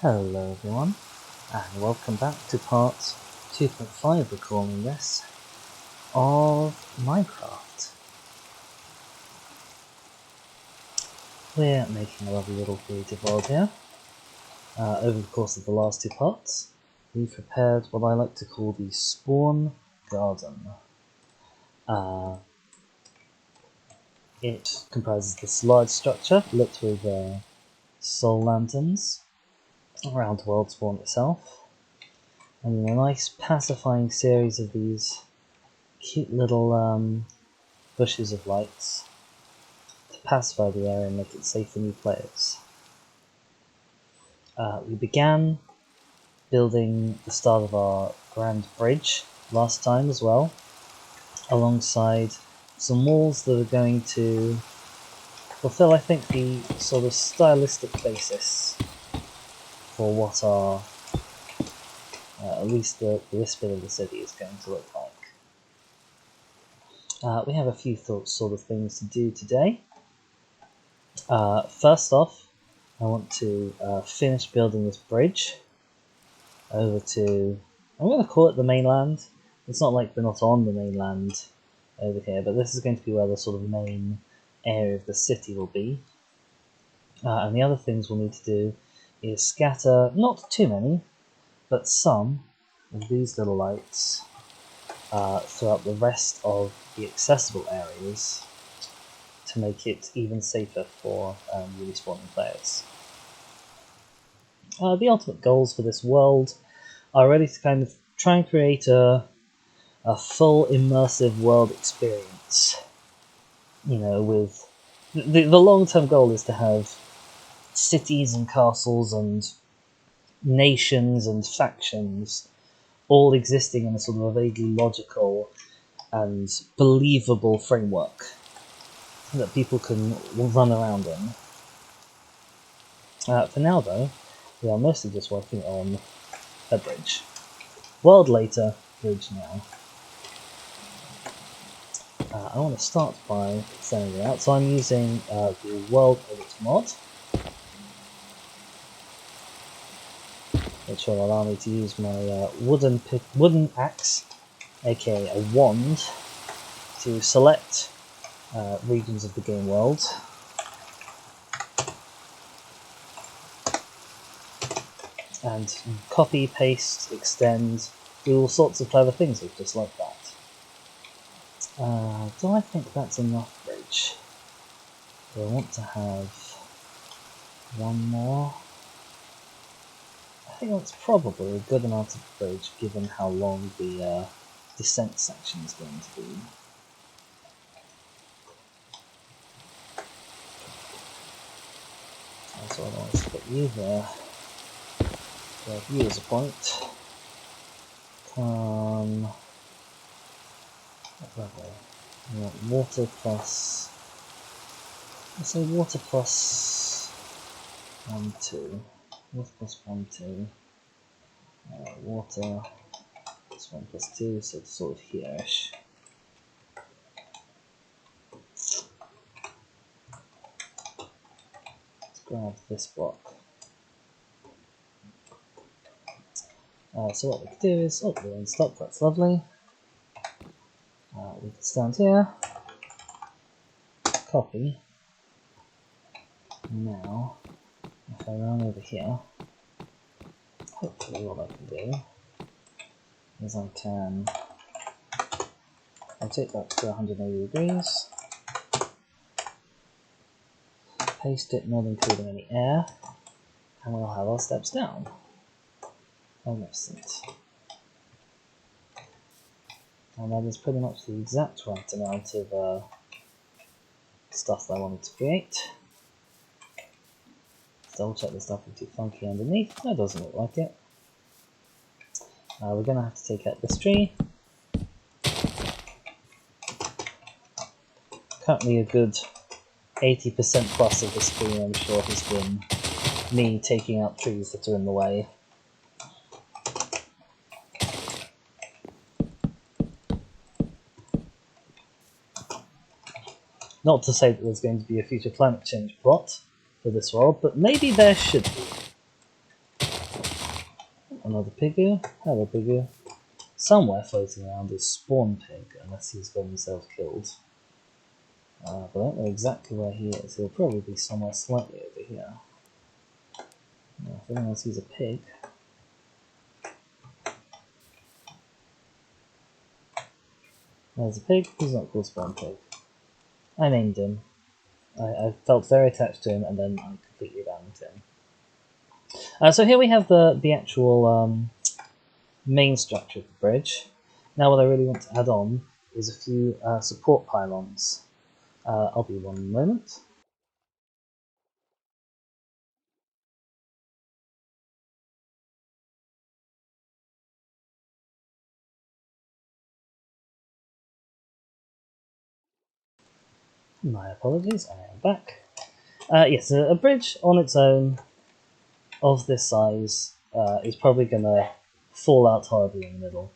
Hello everyone, and welcome back to part 2.5, we're calling this, of Minecraft. We're making a lovely little creative world here. Over the course of the last two parts, we've prepared what I like to call the Spawn Garden. It comprises this large structure lit with soul lanterns around world spawn itself, and a nice pacifying series of these cute little bushes of lights to pacify the area and make it safe for new players. We began building the start of our grand bridge last time as well, alongside some walls that are going to fulfill, I think, the sort of stylistic basis for what our at least this bit of the city is going to look like. We have a few sort of things to do today. First off, I want to finish building this bridge over to, I'm going to call it the mainland. It's not like we're not on the mainland over here, but this is going to be where the sort of main area of the city will be. And the other things we'll need to do is scatter, not too many, but some of these little lights throughout the rest of the accessible areas to make it even safer for newly spawning players. The ultimate goals for this world are really to kind of try and create a full immersive world experience. You know, with the long-term goal is to have cities and castles and nations and factions all existing in a sort of a vaguely logical and believable framework that people can run around in. For now though, we are mostly just working on a bridge. World later, bridge now. I want to start by sending it out, so I'm using the World Edit mod, which will allow me to use my wooden axe, aka a wand, to select regions of the game world. And copy, paste, extend, do all sorts of clever things with just like that. Do I think that's enough bridge? Do I want to have one more? I think that's probably a good amount of bridge given how long the descent section is going to be. So I want to put you there. So if you as a point. What level? You want water plus. Let's say water plus 1, 2. Water plus 1, 2. Water plus 1 plus 2, so it's sort of here-ish. Let's grab this block. So what we can do is, oh, we're in stock, that's lovely. We can stand here, copy. Now, if I run over here, hopefully what I can do is I can rotate that to 180 degrees, paste it not including any air, and we'll have our steps down. Magnificent. And that is pretty much the exact right amount of stuff that I wanted to create. Let's double check there's nothing too funky underneath. That doesn't look like it. We're going to have to take out this tree. Currently a good 80% plus of the screen, I'm sure, has been me taking out trees that are in the way. Not to say that there's going to be a future climate change plot for this world, but maybe there should be. another piggy. Hello, piggy. Somewhere floating around is Spawn Pig, unless he's got himself killed. But I don't know exactly where he is. He'll probably be somewhere slightly over here. If anyone sees a pig. There's a pig. He's not called Spawn Pig. I named him. I felt very attached to him, and then I completely abandoned him. So here we have the actual main structure of the bridge. Now what I really want to add on is a few support pylons. I'll be one moment. My apologies, I am back. Yes, a bridge on its own of this size is probably going to fall out horribly in the middle.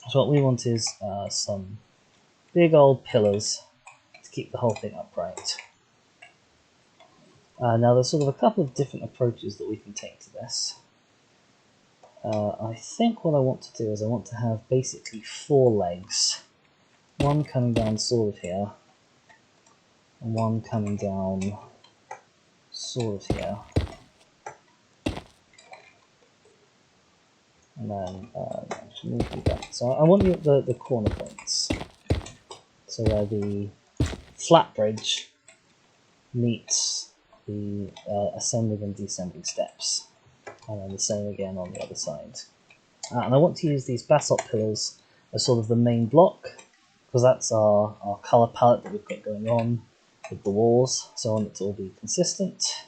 So what we want is some big old pillars to keep the whole thing upright. Now there's sort of a couple of different approaches that we can take to this. I think what I want to do is I want to have basically 4 legs. One coming down sort of here, and one coming down sort of here. And then actually move you back. So I want you at the corner points. So where the flat bridge meets the ascending and descending steps. And then the same again on the other side. And I want to use these basalt pillars as sort of the main block, because that's our colour palette that we've got going on with the walls, so I want it to all be consistent.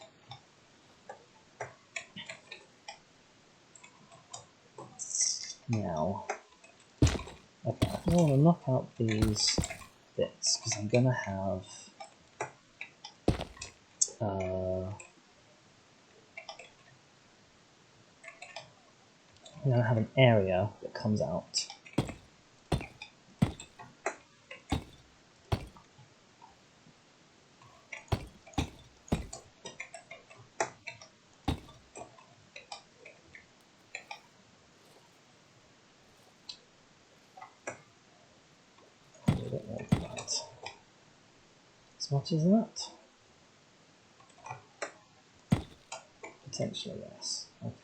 Now, okay, I think I want to knock out these bits, because I'm going to have an area that comes out. A bit more than that. As much as that? Potentially, yes. Okay.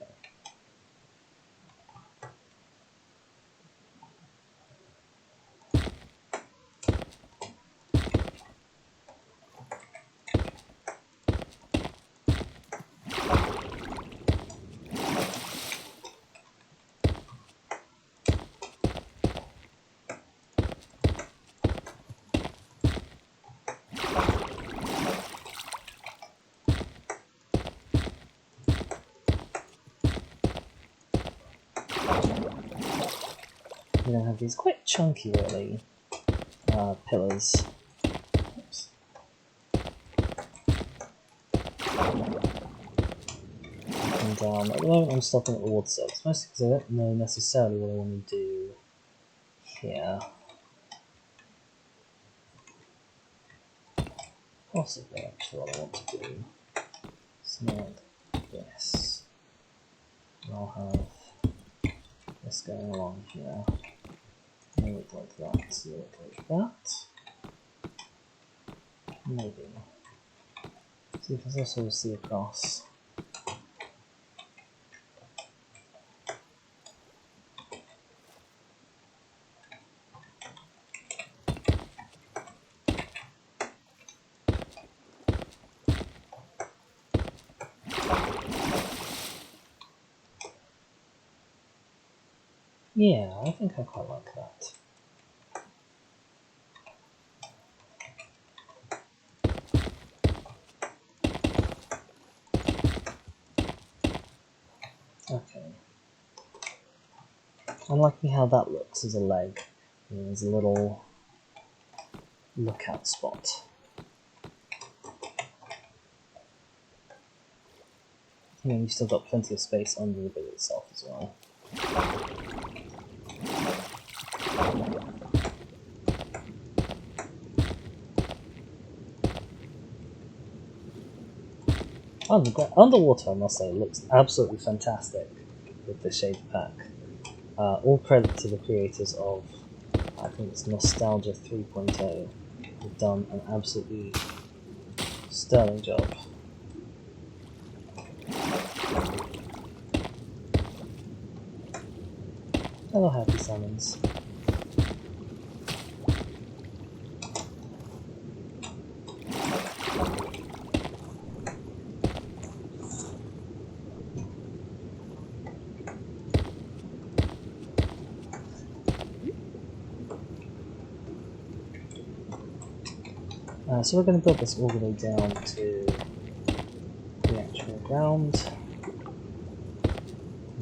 We're going to have these quite chunky, really, pillars. Oops. And at the moment I'm stopping at the water surface, mostly because I don't know necessarily what I want to do here. Possibly, actually, what I want to do. Something like this. And I'll have this going along here. Maybe look like that, look like that. Maybe. See if I can also see across. Yeah, I think I quite like that. Okay. I'm liking how that looks as a leg. There's a little lookout spot. And then you've still got plenty of space under the bit itself as well. Underwater, I must say, looks absolutely fantastic. with the shader pack. All credit to the creators of, I think it's Nostalgia 3.0. They've done an absolutely sterling job. Hello, happy summons. So we're going to build this all the way down to the actual ground.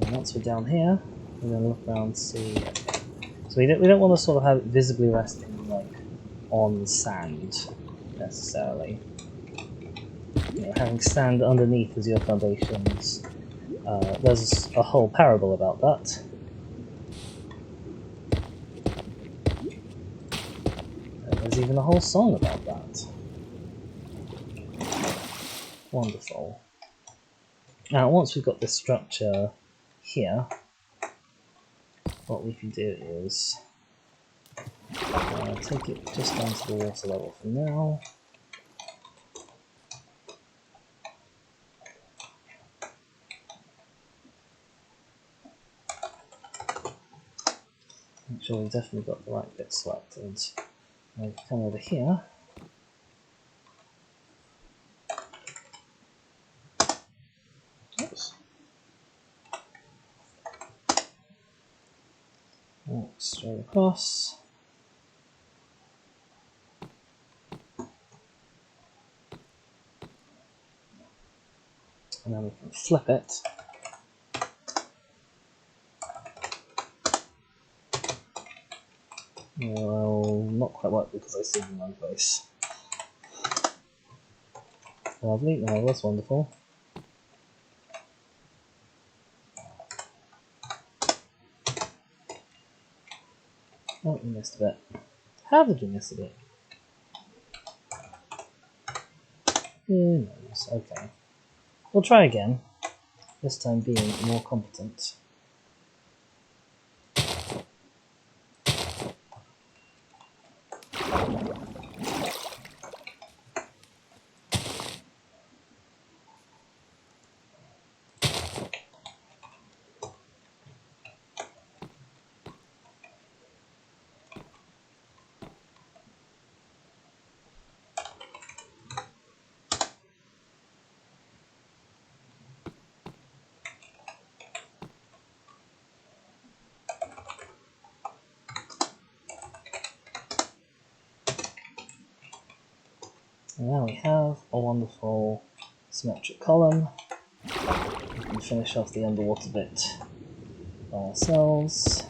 And once we're down here, we're going to look around and see. Okay. So we don't want to sort of have it visibly resting like on sand necessarily. You know, having sand underneath as your foundations. There's a whole parable about that. There's even a whole song about that. Wonderful. Now, once we've got this structure here, what we can do is take it just down to the water level for now. Make sure we've definitely got the right bit selected. Now we can come over here. Oops. Walk straight across. And then we can flip it. Well, not quite work because I stood in one place. Lovely, no, that's wonderful. Oh, we missed a bit. How did we miss a bit? Who knows? Okay. We'll try again, this time being more competent. And now we have a wonderful symmetric column. We can finish off the underwater bit by ourselves.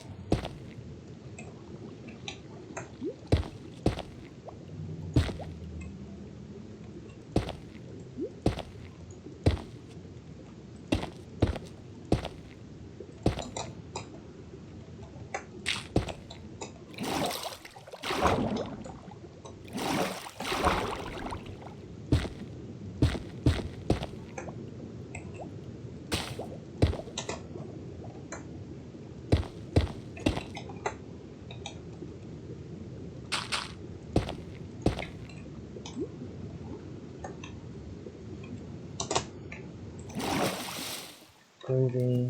Groovy.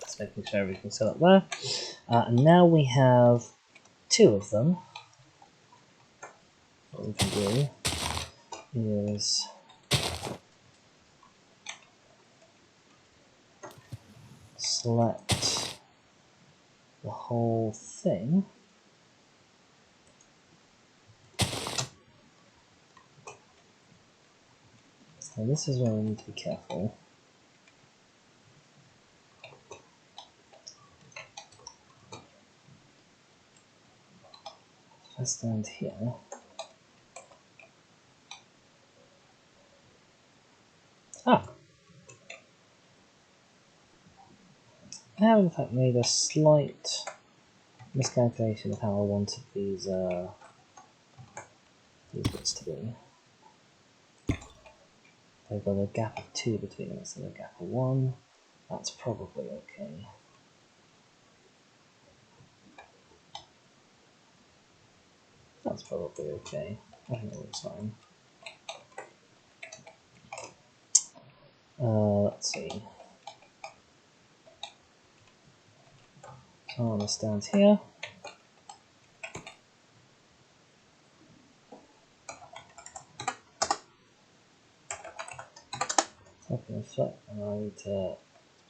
Just making sure everything's set up there. And now we have two of them. What we can do is select the whole thing. And this is where we need to be careful. If I stand here, I have in fact made a slight miscalculation of how I wanted these bits to be. They've got a gap of 2 between them instead of a gap of 1. That's probably okay. That's probably okay. I think it looks fine. Let's see. So this down here. Okay, flat, and I need to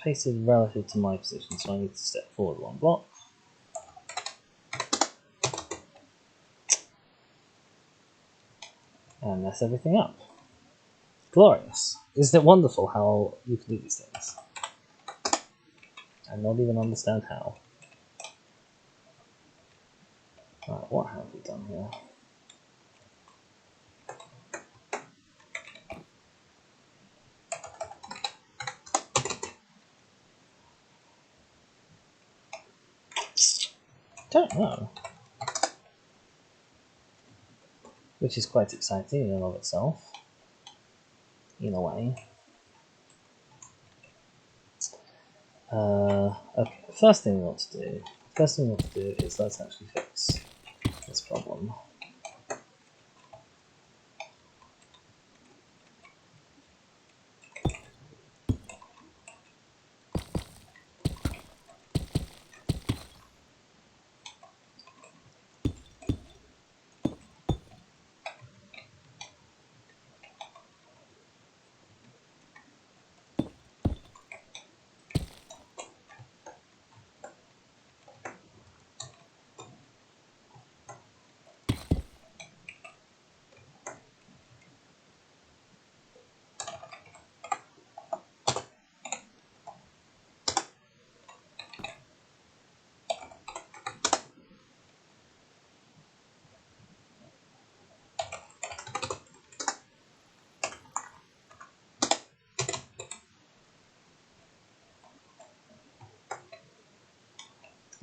paste it relative to my position, so I need to step forward 1 block. And mess everything up. Glorious. Isn't it wonderful how you can do these things? And not even understand how. Right, what have we done here? Don't know. Which is quite exciting in and of itself. In a way. Okay, the first thing we want to do is let's actually fix this problem.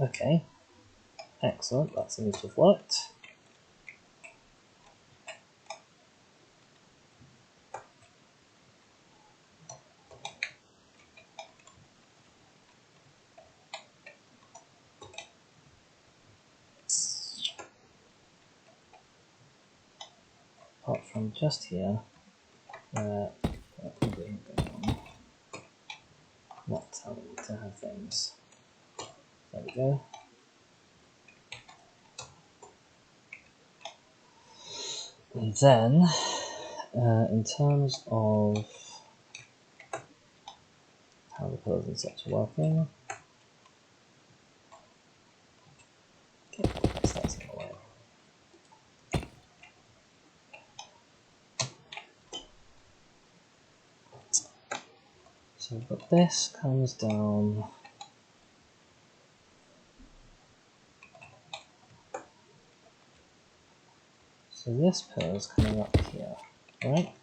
Okay, excellent, that seems to have worked. Apart from just here, not telling me to have things. There we go. And then, in terms of how the pillars and such are working, okay, that's in the way. So we've got this comes down. So this pillar is coming up here, right?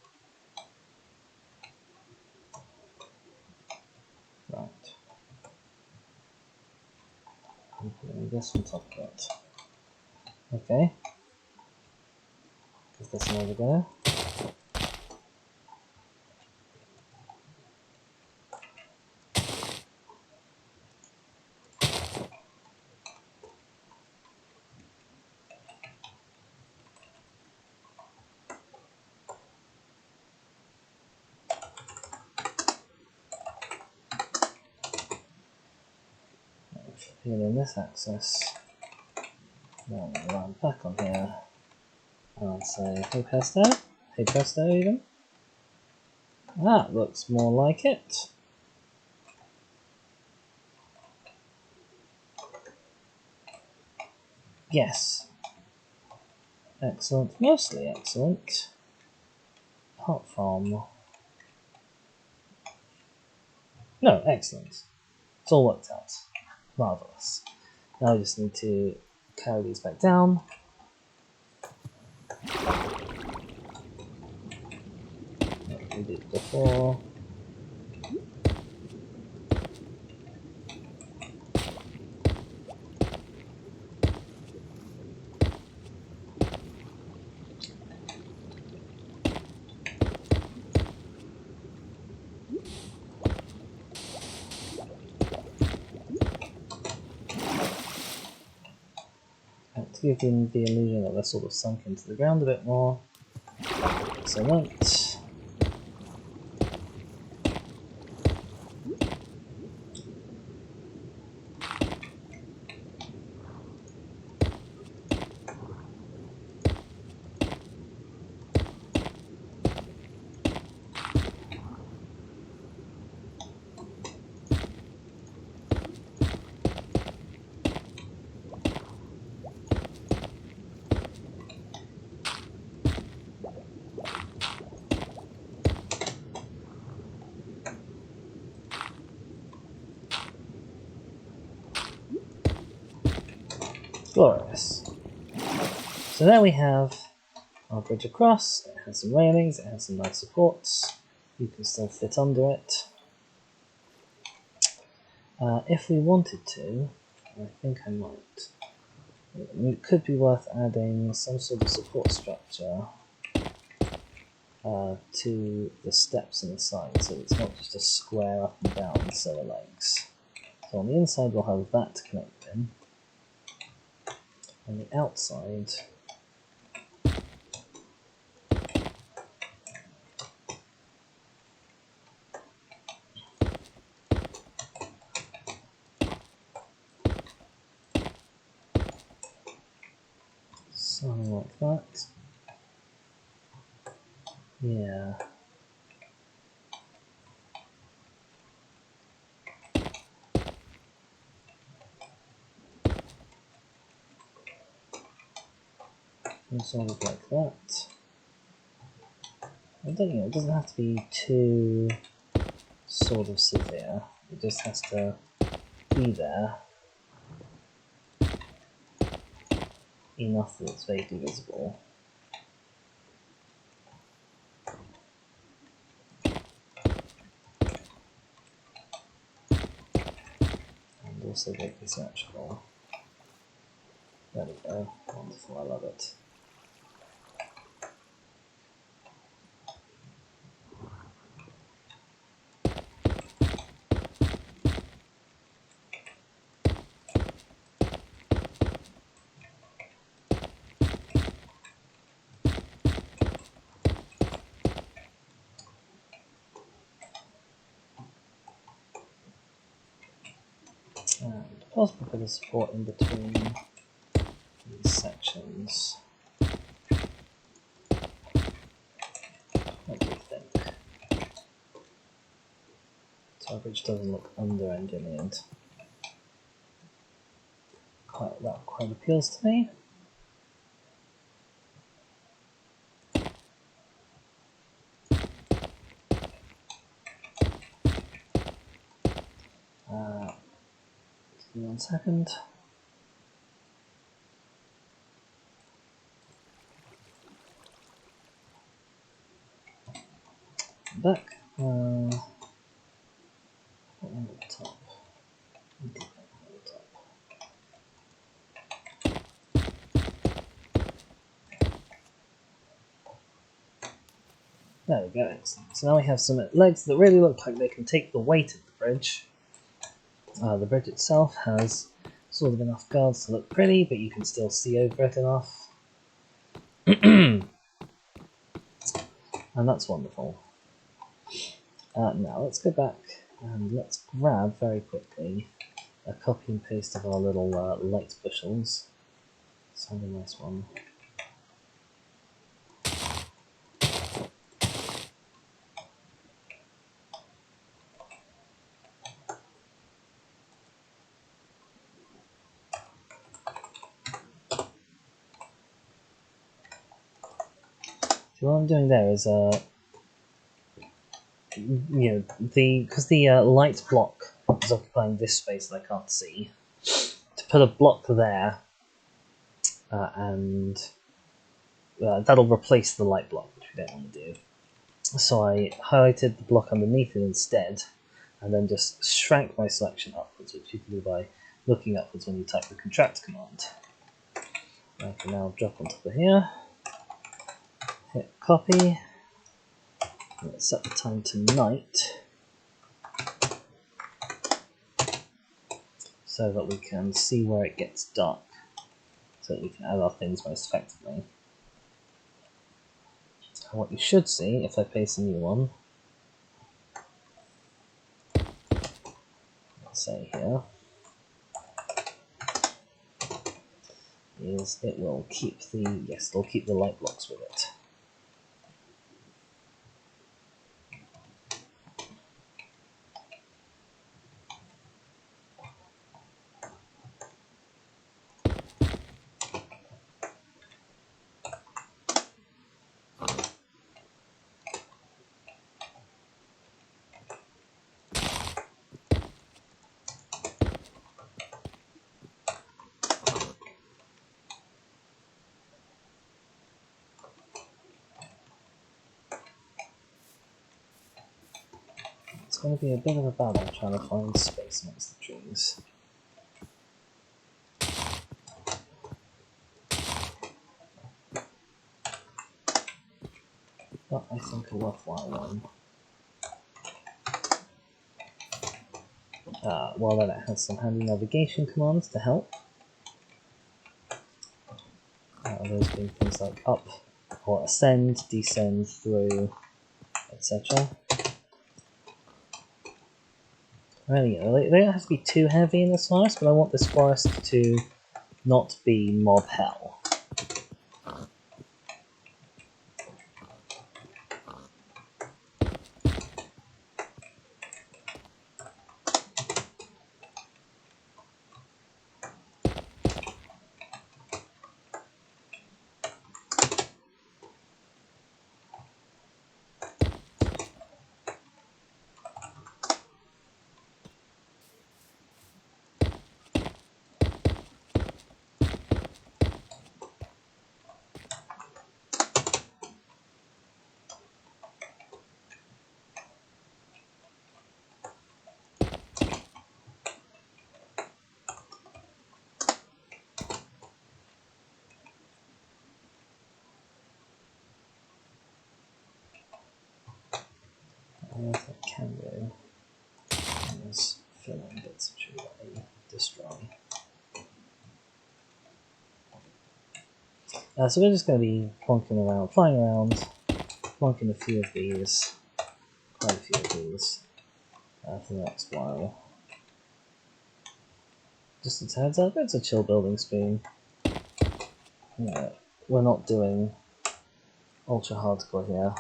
Right. I'm putting this on top of it. Okay. Give this another go. Here in this axis, then run back on here, and I'll say hey presto even. That looks more like it. Yes. Excellent, mostly excellent. Apart from... No, excellent. It's all worked out. Marvellous. Now I just need to carry these back down. Like we did before. give them the illusion that they're sort of sunk into the ground a bit more. Excellent. Glorious. So there we have our bridge across. It has some railings, it has some nice supports. You can still fit under it. If we wanted to, I think I might. It could be worth adding some sort of support structure to the steps on the side, so it's not just a square up and down set of legs. So on the inside we'll have that to connect in. On the outside, something like that. Yeah. And sort of like that. I don't know, it doesn't have to be too sort of severe. It just has to be there enough that it's vaguely visible. And also vaguely symmetrical. There we go. Wonderful, I love it. And possible bit of support in between these sections. What do you think? So our bridge doesn't look under-engineered. That quite appeals to me. Give me 1 second. Back. Put one on the top. There we go, excellent. So now we have some legs that really look like they can take the weight of the bridge. The bridge itself has sort of enough guards to look pretty, but you can still see over it enough. And that's wonderful. Now let's go back and let's grab very quickly a copy and paste of our little light bushels. Let's have a nice one. So what I'm doing there is, because the light block is occupying this space that I can't see, to put a block there, and that'll replace the light block, which we don't want to do. So I highlighted the block underneath it instead, and then just shrank my selection upwards, which you can do by looking upwards when you type the contract command. I can now drop on top of here, hit copy, and let's set the time to night, so that we can see where it gets dark. so that we can add our things most effectively. And what you should see, if I paste a new one, let's say here, is it will keep the, yes, it'll keep the light blocks with it. It's going to be a bit of a battle trying to find space amongst the trees. But I think a worthwhile one. Well, then it has some handy navigation commands to help. Those being things like up or ascend, descend, through, etc. There you go. They don't have to be too heavy in this forest, but I want this forest to not be mob hell. What I can do is fill in bits of tree that I destroy. So we're just going to be plonking around, flying around, plonking a few of these, quite a few of these, for the next while. Just a heads up, it's a chill building stream. Yeah, we're not doing ultra hardcore here.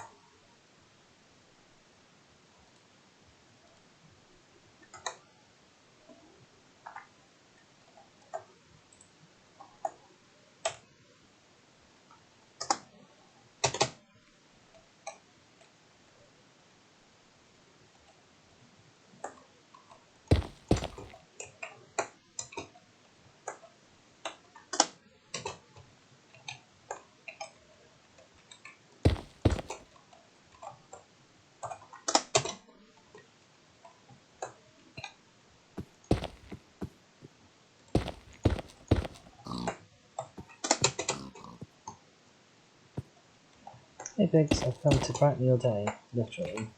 Hey pigs, I've come to brighten your day, literally.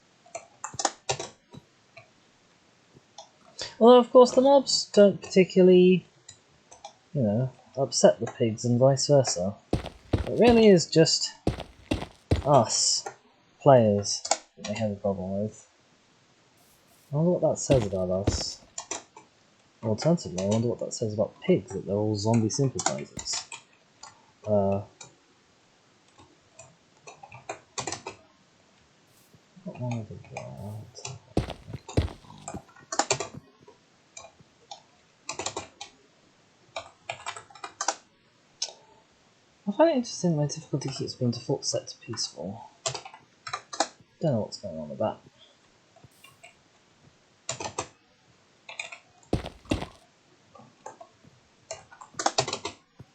Although of course the mobs don't particularly, you know, upset the pigs and vice versa. It really is just us, players, that they have a problem with. I wonder what that says about us. Alternatively, I wonder what that says about pigs, that they're all zombie sympathizers. What one of the I find it interesting my difficulty keeps being default set to peaceful. Don't know what's going on with that.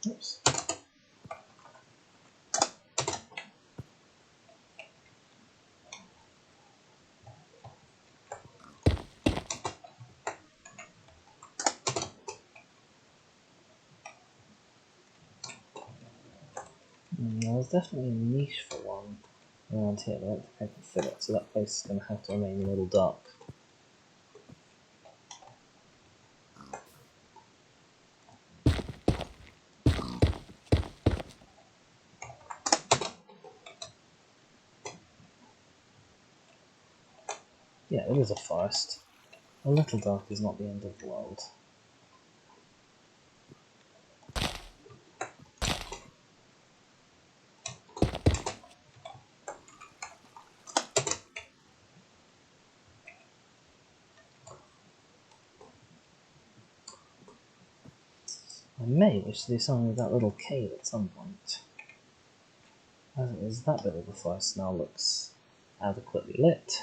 Oops. There's definitely a niche for one around here, but I don't think I can fill it, so that place is going to have to remain a little dark. Yeah, it is a forest. A little dark is not the end of the world. I may wish to do something with that little cave at some point. As it is, that bit of the forest now looks adequately lit.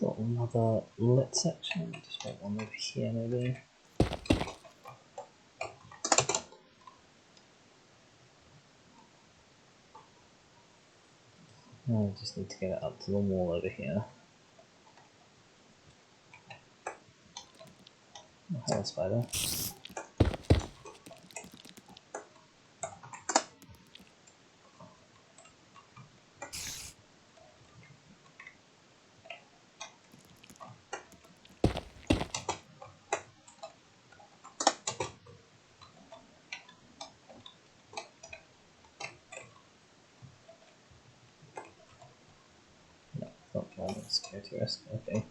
Got another lit section, just make one over here maybe. I just need to get it up to the wall over here. Oh, hello, spider. No, it's not joining security risk, okay.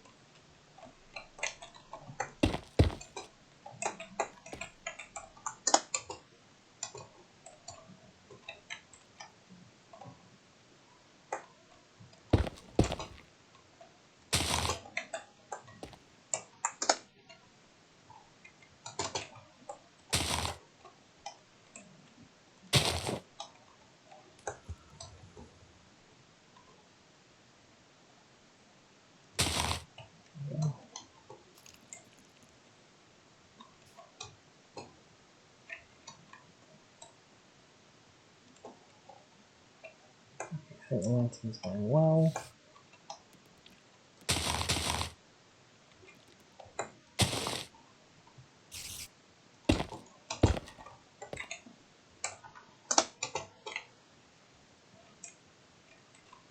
I think the lighting's going well.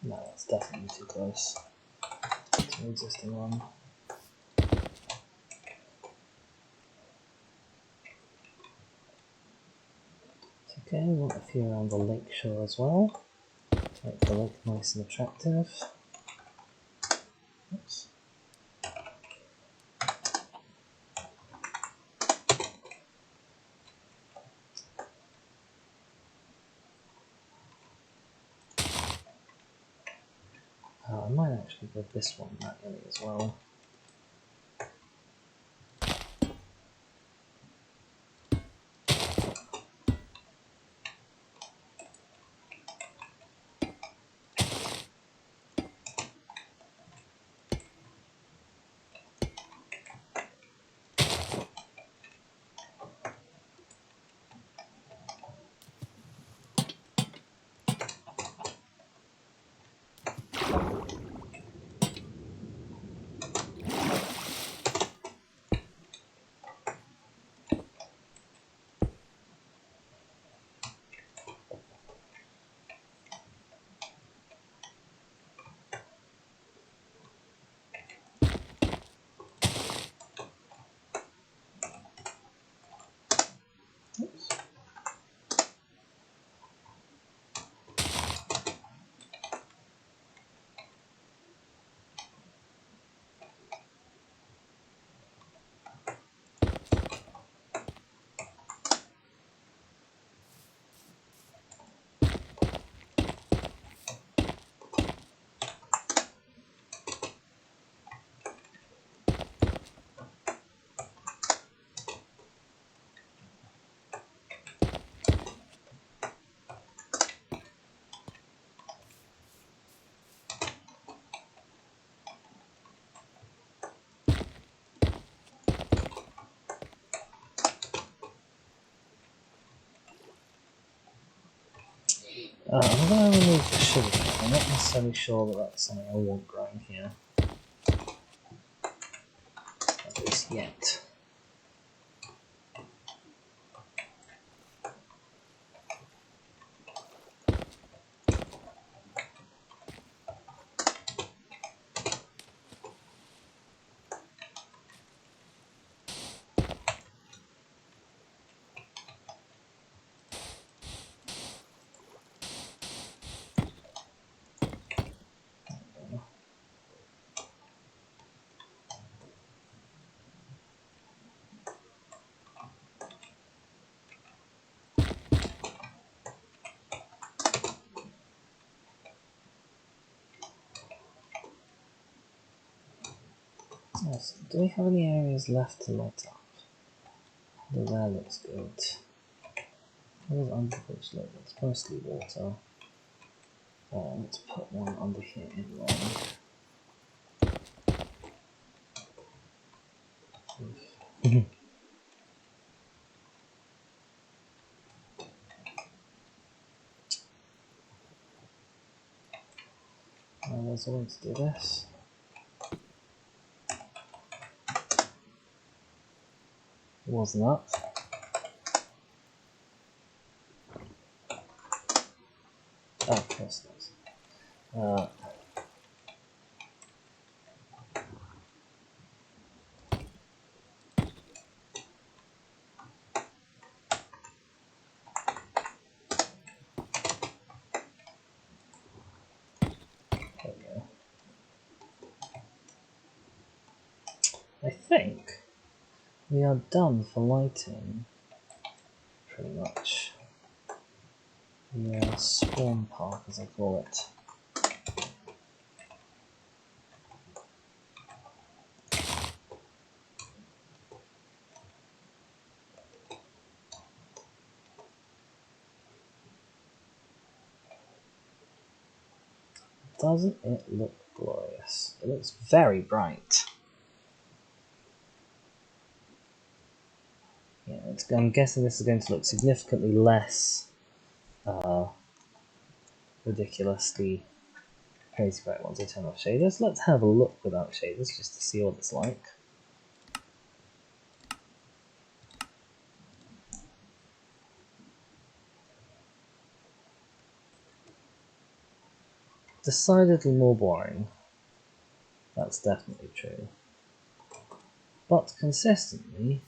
No, that's definitely too close to the existing one. It's okay, we want a few around the lake shore as well, to make the lake nice and attractive. Oops. I might actually build this one manually as well. I'm going to remove the sugar cane. I'm not necessarily sure that that's something I want growing here. At least yet. Yes. Do we have any areas left to light up? The there looks good. What does underbridge look? It's mostly water. Let's put one under here anyway. There's a way to do this. Wasn't that? Oh, of course it is. There we go. I think we are done for lighting, pretty much. The Swarm Park, as I call it. Doesn't it look glorious? It looks very bright. Yeah, I'm guessing this is going to look significantly less ridiculously crazy bright once I turn off shaders. Let's have a look without shaders just to see what it's like. Decidedly more boring. That's definitely true. But consistently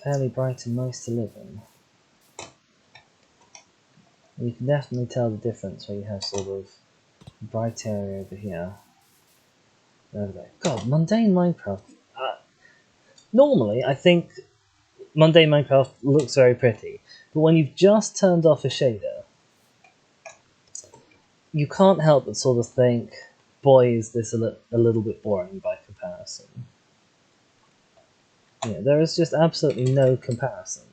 fairly bright and nice to live in. You can definitely tell the difference where you have sort of a bright area over here. Over there. God, mundane Minecraft. Normally, I think mundane Minecraft looks very pretty, but when you've just turned off a shader, you can't help but sort of think, boy, is this a little bit boring by comparison. Yeah, there is just absolutely no comparison.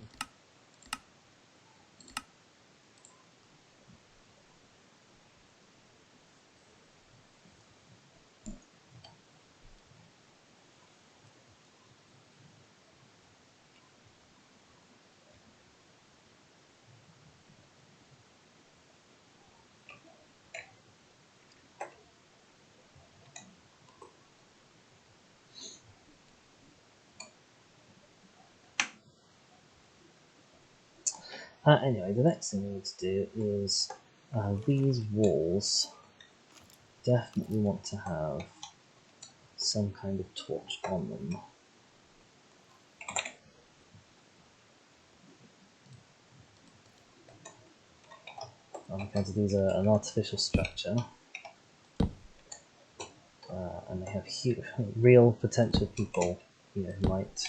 Anyway, the next thing we need to do is these walls definitely want to have some kind of torch on them. Because these are an artificial structure, and they have real potential people, who might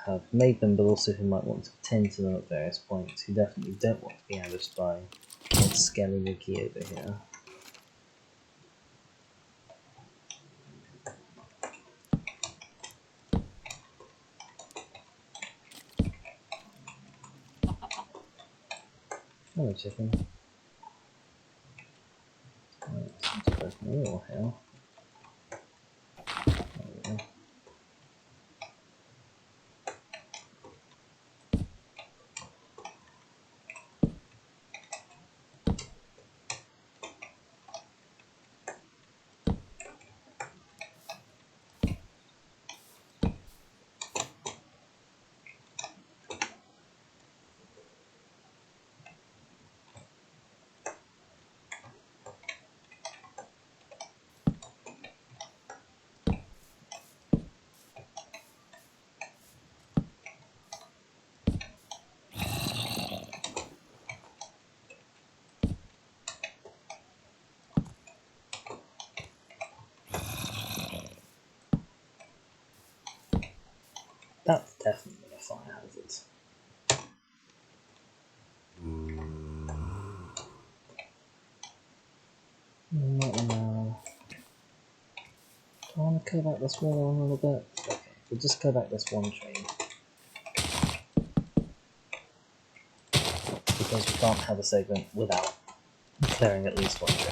have made them, but also who might want to tend to them at various points, who definitely don't want to be ambushed by old Skelly Mickey over here. Hello, chicken. Right, here. There we go. That's definitely a fire hazard. Not now. I want to go back this wall a little bit. Okay, we'll just go back this one tree. Because we can't have a segment without clearing at least one tree.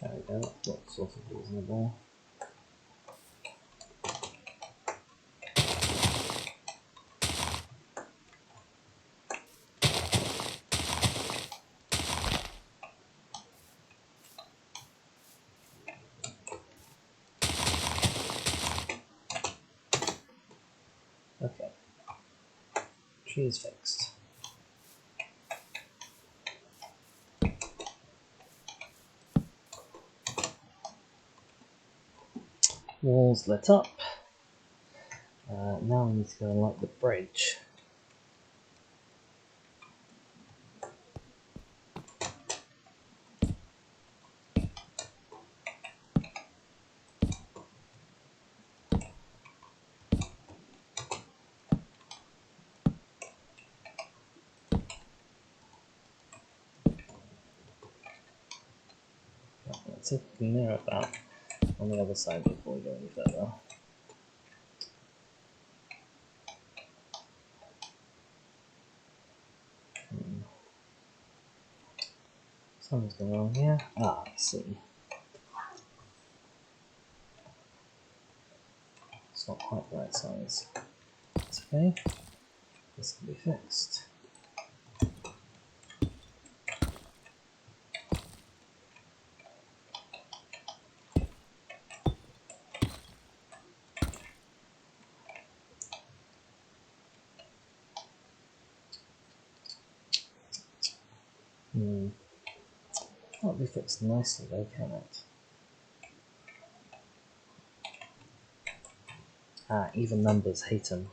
There we go, that's sort of reasonable. Okay. Tree is fixed. Walls lit up. Now we need to go and light the bridge. Let's see if we can mirror that on the other side before we go any further. Something's going on here. Ah, I see. It's not quite the right size. It's okay. This can be fixed. Can't be fixed nicely though, can it? Ah, even numbers hate them.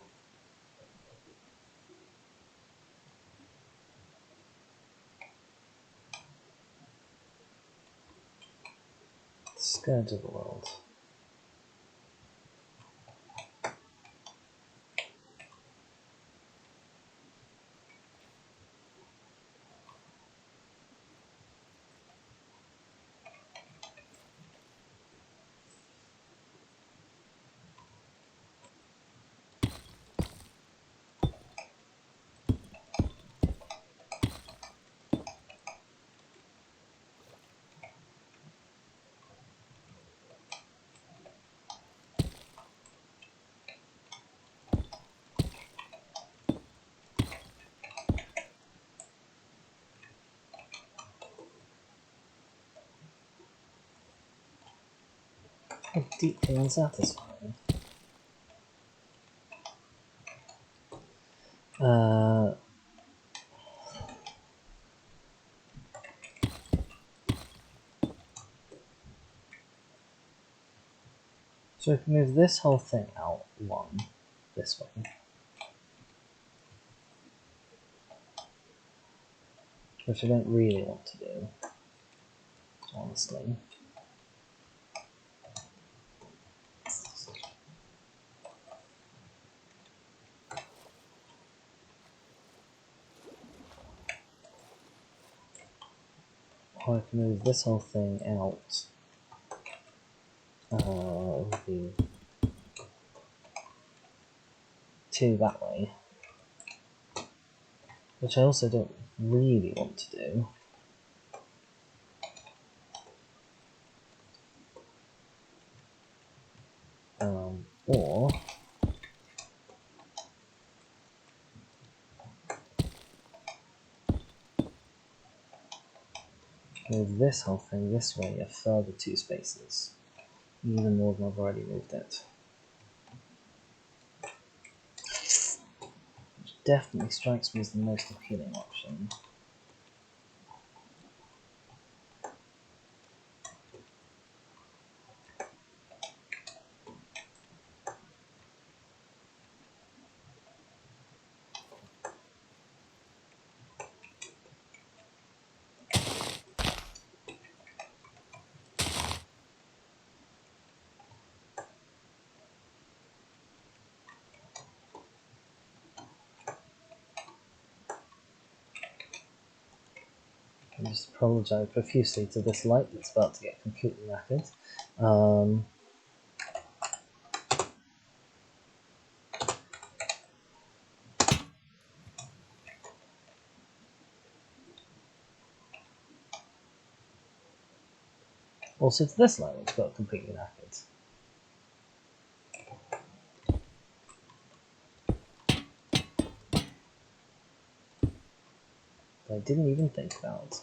Scourge of the world. How deeply unsatisfying. So we can move this whole thing out one this way. Which I don't really want to do, honestly. Or I can move this whole thing out. The two that way. Which I also don't really want to do. Or move this whole thing this way a further 2 spaces. Even more than I've already moved it. Which definitely strikes me as the most appealing option. I just apologise profusely to this light that's about to get completely knackered. Also to this light which got completely knackered. I didn't even think about.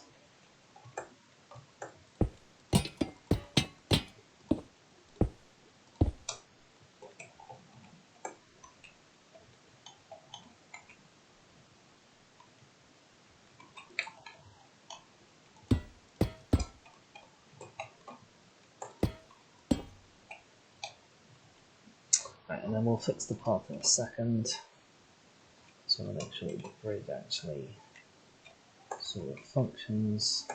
Right, and then we'll fix the path in a second. So I'll make sure the bridge actually sort of functions.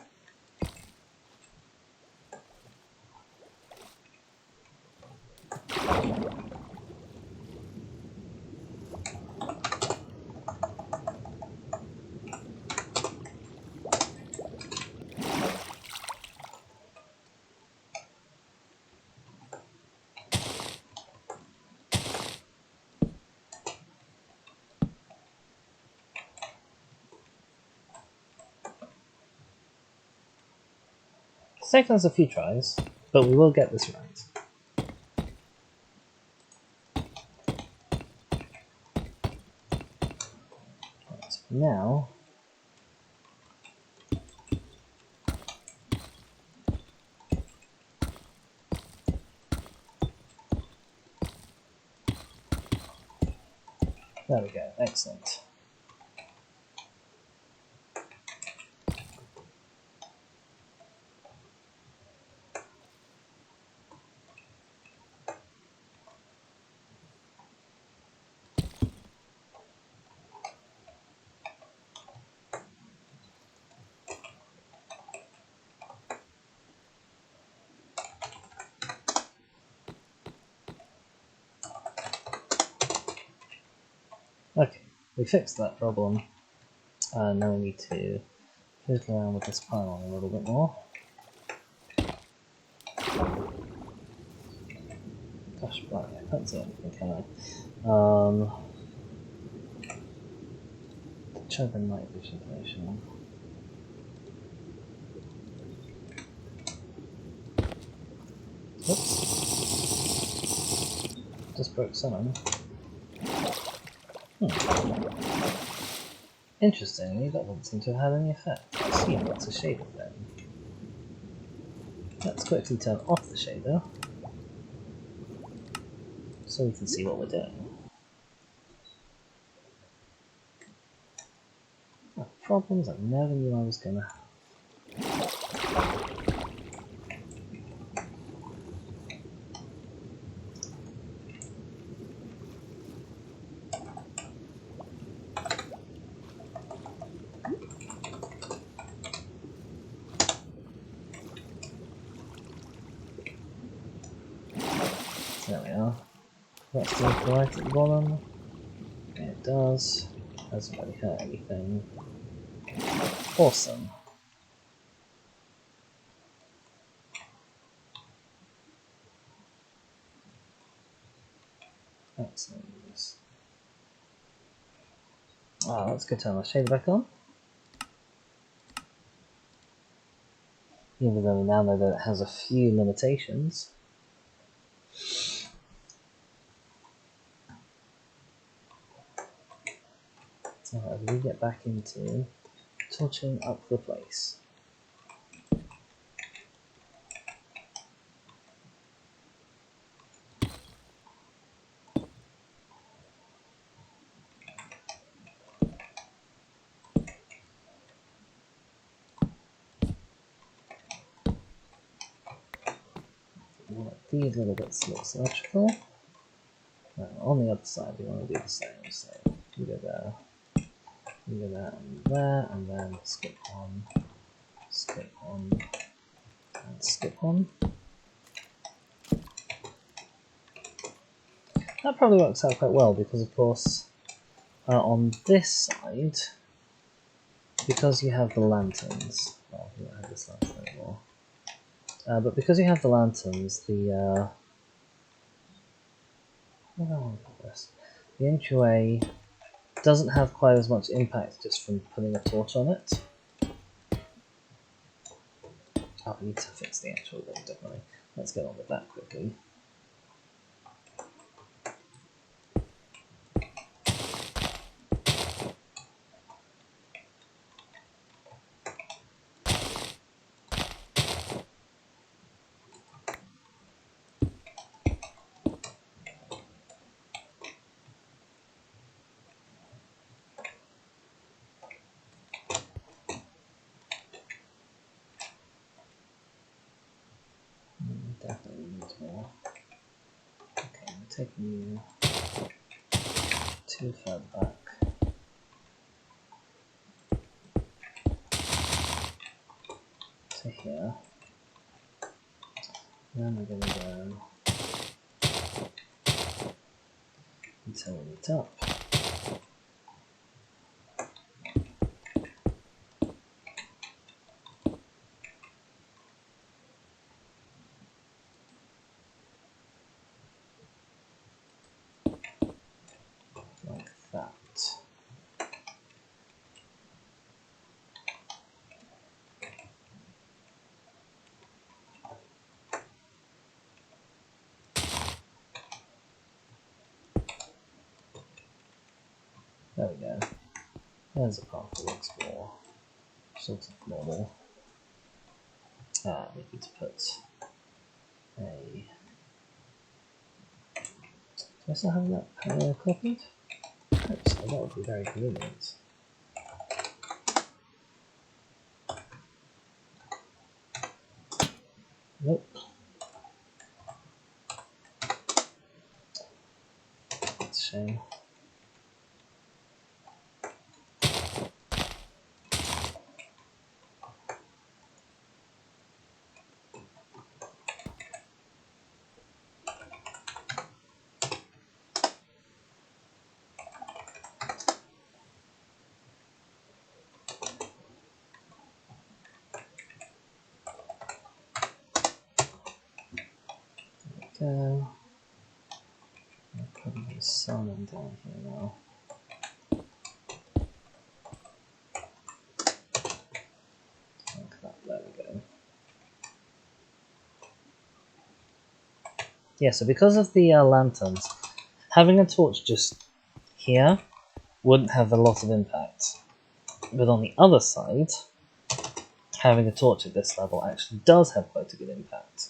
It's taken us a few tries, but we will get this right. Right, now there we go, excellent. Okay, we fixed that problem. Now we need to fiddle around with this pylon a little bit more. Gosh, right, I can't see anything, can I? Check the night vision information. Oops. Just broke something. Interestingly, that doesn't seem to have had any effect. I assume that's a shader then. Let's quickly turn off the shader so we can see what we're doing. Oh, problems I never knew I was going to have. There we are. That still right at the bottom. And it does. Hasn't really hurt anything. Awesome. Excellent. Ah, let's go turn my shader back on. Even though we now know that it has a few limitations. So as we get back into touching up the place. These little bits look symmetrical. On the other side, we want to do the same. So you go there, you go there, and then skip one, and skip one. That probably works out quite well because, of course, on this side, because you have the lanterns, well, we don't have this lantern anymore. But because you have the lanterns, the entryway doesn't have quite as much impact just from putting a torch on it. Oh, we need to fix the actual thing, definitely. Let's get on with that quickly. Definitely needs more. Okay, I'm taking you too far back. To here. Then we're going to go until we meet up. Like that. There we go. There's a path that looks more sort of normal. We need to put a... Do I still have that copied? Hope so, that would be very convenient. Nope. That's a shame. Go. I'll probably summon down here now. Like that, there we go. Yeah, so because of the lanterns, having a torch just here wouldn't have a lot of impact. But on the other side, having a torch at this level actually does have quite a good impact.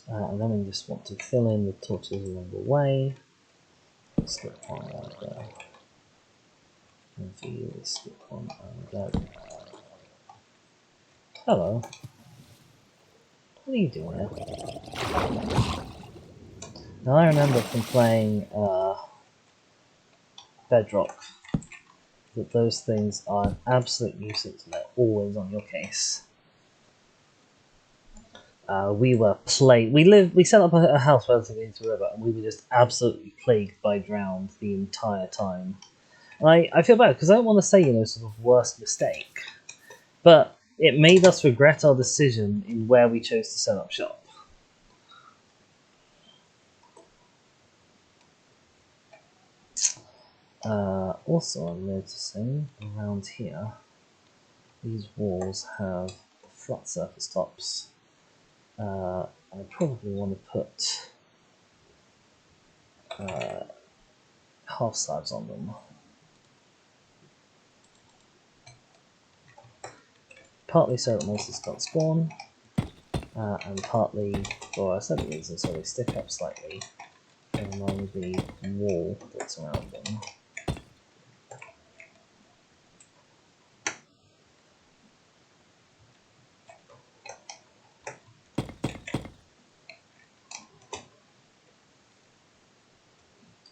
And then we just want to fill in the torches along the way. Slip one out there. And for you, we slip one out there. Hello. What are you doing here? Now I remember from playing Bedrock that those things are an absolute nuisance and they're always on your case. We set up a house relatively into the river and we were just absolutely plagued by drowned the entire time. And I feel bad because I don't want to say, sort of worst mistake, but it made us regret our decision in where we chose to set up shop. Also, I'm noticing around here, these walls have flat surface tops. I probably want to put half slabs on them. Partly so that monsters don't spawn, and partly for a certain reason so they stick up slightly along the wall that's around them.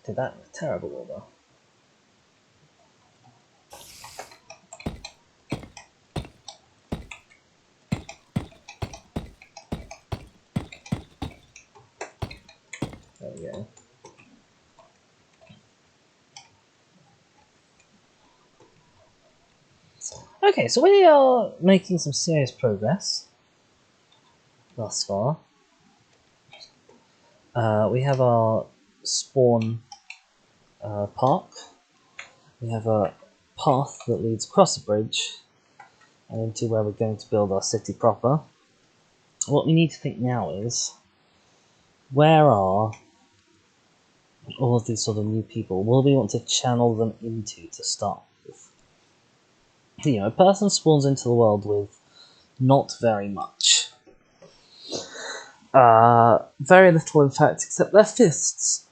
Did that in a terrible order. Okay, so we are making some serious progress thus far. We have our spawn park. We have a path that leads across the bridge and into where we're going to build our city proper. What we need to think now is, where are all of these sort of new people? What do we want to channel them into to start with? You know, a person spawns into the world with not very much. Very little, in fact, except their fists.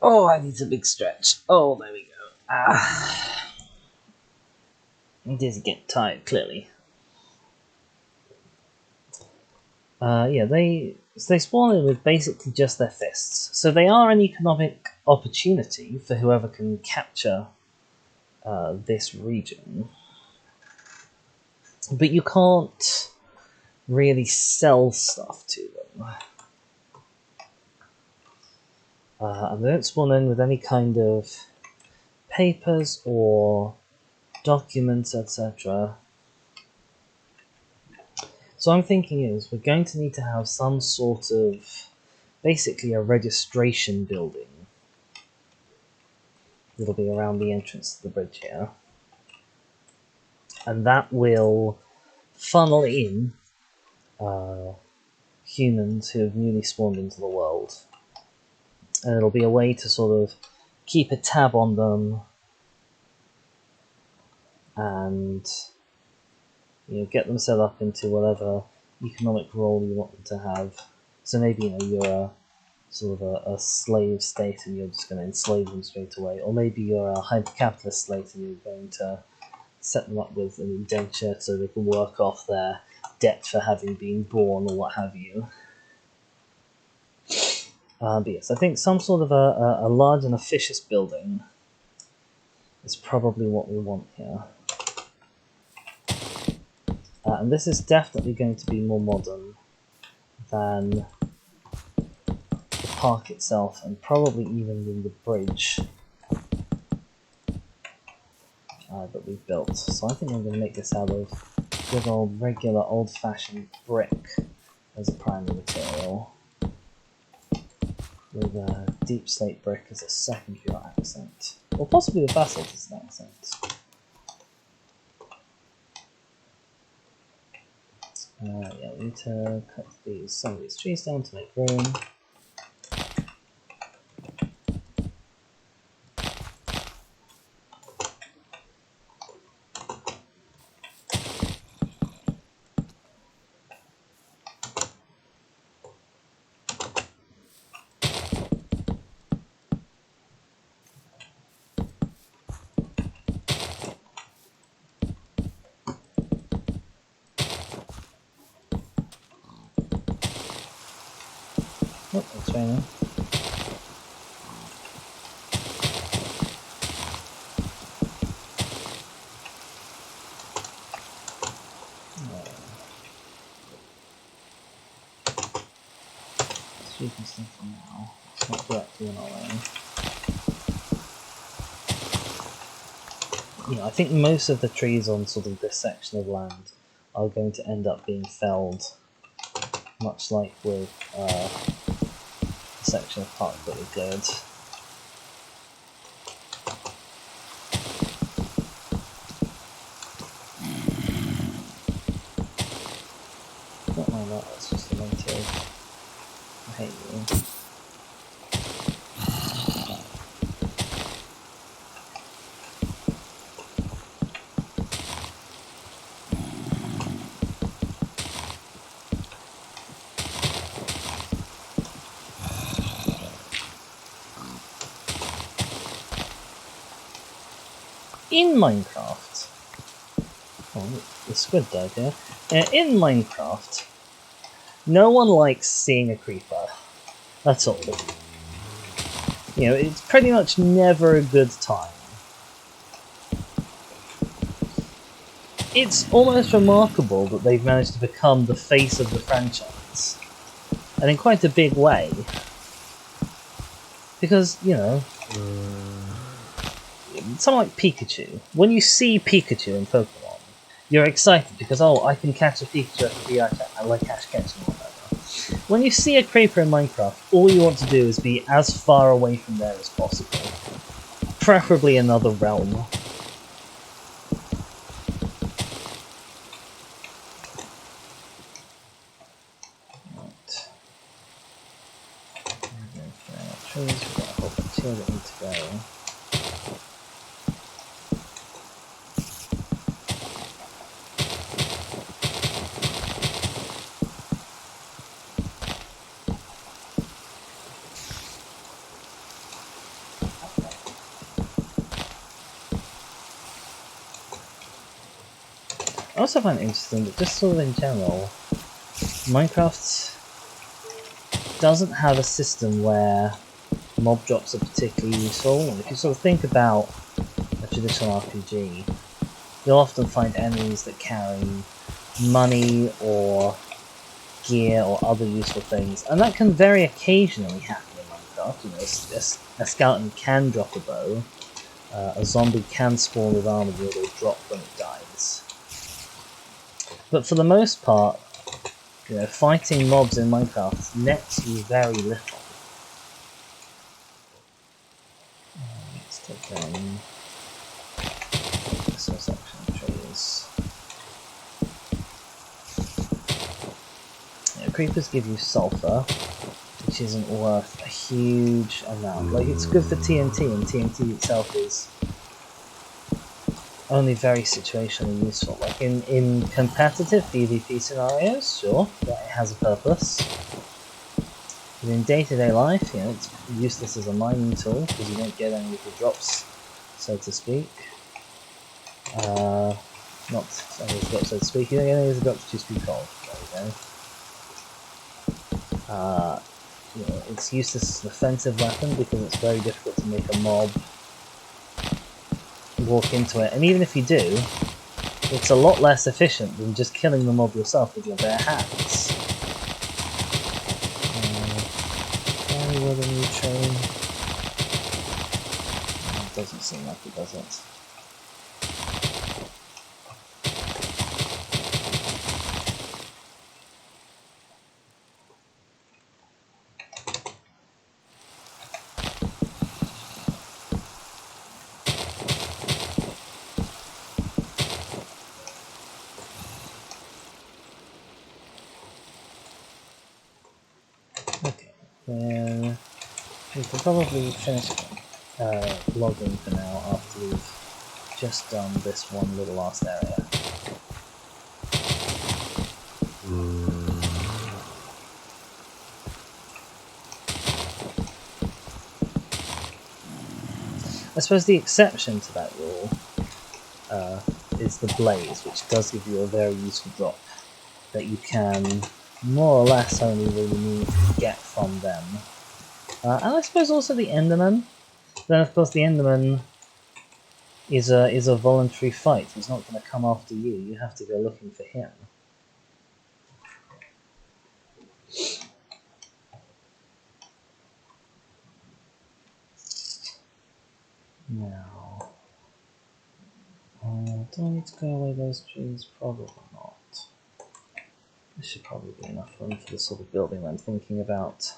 Oh, I need a big stretch. Oh, there we go. It does get tired, clearly. Yeah, they spawn in with basically just their fists. So they are an economic opportunity for whoever can capture this region. But you can't really sell stuff to them. And they don't spawn in with any kind of papers or documents, etc. So I'm thinking is, we're going to need to have some sort of, basically a registration building. It'll be around the entrance to the bridge here. And that will funnel in humans who have newly spawned into the world. And it'll be a way to sort of keep a tab on them and, you know, get them set up into whatever economic role you want them to have. So maybe, you know, you're a sort of a slave state and you're just going to enslave them straight away, or maybe you're a hyper-capitalist state and you're going to set them up with an indenture so they can work off their debt for having been born or what have you. But yes, I think some sort of a large and officious building is probably what we want here. And this is definitely going to be more modern than the park itself, and probably even than the bridge that we've built. So I think I'm going to make this out of good old regular old-fashioned brick as a primary material, with deep slate brick as a secondary accent, or possibly the basalt as an accent. Yeah, we need to cut some of these trees down to make room. Oh, it's raining. Let's do something for now. It's not directly in our lane. You know, I think most of the trees on sort of this section of land are going to end up being felled, much like with the section of park that we cleared. Don't mind that, that's just a native. I hate you. In Minecraft, oh, the squid died here. In Minecraft, no one likes seeing a creeper. That's all. You know, it's pretty much never a good time. It's almost remarkable that they've managed to become the face of the franchise, and in quite a big way. Because, you know, something like Pikachu. When you see Pikachu in Pokemon, you're excited because, oh, I can catch a Pikachu at the VR chat. I like catching or whatever. When you see a creeper in Minecraft, all you want to do is be as far away from there as possible. Preferably another realm. Right. Trees, we've got a whole bunch here that need to go. I also find it interesting that just sort of in general, Minecraft doesn't have a system where mob drops are particularly useful. And if you sort of think about a traditional RPG, you'll often find enemies that carry money or gear or other useful things, and that can very occasionally happen in Minecraft. You know, a skeleton can drop a bow, a zombie can spawn with armor that will drop when it dies. But for the most part, you know, fighting mobs in Minecraft nets you very little. Let's take down this section of trees. You know, creepers give you sulfur, which isn't worth a huge amount. Like, it's good for TNT, and TNT itself is only very situationally useful. Like in competitive PvP scenarios, sure, that it has a purpose. But in day-to-day life, you know, it's useless as a mining tool because you don't get any of the drops, so to speak. Not any of the drops, so to speak. You don't get any of the drops to speak of. There we go. You know, it's useless as an offensive weapon because it's very difficult to make a mob walk into it, and even if you do, it's a lot less efficient than just killing the mob yourself with your bare hands. Why would a new train? It doesn't seem like it does it. Okay, then we can probably finish logging for now after we've just done this one little last area. I suppose the exception to that rule is the blaze, which does give you a very useful drop that you can more or less only really need to get from them. And I suppose also the Enderman. Then of course the Enderman is a voluntary fight. He's not going to come after you. You have to go looking for him. Now, do I need to go away those trees? Probably not. This should probably be enough room for the sort of building I'm thinking about.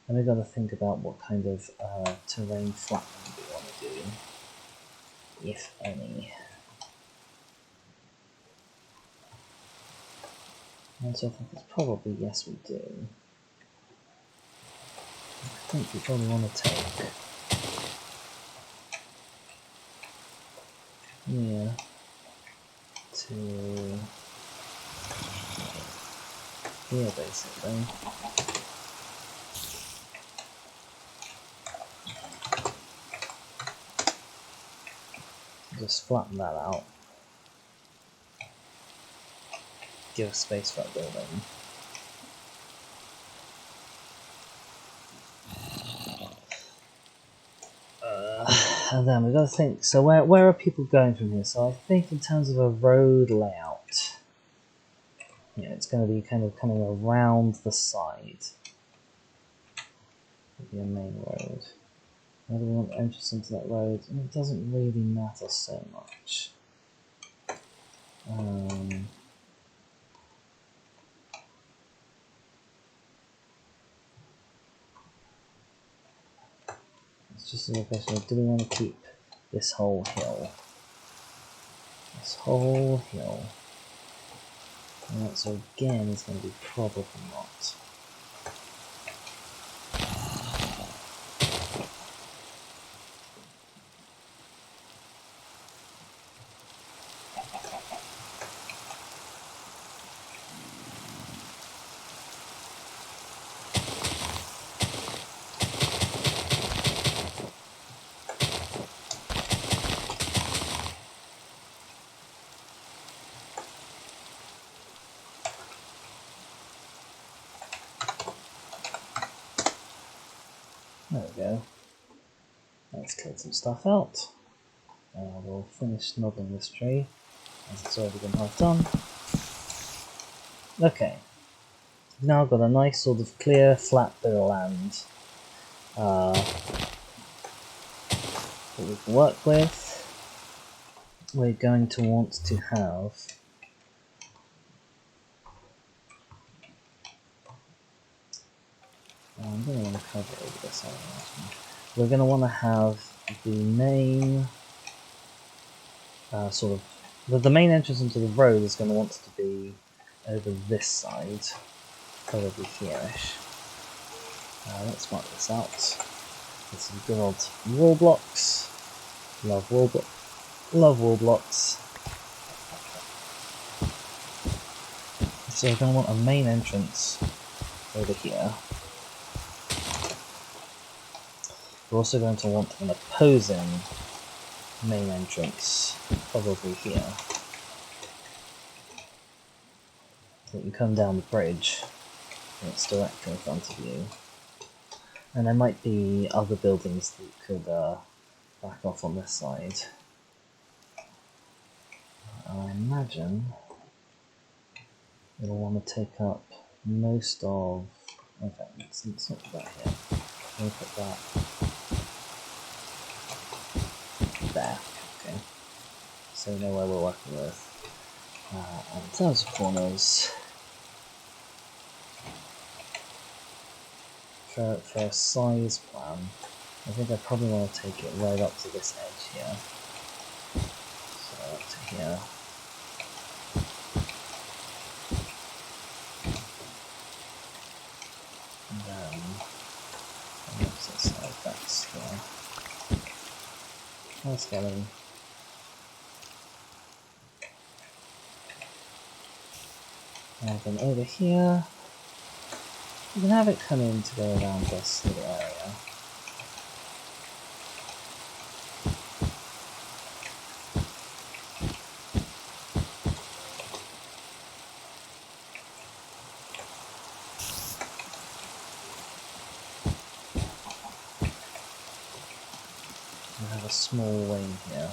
And we've got to think about what kind of terrain flattening we want to do, if any. And so I think it's probably yes we do. I think we probably want to take here to here basically. Just flatten that out. Give us space for that building. And then we've got to think, so where are people going from here? So I think in terms of a road layout, yeah, it's going to be kind of coming around the side of your main road. Where do we want the entrance into that road? And it doesn't really matter so much. It's just a question of, do we want to keep this whole hill? This whole hill. And that, so again, is going to be probably not. There we go. Let's clear some stuff out. We'll finish knobbing this tree, as it's already been half done. Okay. We've now got a nice sort of clear, flat bit of land that we can work with. We're going to want to have I'm going to want to cover over this area. We're going to want to have the main sort of the main entrance into the road is going to want to be over this side, probably here-ish. Let's mark this out. There's some good old wall blocks. Love wall blocks. So we're going to want a main entrance over here. We're also going to want an opposing main entrance probably here. So you can come down the bridge and it's directly in front of you. And there might be other buildings that could back off on this side. I imagine it'll want to take up most of... Okay, let's not put that here. We'll put that there. Okay. So we know where we're working with. And in terms of corners, for a size plan, I think I probably want to take it right up to this edge here. So up to here. And then on the opposite side, that's there. That's getting. And then over here, you can have it come in to go around this little area. And have a small wing here.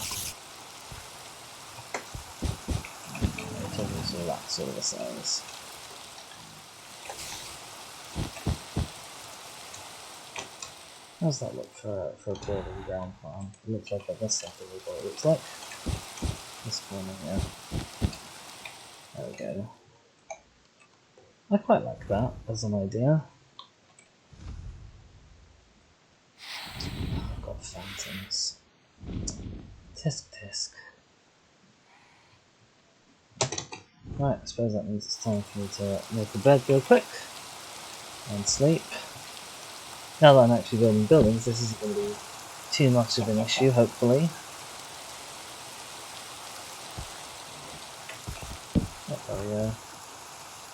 So that sort of a size. How's that look for a building ground plan? It looks like this exactly what it looks like. This corner here. There we go. I quite like that as an idea. Oh, I've got phantoms. Tisk tisk. Right, I suppose that means it's time for me to make the bed real quick and sleep. Now that I'm actually building buildings, this isn't going to be too much of an issue, hopefully. Oh, there we go.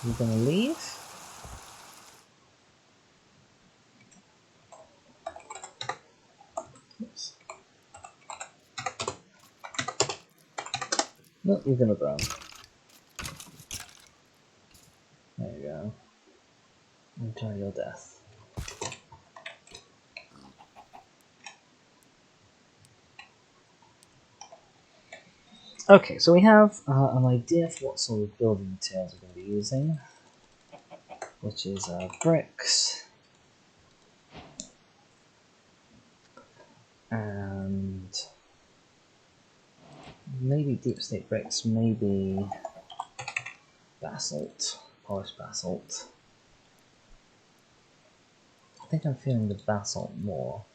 You going to leave? Oops. No, you're going to burn. There you go. Enjoy your death. Okay, so we have an idea for what sort of building materials we're going to be using, which is bricks and maybe deep state bricks, maybe basalt, polished basalt. I think I'm feeling the basalt more.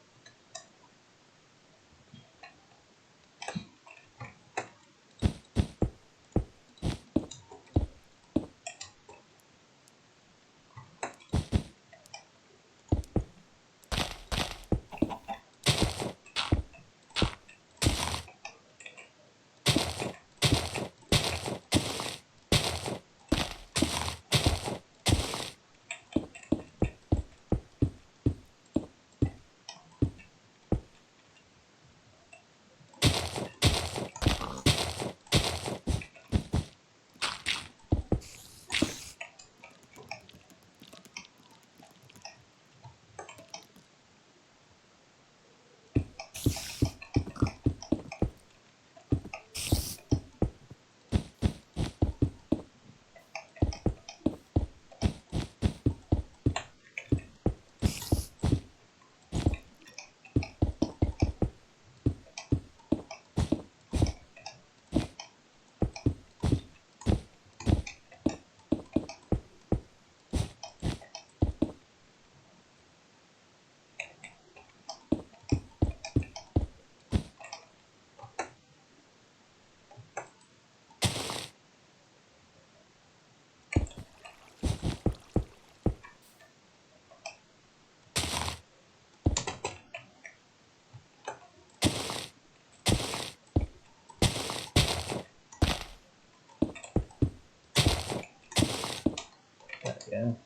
There we go.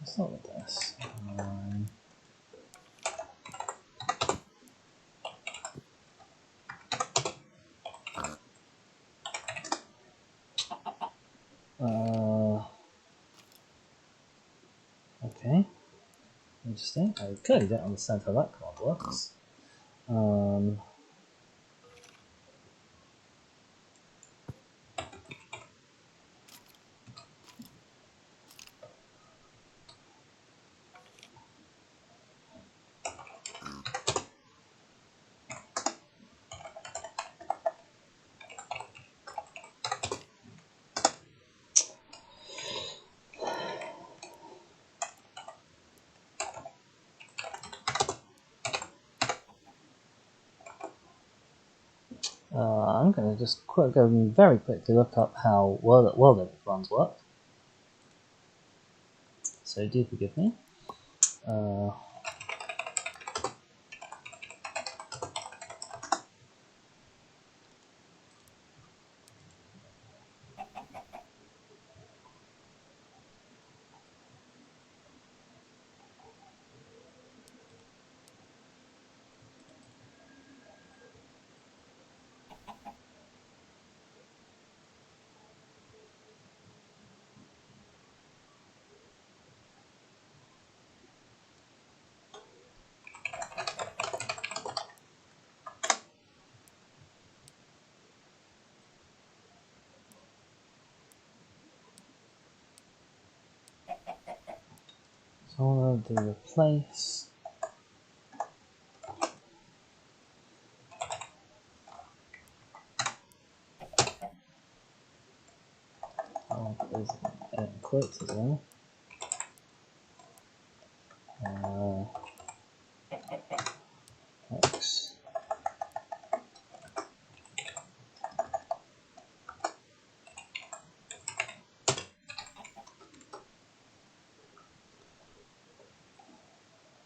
Let's start with this. Okay. Interesting. I clearly don't understand how that command works. I'm going to just go very quickly look up how world edit runs work. So do forgive me. So I'm going to do replace. Oh, there's quotes as well. X.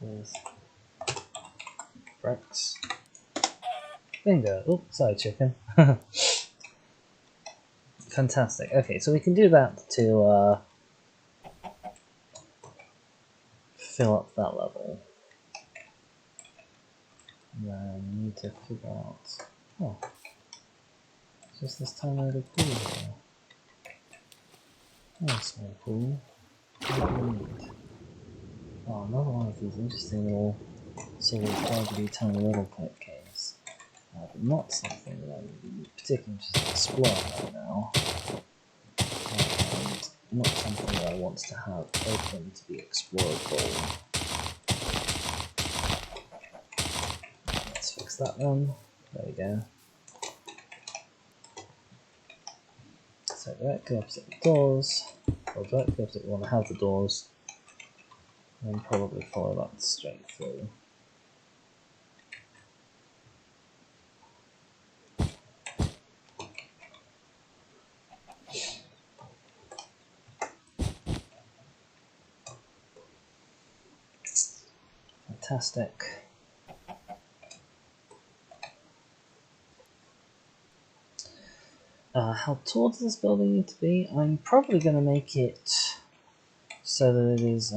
There's bricks. Bingo. Oops, sorry, chicken. Fantastic. Okay, so we can do that to fill up that level. And then we need to figure out. Oh, it's just this tiny little pool here. That's so cool. What do we need? Oh, another one of these interesting little sort of targety tiny little pipe caves. But not something that I'm particularly interested in exploring right now. And not something that I want to have open to be explorable. fix that then. There we go. So directly opposite the doors, or directly opposite we want to have the doors, and probably follow that straight through. Fantastic. How tall does this building need to be? I'm probably going to make it so that it is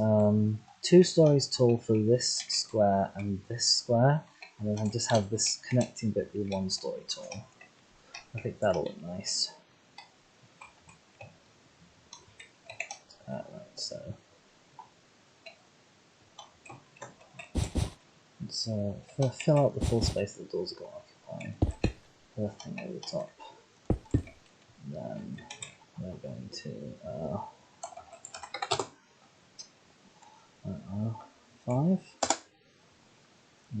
2 stories tall for this square and this square, and then I just have this connecting bit be 1 story tall. I think that'll look nice. Right, so let's fill out the full space that the doors are going to occupy. Put a thing over the top. Then we're going to 5. And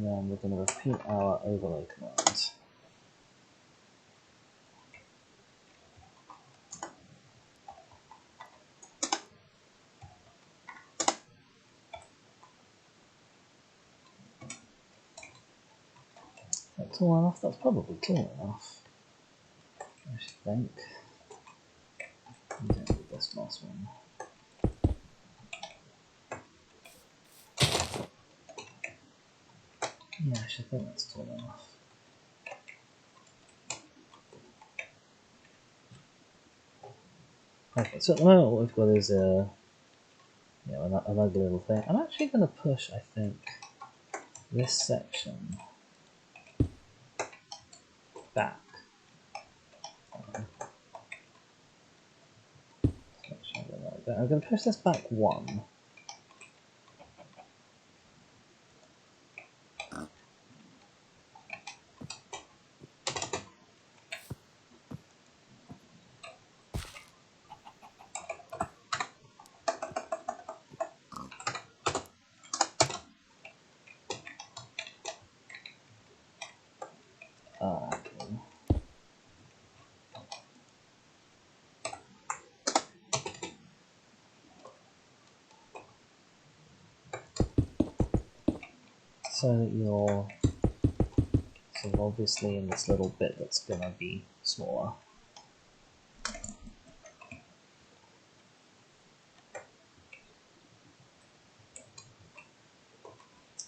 then we're going to repeat our overlay command. Is that tall enough? That's probably tall enough, I should think. I'm going to do this last one. Yeah, I should think that's tall enough. Okay, so at the moment what we've got is an ugly little thing. I'm actually going to push, I think, this section back. I'm going to push this back 1. Okay. So that you're sort of obviously in this little bit that's going to be smaller.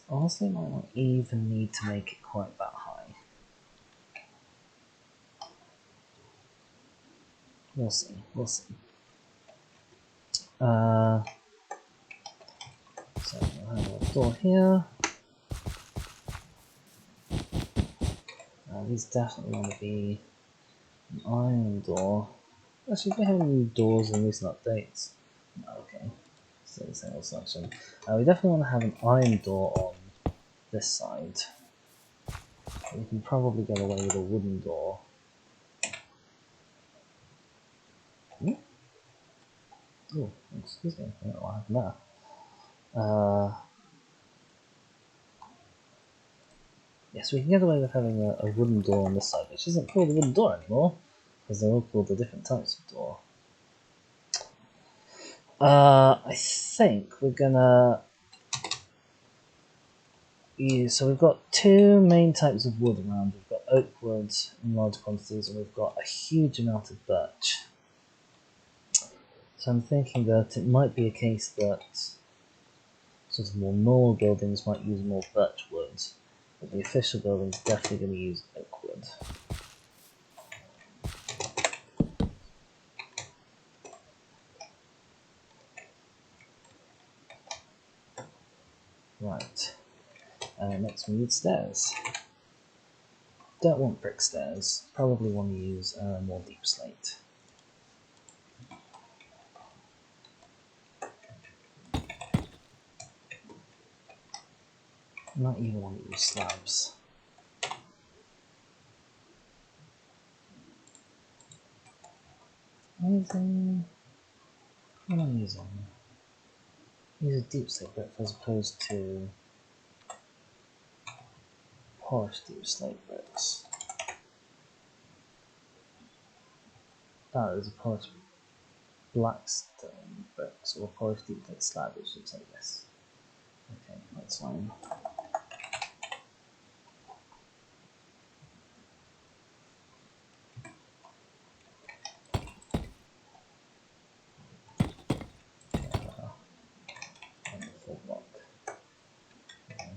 Honestly, might not even need to make it quite that high. We'll see, we'll see. So we'll have a door here. These definitely want to be an iron door. Actually, we have any doors in recent updates. Okay, so the same selection. We definitely want to have an iron door on this side. We can probably get away with a wooden door. Oh, excuse me, I don't know what happened there. Yes, we can get away with having a wooden door on this side, which isn't called a wooden door anymore, because they're all called the different types of door. I think we're gonna use, so we've got 2 main types of wood around. We've got oak wood in large quantities, and we've got a huge amount of birch. So I'm thinking that it might be a case that sort of more normal buildings might use more birch wood, but the official building's definitely going to use oak wood. Right, next we need stairs. Don't want brick stairs, probably want to use more deep slate. Not even want to use slabs. Anything? What am I using? Use a deep slate brick as opposed to polished deep slate bricks. Oh, there's a polished blackstone bricks or polished deep slate slab, which looks like this. Okay, that's fine. Full block. Okay.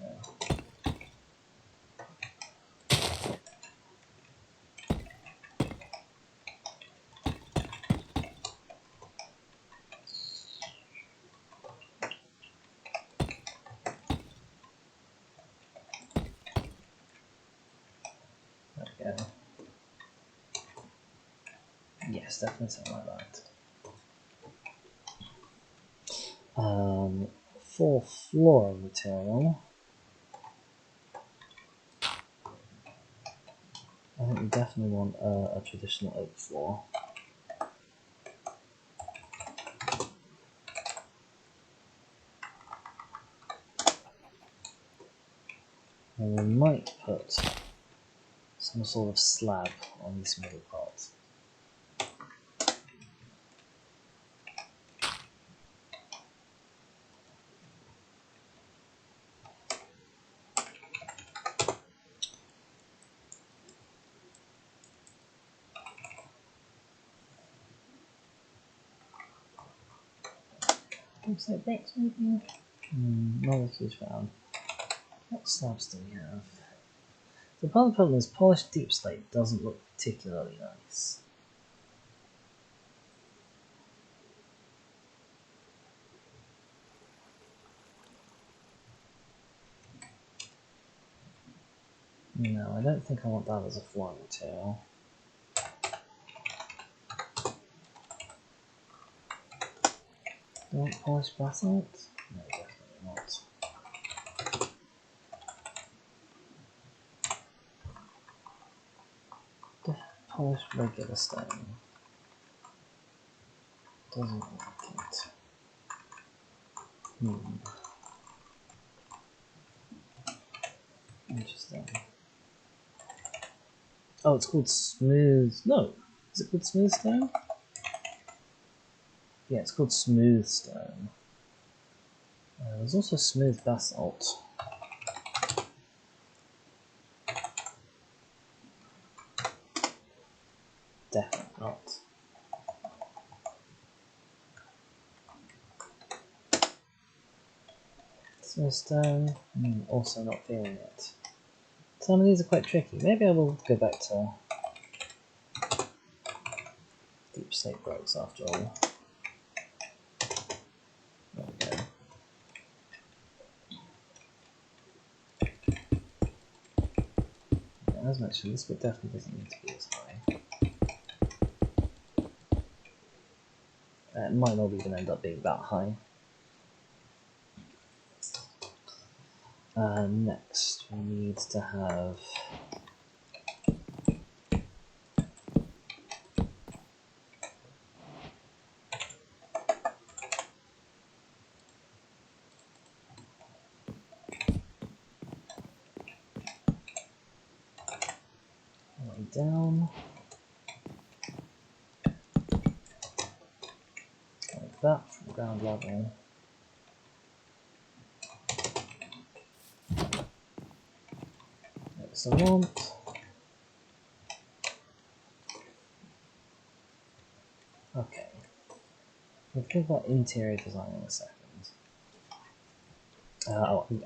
Yeah. There we go. Yes, definitely something like that. For flooring material, I think we definitely want a traditional oak floor. And we might put some sort of slab on this middle part. Looks like bricks maybe? Not a huge fan. What slabs do we have? The problem is polished deep slate doesn't look particularly nice. No, I don't think I want that as a flooring material. Do I want polished basalt? No, definitely not. Polished regular stone. Doesn't like it. Interesting. Oh, it's called smooth. No, is it called smooth stone? Yeah, it's called smooth stone. There's also smooth basalt. Definitely not. Smooth stone. Also not feeling it. Some of these are quite tricky. Maybe I will go back to deep slate bricks after all. There we go. Yeah, as mentioned, this bit definitely doesn't need to be as high. It might not even end up being that high. Next, we need to have way down like that from ground level. Excellent. Okay. We'll think about interior design in a second.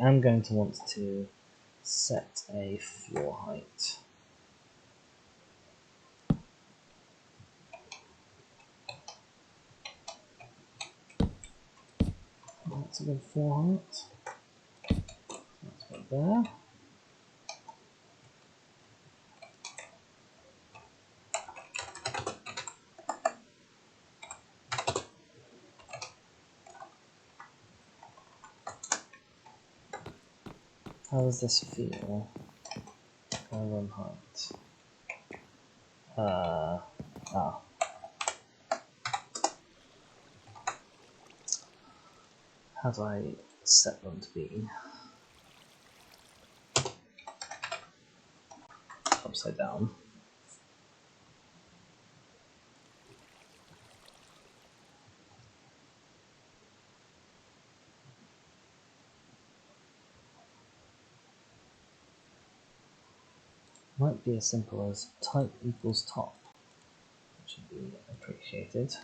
I'm going to want to set a floor height. That's a good floor height. Let's put there. How does this feel? Room height. How do I set them to be? upside down. Might be as simple as type equals top, which would be appreciated.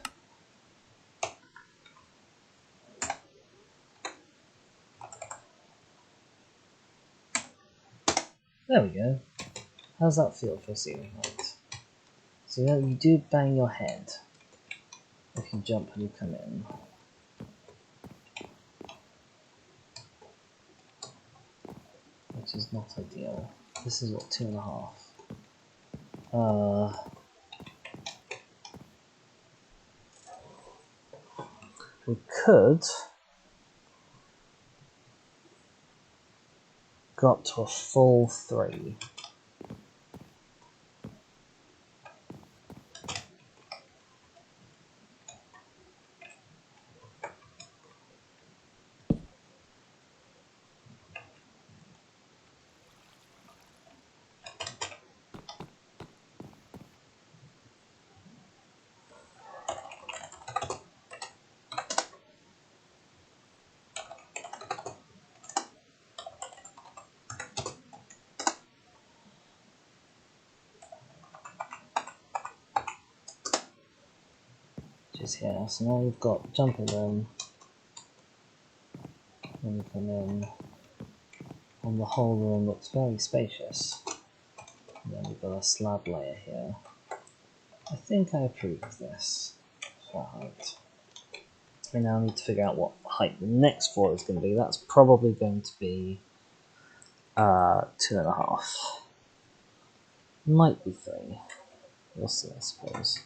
There we go. How's that feel for ceiling height? So you do bang your head if you jump and you come in. Which is not ideal. This is what, 2.5. We could go up to a full 3. Here. So now you've got jumping room, when you come in, and the whole room looks very spacious. And then we've got a slab layer here. I think I approve of this for height. We now need to figure out what height the next floor is going to be. That's probably going to be 2.5. Might be 3. We'll see, I suppose.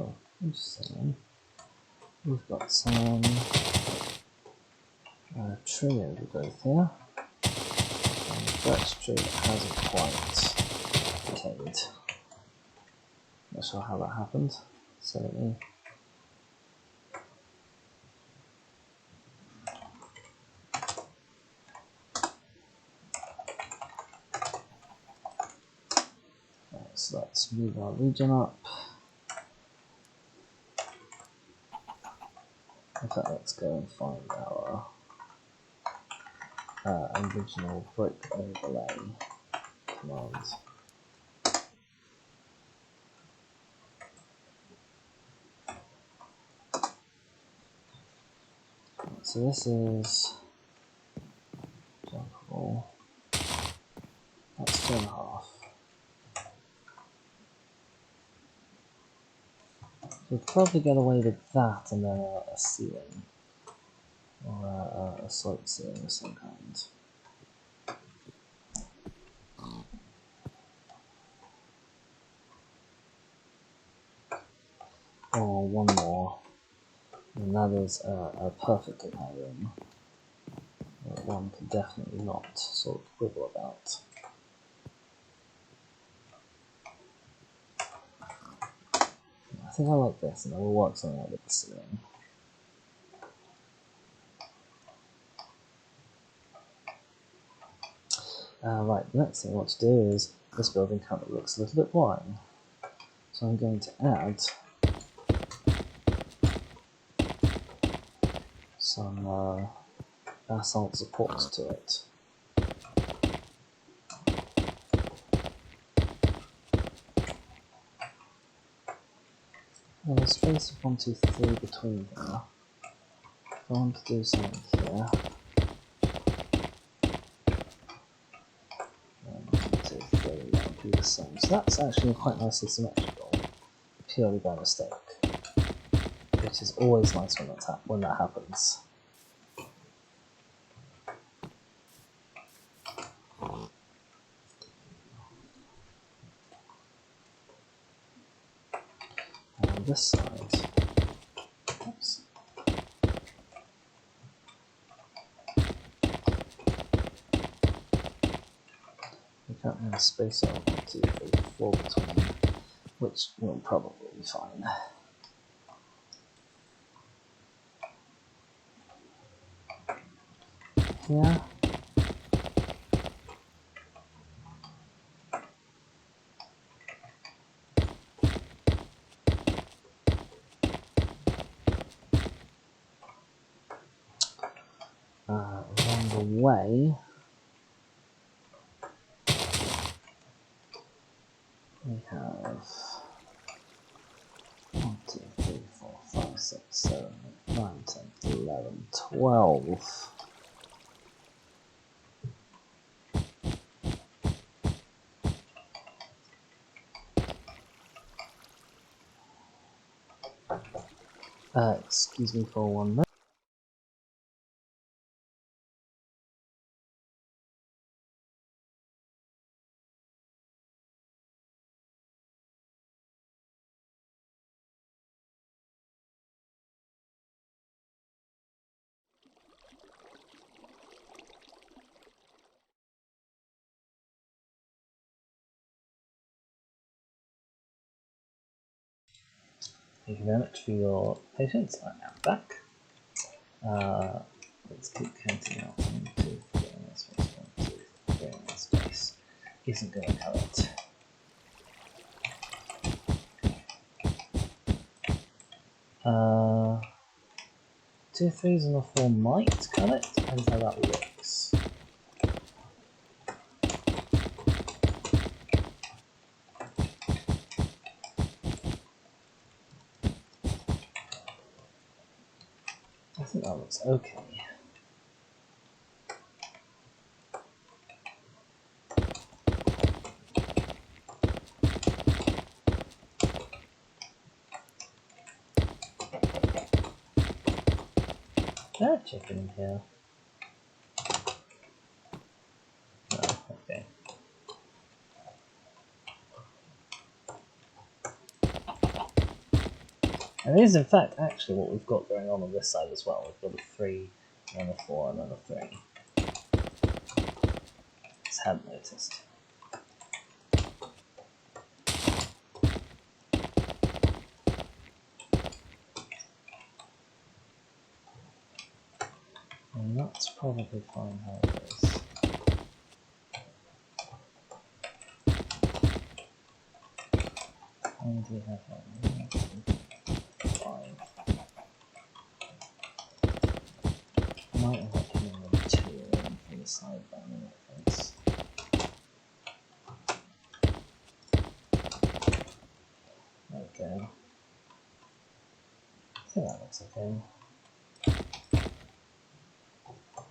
Oh, interesting. We've got some tree overgrowth here. And the birch tree hasn't quite decayed. Not sure how that happened. So so let's move our region up. In fact, let's go and find our original brick overlay command. So this is jumpable. That's 2.5. We'll probably get away with that and then a ceiling. Or a slope ceiling of some kind. Or one more. And that is a perfectly high room. That one can definitely not sort of quibble about. I think I like this, and I will work something out with the ceiling. Right, the next thing I want to do is, this building currently looks a little bit boring. So I'm going to add some basalt support to it. There's a space of 1, 2, 3 between here. If I want to do something here. 1, 2, 3, I'll do the same. So that's actually quite nicely symmetrical, purely by mistake. Which is always nice when that happens. And on this side, oops. We can't have space on 1, 2, 3, 4 between, which will probably be fine. Yeah. Along the way, we have 1, 2, 3, 4, 5, 6, 7, 8, 9, 10, 11, 12. Excuse me for 1 minute. Thank you very much for your patience. I am back. Let's keep counting out. 1, 2, 3 in that space. 1, 2, 3 in that space. Isn't going to cut it. Uh, 2 3s and a 4 might cut it. Depends how that works. I think that looks okay. That chicken in here. Oh, okay. And it is in fact actually what we've got going on this side as well. We've got a 3, and then a 4, and then a 3. Just hadn't noticed. And that's probably fine how it is. And we have 1, 2, 5. Might have to move 2 in from the side by the face. There we go. I think that looks okay.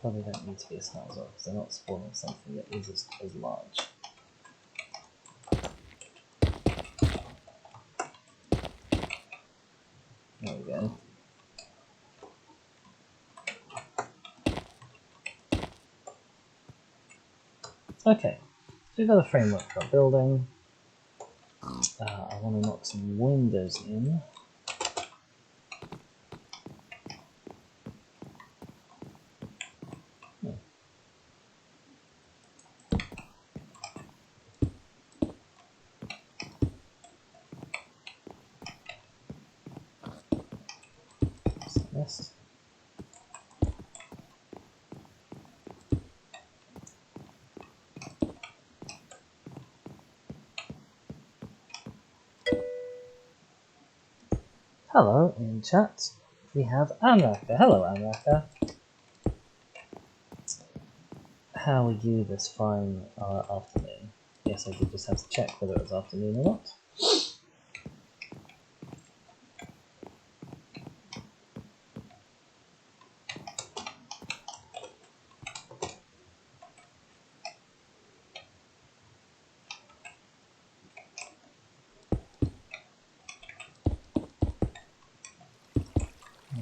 Probably don't need to be as high as well because they're not spawning something that is as large. There we go. Okay, so we've got a framework for our building. I want to knock some windows in. This. Hello in chat. We have Amraka. Hello Amraka. How are you this fine afternoon? Yes, I did just have to check whether it was afternoon or not.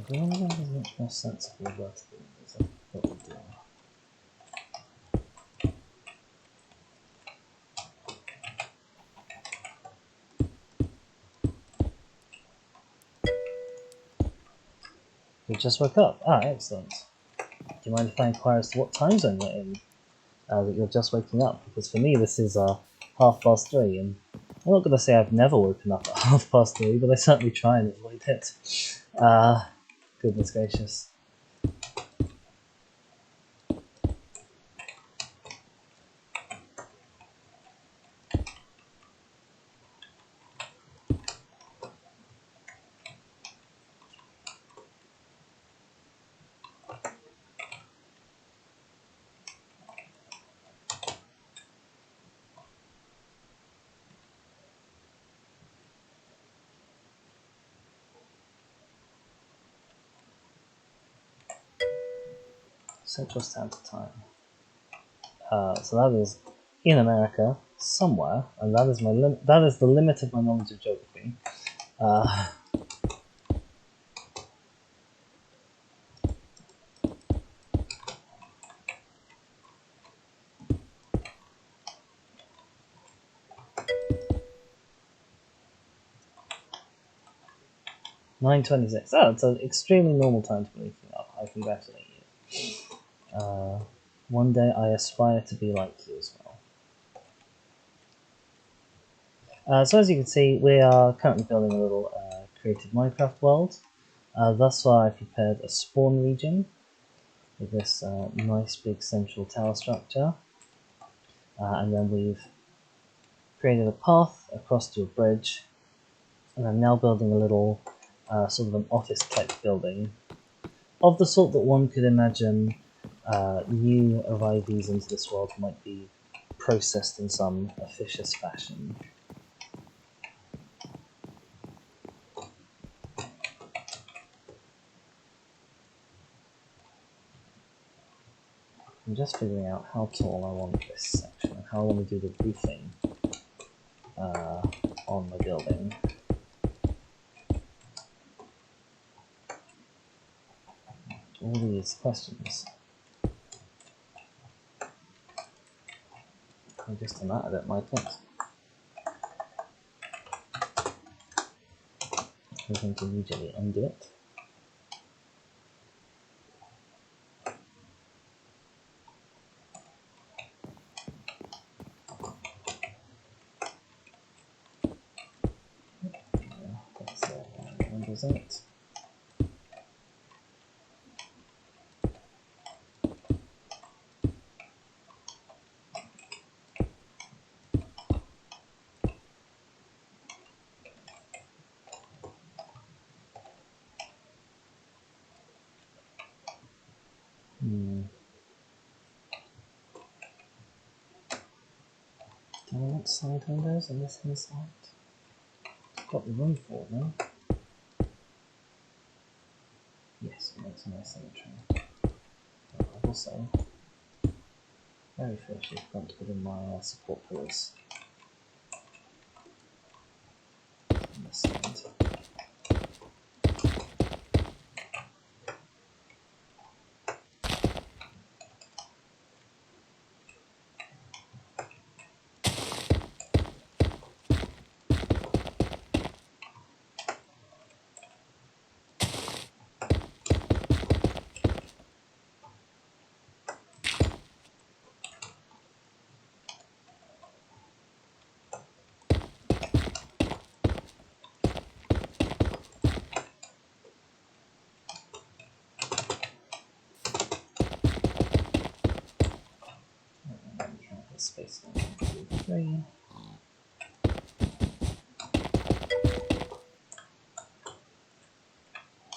The one is much more sensible vertical as I thought we'd do. You just woke up. Ah, excellent. Do you mind if I inquire as to what time zone you're in? That you're just waking up? Because for me this is 3:30, and I'm not going to say I've never woken up at 3:30, but I certainly try and avoid it. Goodness gracious. Central Standard Time. So that is in America somewhere, and that is that is the limit of my knowledge of geography. 9:26. Oh, it's an extremely normal time to be waking up. I congratulate you. One day I aspire to be like you as well. So as you can see, we are currently building a little creative Minecraft world. Thus far I've prepared a spawn region with this nice big central tower structure. And then we've created a path across to a bridge. And I'm now building a little sort of an office type building of the sort that one could imagine new arrivees into this world might be processed in some officious fashion. I'm just figuring out how tall I want this section and how I want to do the roofing on my building. All these questions. I'm just on that, I don't like it. I'm going to immediately undo it. That's Windows 8. Do I want side windows on this inside? Got the room for them. Yes, it makes a nice symmetry. I've also very freshly forgot to put in my support pillars on this side. Space 1, 2, 3.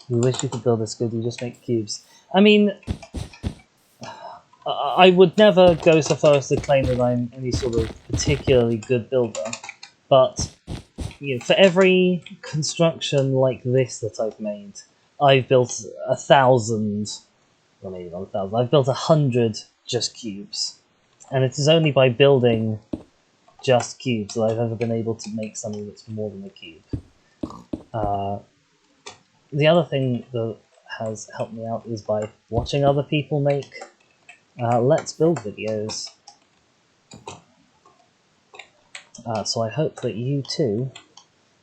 You wish you could build this good, you just make cubes. I mean, I would never go so far as to claim that I'm any sort of particularly good builder, but for every construction like this that I've made, I've built 1,000, well maybe not 1,000, I've built 100 just cubes. And it is only by building just cubes that I've ever been able to make something that's more than a cube. The other thing that has helped me out is by watching other people make Let's Build videos. So I hope that you too,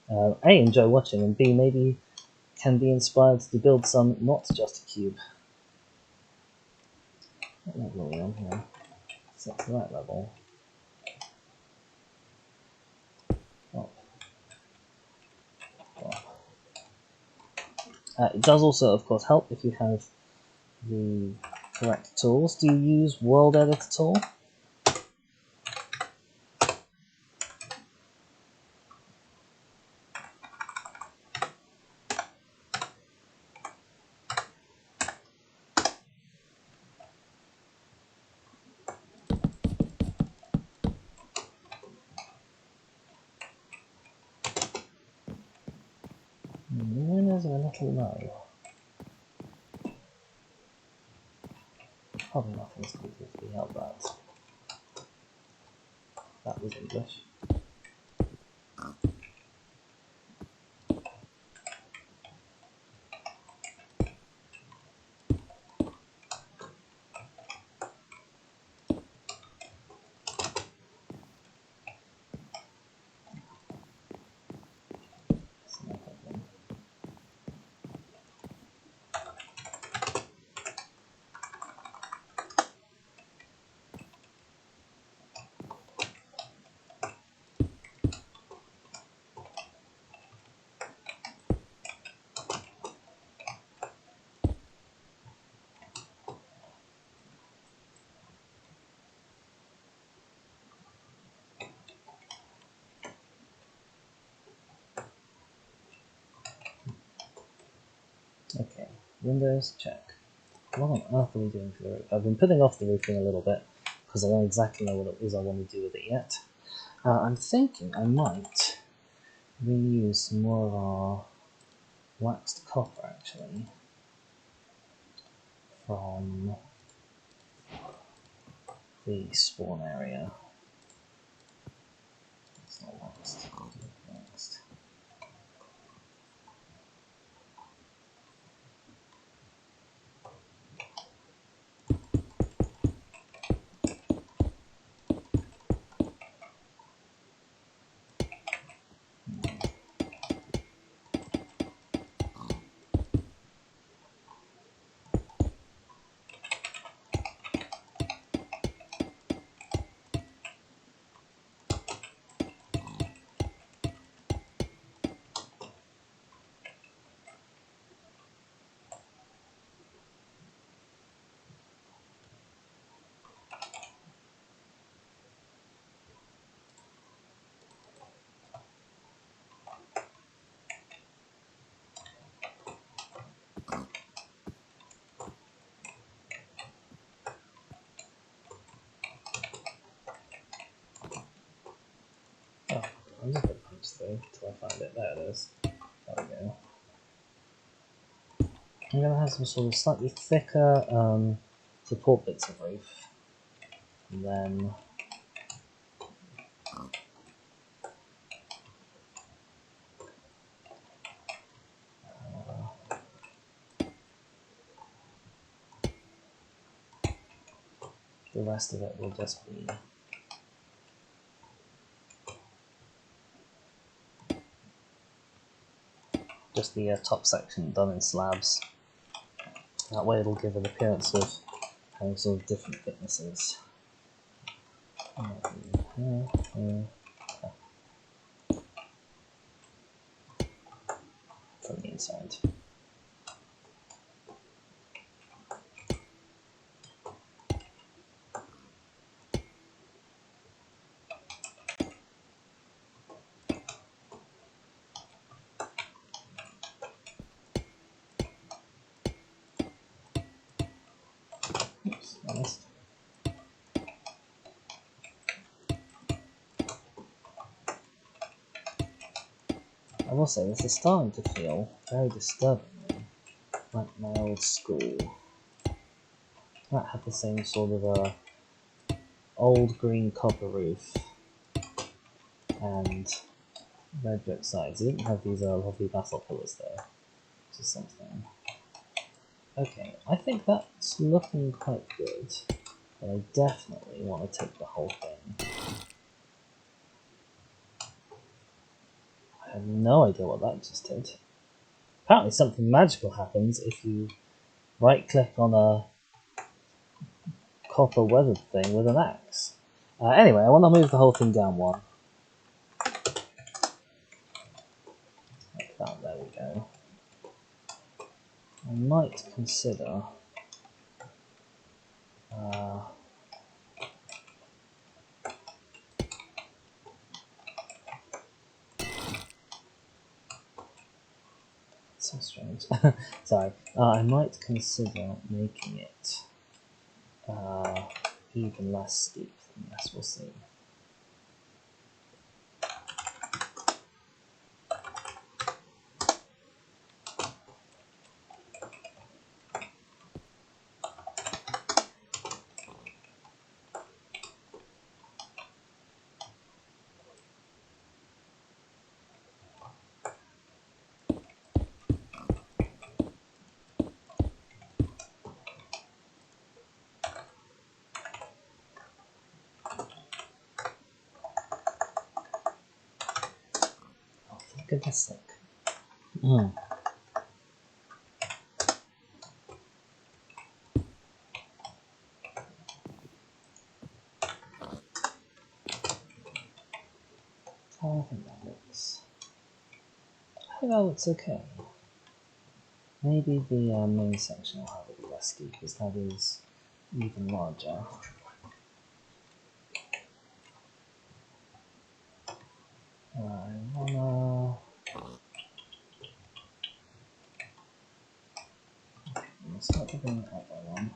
A, enjoy watching, and B, maybe can be inspired to build some, not just a cube. What level are we on here? Set to that level. Oh. It does also, of course, help if you have the correct tools. Do you use World Editor tool? The winners are a little low. Probably nothing's completely helped that. That was English. Okay, windows, check. What on earth are we doing for the roof? I've been putting off the roofing a little bit because I don't exactly know what it is I want to do with it yet. I'm thinking I might reuse some more of our waxed copper actually from the spawn area. It's not waxed. Waxed. Oh, I'm just going to punch through until I find it. There it is. There we go. I'm going to have some sort of slightly thicker support bits of roof, and then the rest of it will just be just the top section done in slabs. That way it'll give an appearance of having sort of different thicknesses. From the inside. Oops, I missed. I will say this is starting to feel very disturbingly like my old school. That had the same sort of old green copper roof and red brick sides. It didn't have these lovely basalt pillars though, which is something. Okay, I think that's looking quite good, but I definitely want to take the whole thing. I have no idea what that just did. Apparently something magical happens if you right click on a copper weathered thing with an axe. Anyway, I want to move the whole thing down one. Like that, there we go. I might consider so strange. Sorry. I might consider making it even less steep than this. We'll see. sadistic. Mm. I think that looks. I think that looks okay. Maybe the main section will have a rescue because that is even larger. I wanna. Let's start to bring it up by one.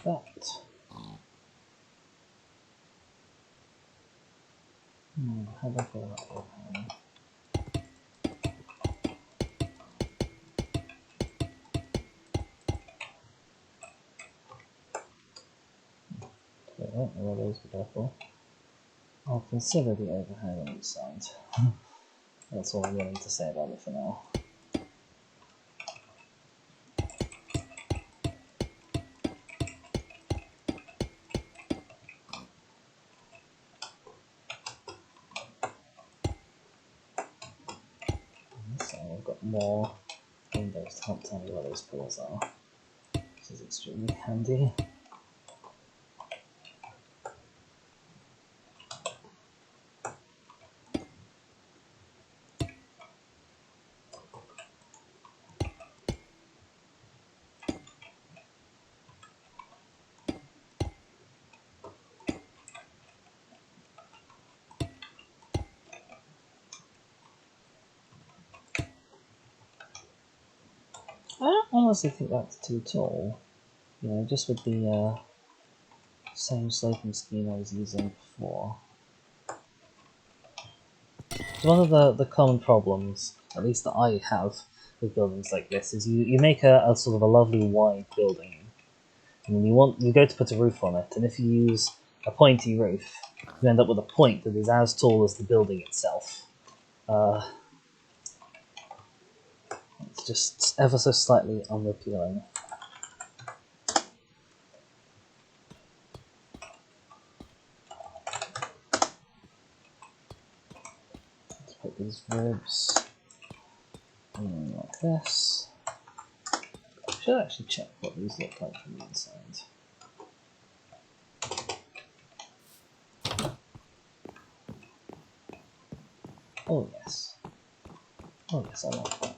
That. How do I feel about Otpifine? Okay, well, those be careful. I'll consider the overhang on each side. That's all I'm willing to say about it for now. So I've got more windows to help tell me where those pillars are, which is extremely handy. I don't honestly think that's too tall. You know, just with the same sloping scheme I was using before. One of the common problems, at least that I have with buildings like this, is you make a sort of a lovely wide building, and you go to put a roof on it, and if you use a pointy roof, you end up with a point that is as tall as the building itself. It's just ever so slightly unappealing. Let's put these ribs in like this. I should actually check what these look like from the inside. Oh yes. Oh yes, I like that.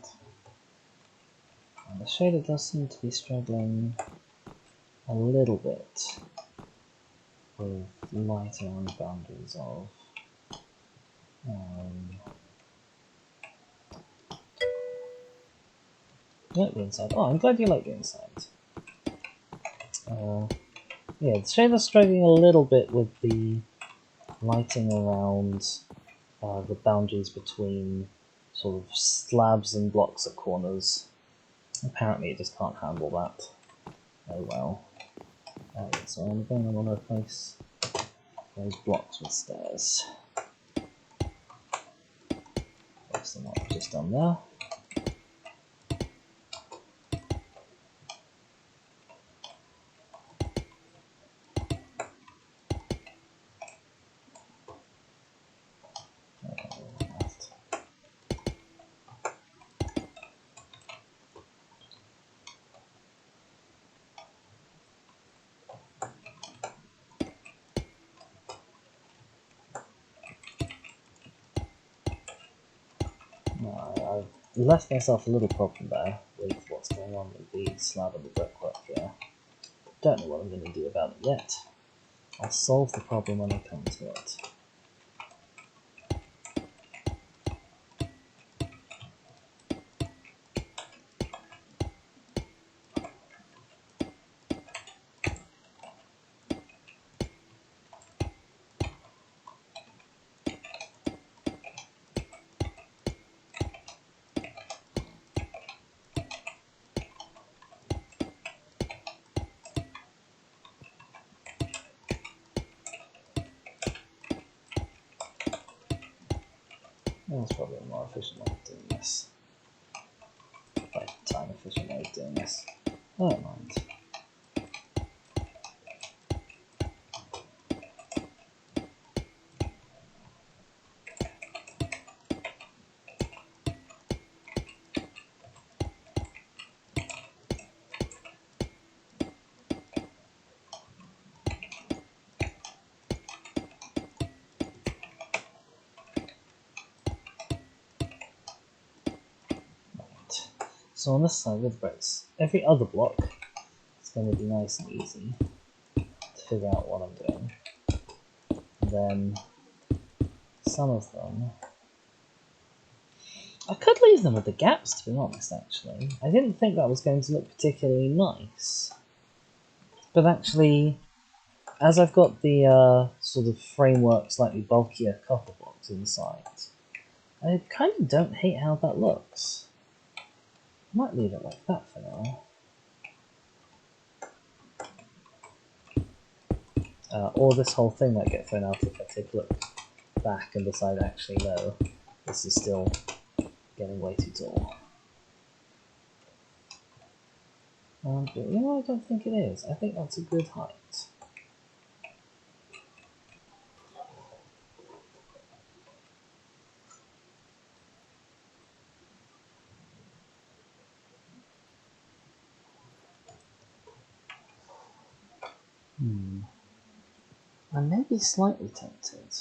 And the shader does seem to be struggling a little bit with lighting on the boundaries of you like the inside. Oh, I'm glad you like the inside. Yeah, the shader's struggling a little bit with the lighting around the boundaries between sort of slabs and blocks at corners. Apparently it just can't handle that very well. So I'm going to want to replace those blocks with stairs. Place them up just on there. I've left myself a little problem there with what's going on with the slab and the brickwork here. Don't know what I'm going to do about it yet. I'll solve the problem when I come to it. That's probably a more efficient way of doing this. Like time efficient way of doing this. I don't mind. So on this side with bricks, every other block is going to be nice and easy to figure out what I'm doing. And then some of them, I could leave them with the gaps, to be honest, actually. I didn't think that was going to look particularly nice. But actually, as I've got the sort of framework slightly bulkier copper blocks inside, I kind of don't hate how that looks. I might leave it like that for now. Or this whole thing might get thrown out if I take a look back and decide actually no, this is still getting way too tall. But you know, I don't think it is. I think that's a good height. I may be slightly tempted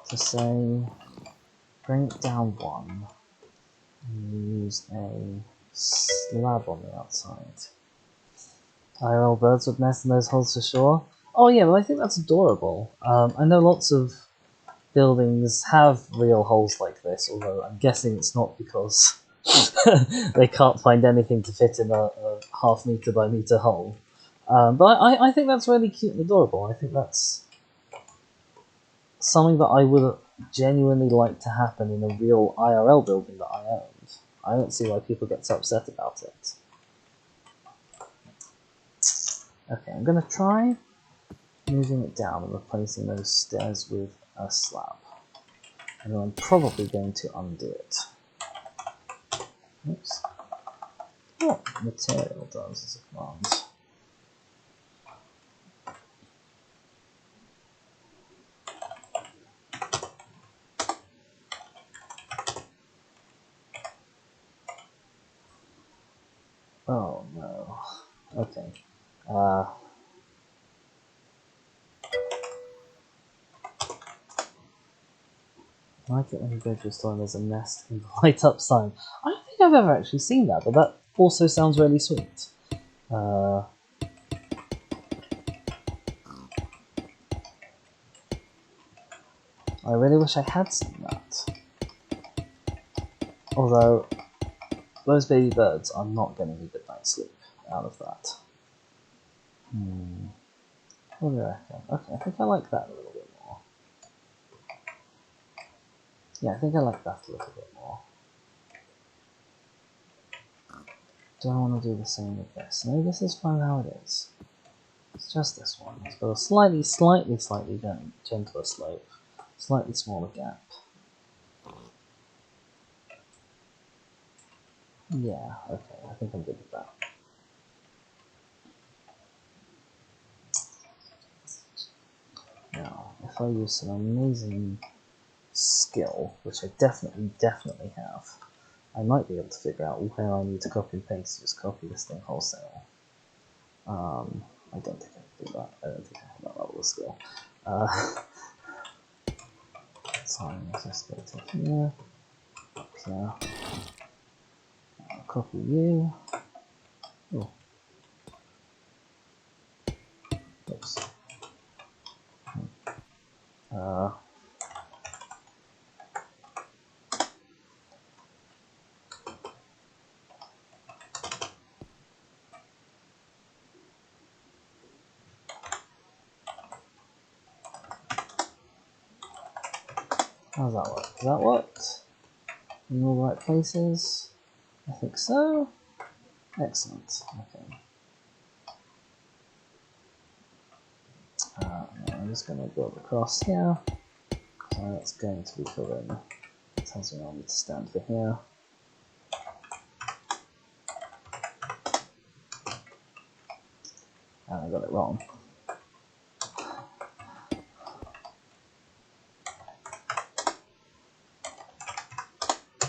to say bring it down one and use a slab on the outside. IRL birds would nest in those holes for sure. Oh yeah, well I think that's adorable. I know lots of buildings have real holes like this, although I'm guessing it's not because they can't find anything to fit in a half meter by meter hole. But I think that's really cute and adorable. I think that's something that I would genuinely like to happen in a real IRL building that I owned. I don't see why people get so upset about it. Okay, I'm going to try moving it down and replacing those stairs with a slab. And then I'm probably going to undo it. Oops. What material does as a command? Oh no. Okay. I like it when you go to a store and there's a nest in the light up sign. I don't think I've ever actually seen that, but that also sounds really sweet. I really wish I had seen that. Although, those baby birds are not getting a good night's sleep out of that. What do you reckon? Okay, I think I like that a little bit more. Yeah, I think I like that a little bit more. Do I want to do the same with this? No, this is fine how it is. It's just this one. It's got a slightly gentler slope, slightly smaller gap. Yeah, okay, I think I'm good with that. Now, if I use some amazing skill, which I definitely have, I might be able to figure out where I need to copy and paste, just copy this thing wholesale. I don't think I can do that. I don't think I have that level of skill. So let's just go to here, up here. I'll copy you. Oh. Oops. How's that work? Does that work? In all the right places? I think so. Excellent. Okay. I'm just going to build across here. So that's going to be filled in Tells me I need to stand for here. And I got it wrong.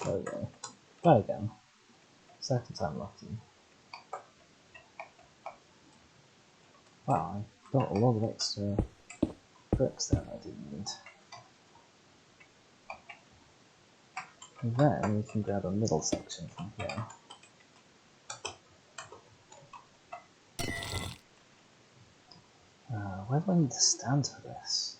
There we go. Try again. Second time lucky. Wow, I got a lot of extra bricks there I didn't need. And then we can grab a middle section from here. Where do I need to stand for this?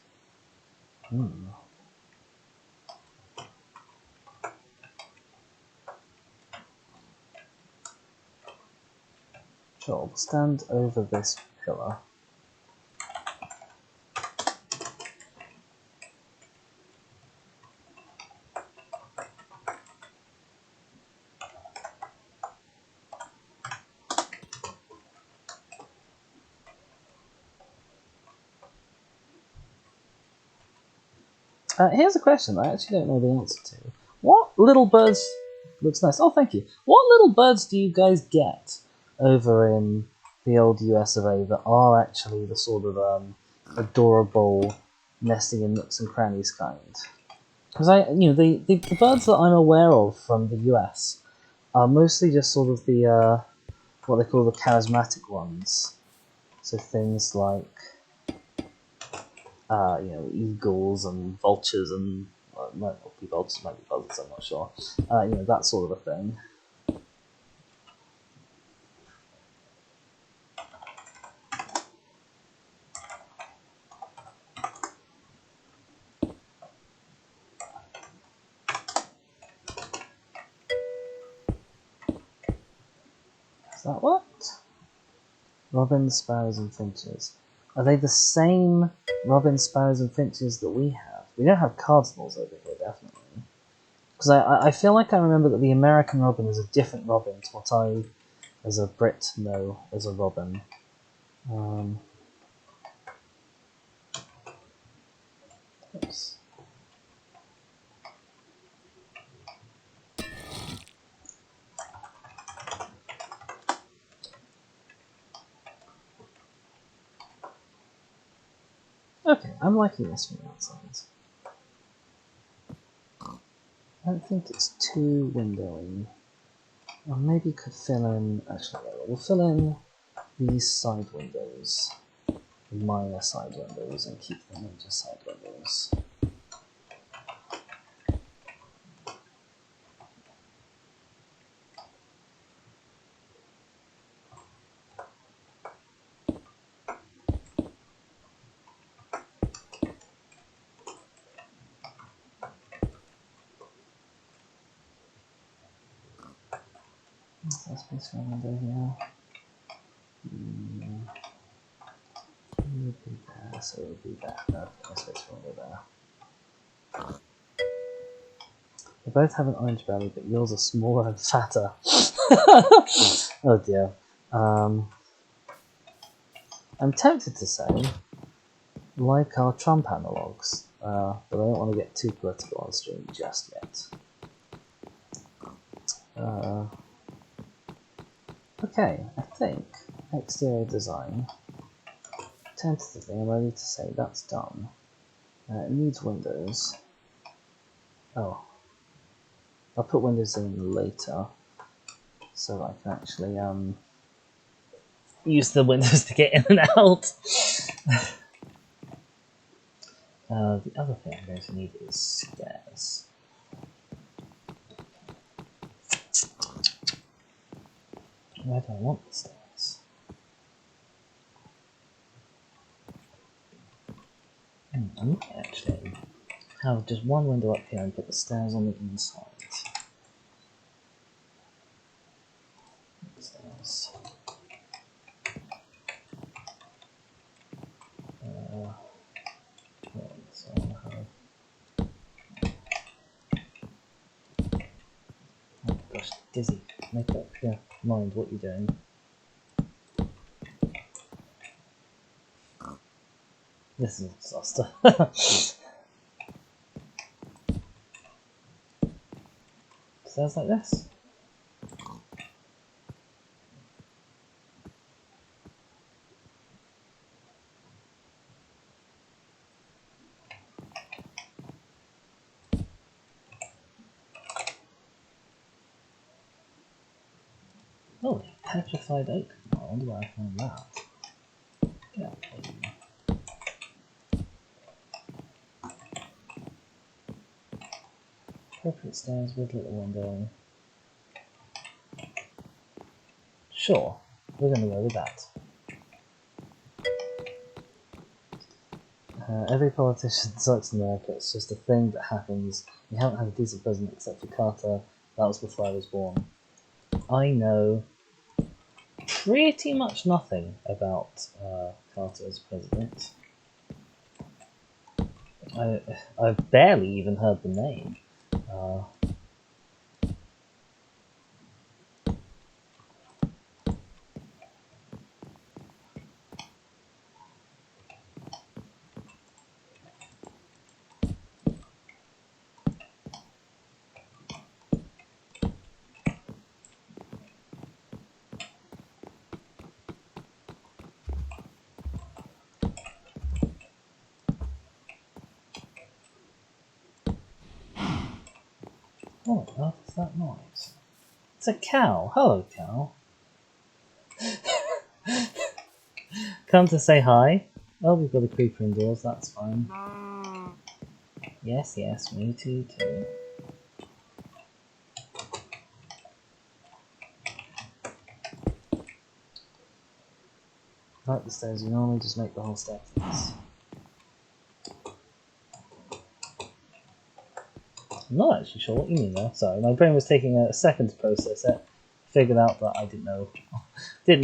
Sure, we'll stand over this pillar. Here's a question I actually don't know the answer to. What little birds... Looks nice. Oh, thank you. What little birds do you guys get over in the old US of A that are actually the sort of adorable nesting in nooks and crannies kind? Because the birds that I'm aware of from the US are mostly just sort of the what they call the charismatic ones. So things like eagles and vultures and might not be vultures, might be buzzards, I'm not sure. That sort of a thing. Is that what? Robins, sparrows, and finches. Are they the same robins, sparrows, and finches that we have? We don't have cardinals over here, definitely. Because I feel like I remember that the American robin is a different robin to what I, as a Brit, know as a robin. Oops. Okay, I'm liking this from the outside. I don't think it's too windowy. Or maybe could fill in... Actually, we'll fill in these side windows, minor side windows, and keep the major side windows. Is there space for a window here? It would be there, so it would be there. No, there's space for a window there. They both have an orange belly, but yours are smaller and fatter. Oh dear. I'm tempted to say, like our Trump analogues, but I don't want to get too political on stream just yet. Okay, I think exterior design. Tentatively, I'm ready to say that's done. It needs windows. Oh, I'll put windows in later, so that I can actually use the windows to get in and out. The other thing I'm going to need is stairs. Where do I want the stairs? I might actually have just one window up here and put the stairs on the inside. Stairs. So I'll have... Oh gosh, dizzy. Make up your mind what you're doing. This is a disaster. stairs like this. Oh, petrified oak. I wonder where I found that. Yeah. Appropriate stairs with little window. Sure, we're going to go with that. Every politician sucks in America. It's just a thing that happens. We haven't had a decent president except for Carter. That was before I was born. I know pretty much nothing about Carter as president. I've barely even heard the name. What on earth is that noise? It's a cow. Hello, cow. Come to say hi. Oh, we've got a creeper indoors. That's fine. Yes, yes, me too. Like the stairs, you normally just make the whole staircase. I'm not actually sure what you mean there. Sorry, my brain was taking a second to process it. Figured out that I didn't know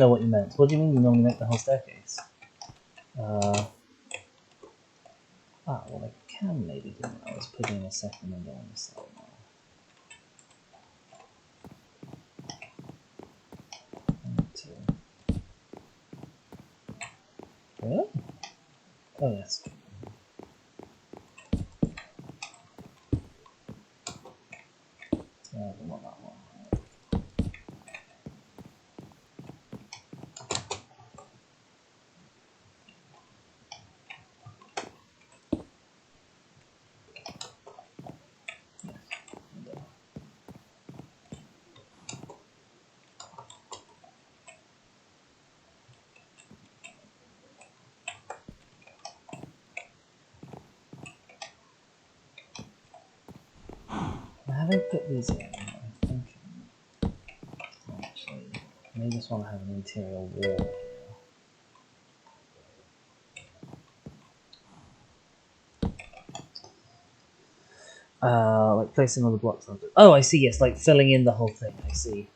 what you meant. What do you mean you normally make the whole staircase? Well, I can maybe do that. Let's put in a second window on the side now. Really? Oh yes. I don't want that one. How do I put these in? I'm thinking. Actually, I may just want to have an interior wall here. Like placing all the blocks on it. Oh, I see, yes, like filling in the whole thing, I see.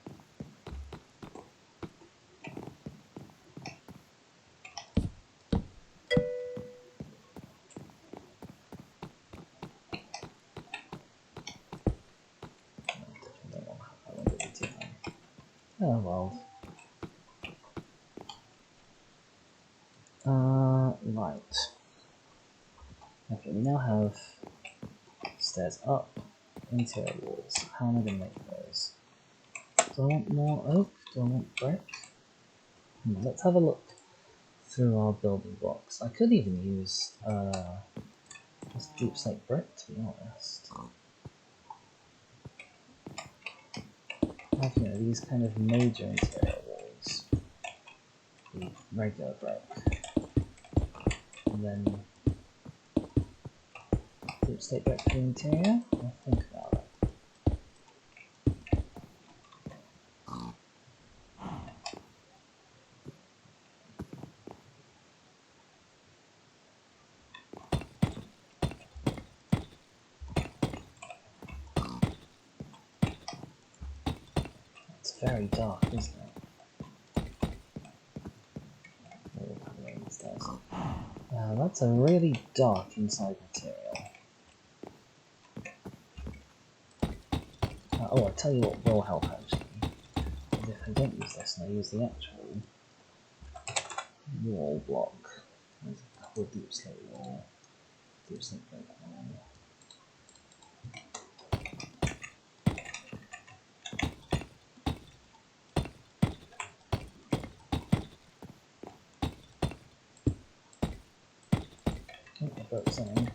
Oh well. Right. Okay, we now have stairs up, interior walls. How am I going to make those? Do I want more oak? Do I want brick? Let's have a look through our building blocks. I could even use just deep slate brick, to be honest. Have, these kind of major interior walls. The regular brick. And then deep slate brick for the interior. I'll think about it. It's very dark, isn't it? That's a really dark inside material. Oh, I'll tell you what will help actually. Is if I don't use this and I use the actual wall block. There's a couple of deep slate wall. Deep slate brick wall. broke something.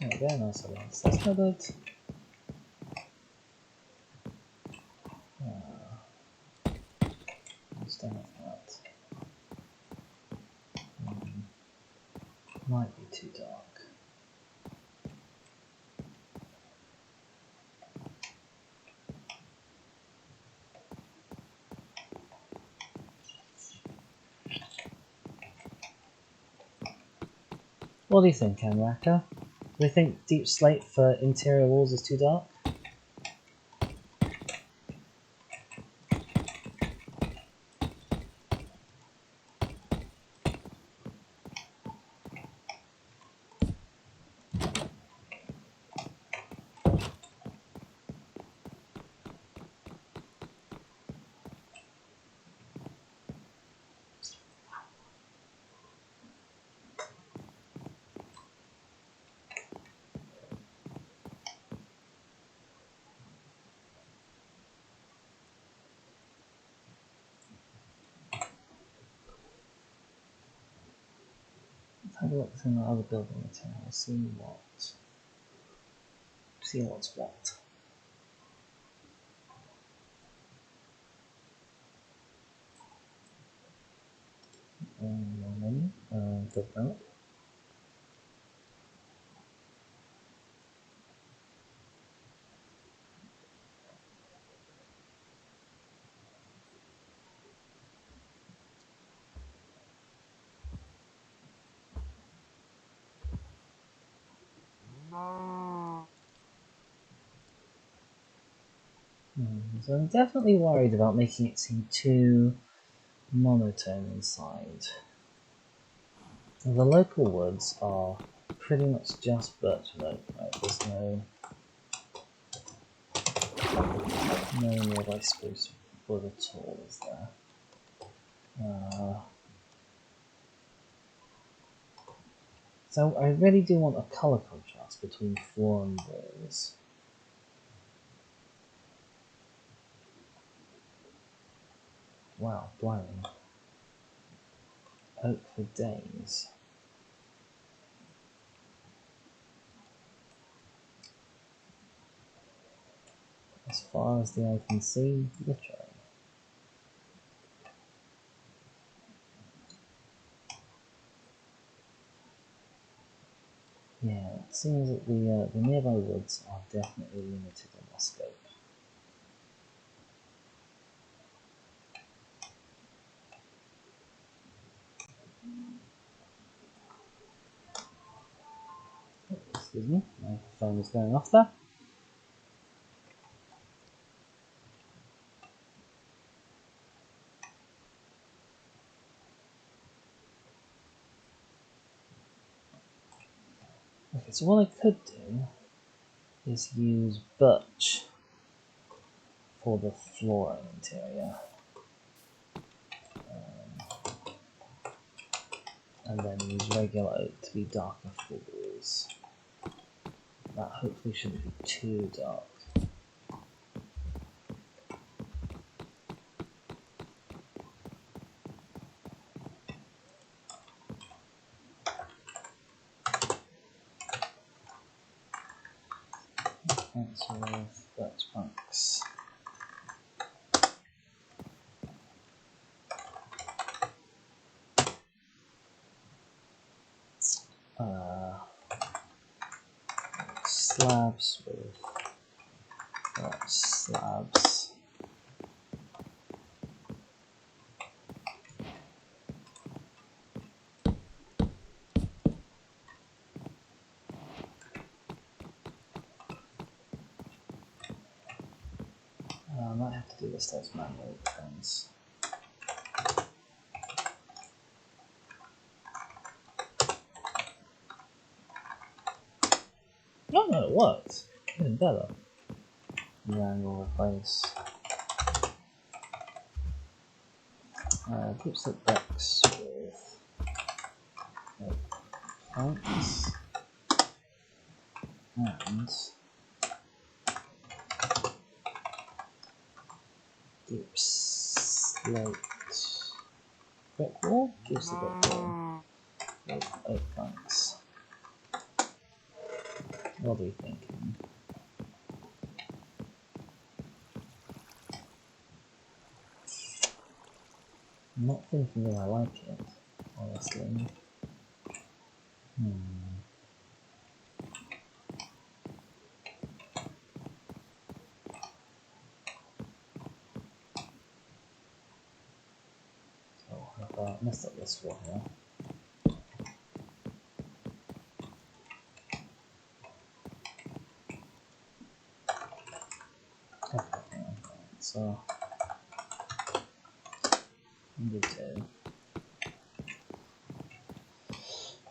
Oh, very nice of us. That's not good. Let's don't have that. Might be too dark. What do you think, Amraka? Do you think deep slate for interior walls is too dark? Let's have a look in the other building material, see what's what. Good note. So I'm definitely worried about making it seem too monotone inside. The local woods are pretty much just birch and oak, right? There's no nearby spruce wood at all, is there? So I really do want a colour contrast between floor and walls. Wow, blimey. Oak for days. As far as the eye can see, literally. Yeah, it seems that the nearby woods are definitely limited in their scope. Excuse me, my phone is going off there. Okay, so what I could do is use birch for the flooring interior. And then use regular oak to be darker for walls. That hopefully shouldn't be too dark. That's with birch planks. Slabs with birch slabs. I might have to do this as manual things. Oh no, it works. Even better. And then we'll replace deep slate bricks with planks and deep slate brick wall. Deep slate brick wall with oak planks. What are you thinking? I'm not thinking that I like it, honestly. Oh, I've messed up this one here. Okay, so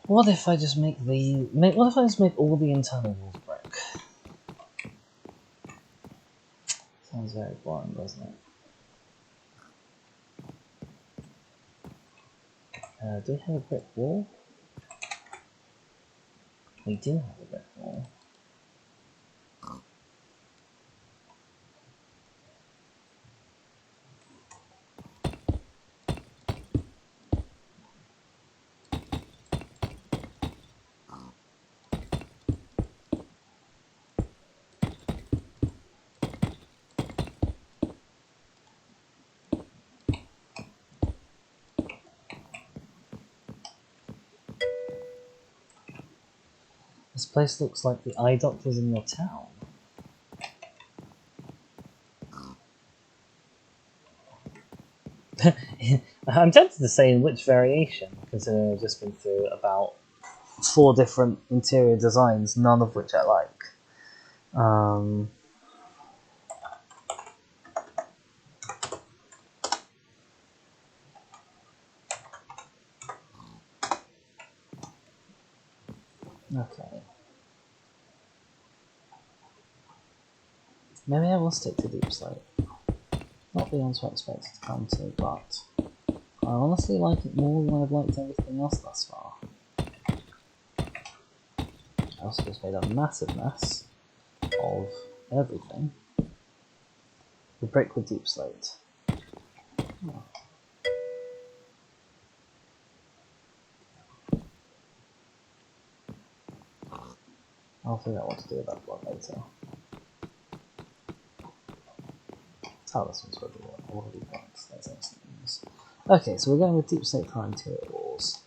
what if I just make all the internal walls brick? Sounds very boring, doesn't it? Do we have a brick wall? We do have a brick wall. This place looks like the eye doctors in your town. I'm tempted to say in which variation, considering I've just been through about 4 different interior designs, none of which I like. Okay. Maybe I will stick to deep slate. Not the answer I expected to come to, but I honestly like it more than I've liked everything else thus far. I also just made a massive mess of everything. The brick with deep slate. Oh. I'll figure out what to do with that block later. Oh, this one's already got. That's excellent. Okay, so we're going with deep slate for interior walls.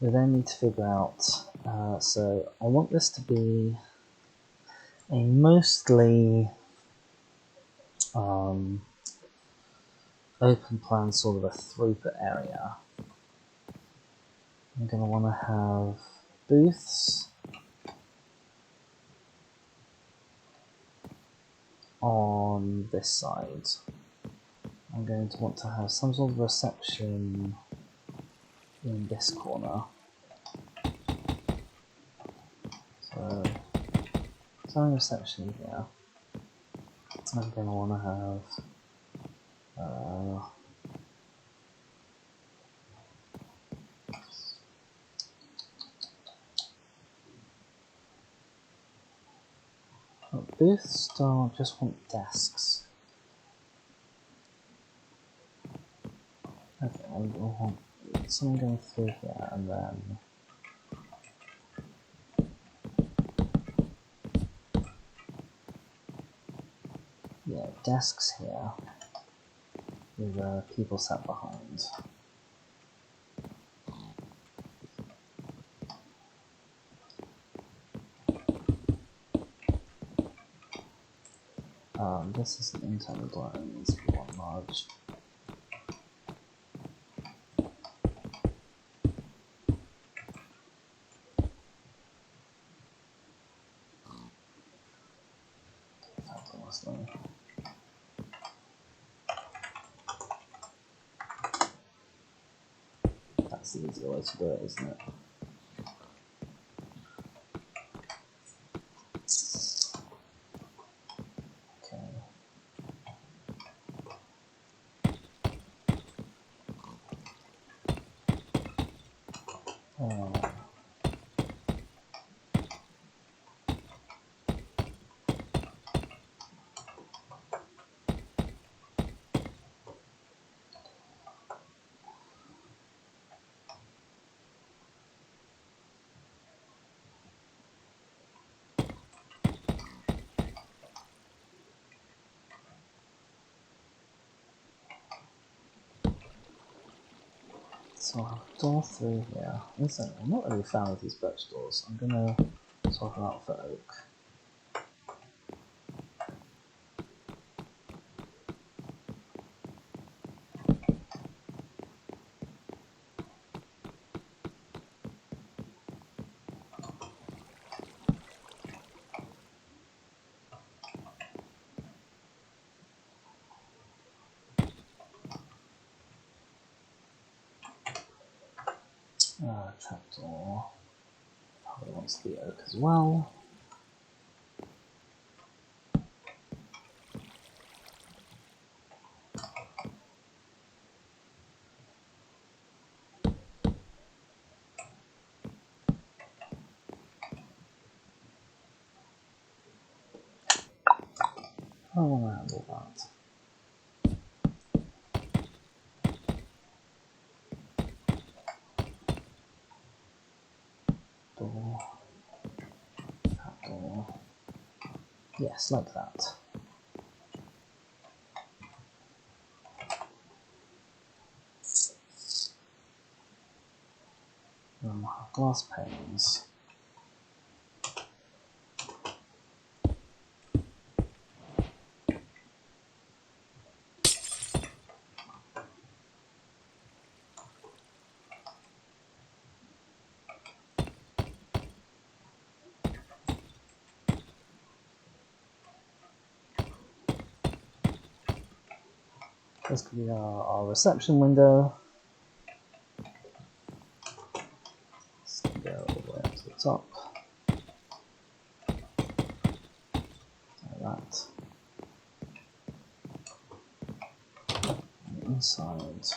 We then need to figure out. So I want this to be a mostly open plan, sort of a throughput area. I'm going to want to have booths on this side. I'm going to want to have some sort of reception in this corner. So, some reception here. I'm going to want to have booths don't just want desks. Okay, I'll want someone going through here and then yeah, desks here with people sat behind. This is an internal door and needs to be one large. That's the easier way to do it, isn't it? So I'll have a door through here. Listen, I'm not really a fan of these birch doors. I'm gonna swap them out for oak. Trapdoor. Probably wants the oak as well. I want to handle that. Door. Trapdoor. Yes, like that. Glass panes. This could be our reception window. Let's go all the way up to the top. Like that. And inside.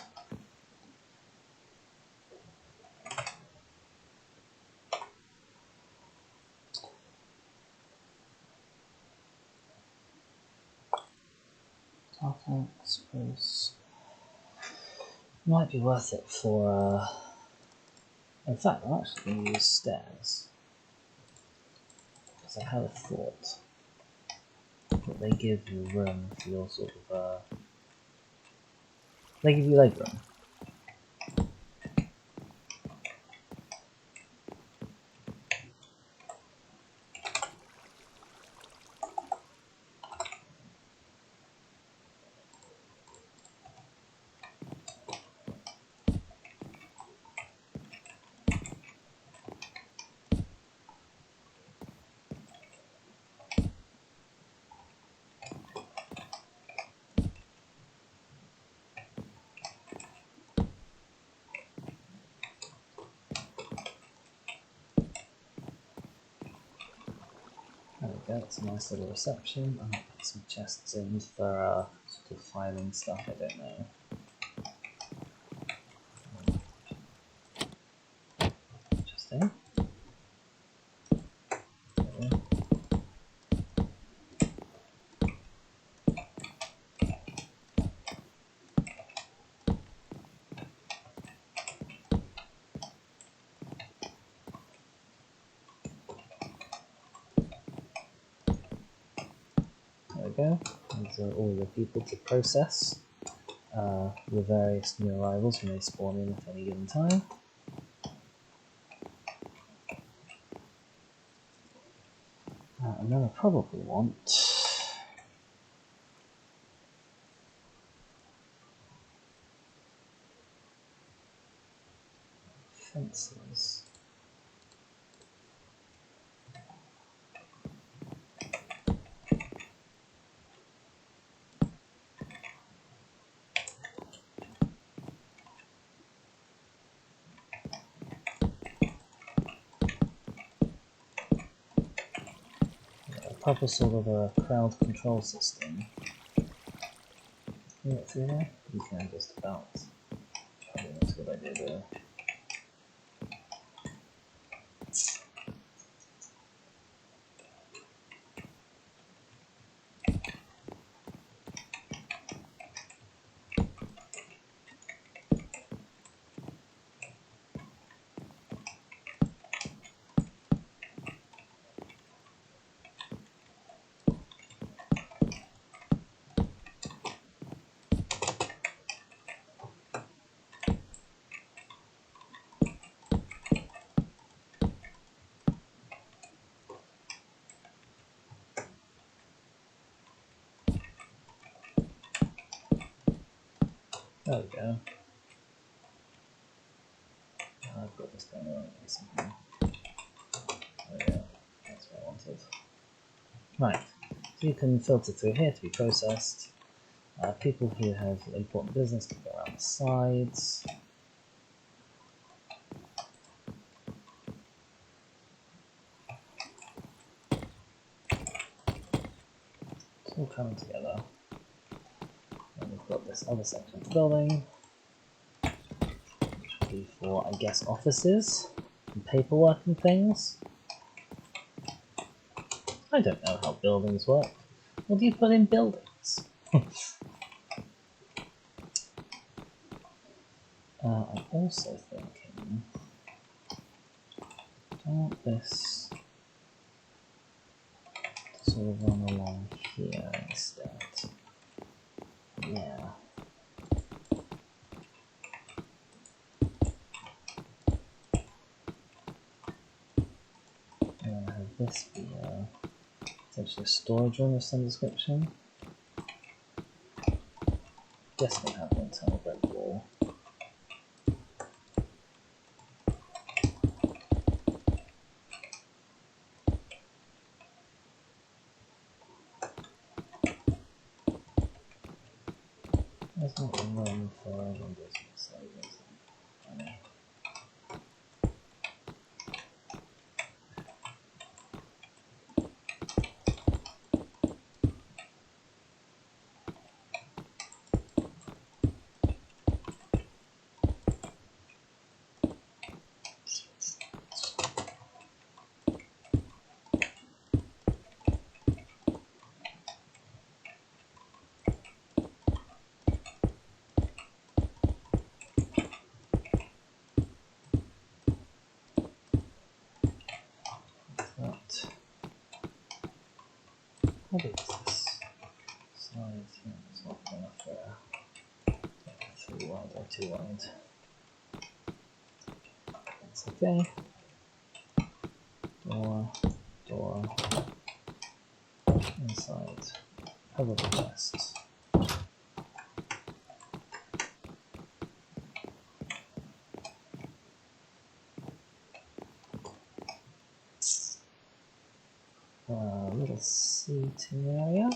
Okay, I suppose might be worth it for. In fact, I'm actually going to use stairs because I had a thought that they give you room for your sort of. They give you leg room. There we go, it's a nice little reception. I might put some chests in for sort of filing stuff, I don't know. Interesting. There we go. These are all the people to process the various new arrivals who may spawn in at any given time. And then I probably want fences. A proper sort of a crowd control system. You get through here? You can just about. Probably not a good idea though. There we go. I've got this going on somehow. There we go. That's what I wanted. Right. So you can filter through here to be processed. People who have important business can go around the sides. It's all coming together. And we've got this other section of the building, which will be for, I guess, offices and paperwork and things. I don't know how buildings work. What do you put in buildings? I'm also thinking, I want this to sort of run along here instead. Yeah. And have this be essentially a storage room of some description. Guess we'll have an internal brick wall. There's not room for windows inside, is there? What is this? Size, yeah, it's not enough there. 3 wide or 2 wide. That's okay. Door, inside, cover the rest. Little seating area.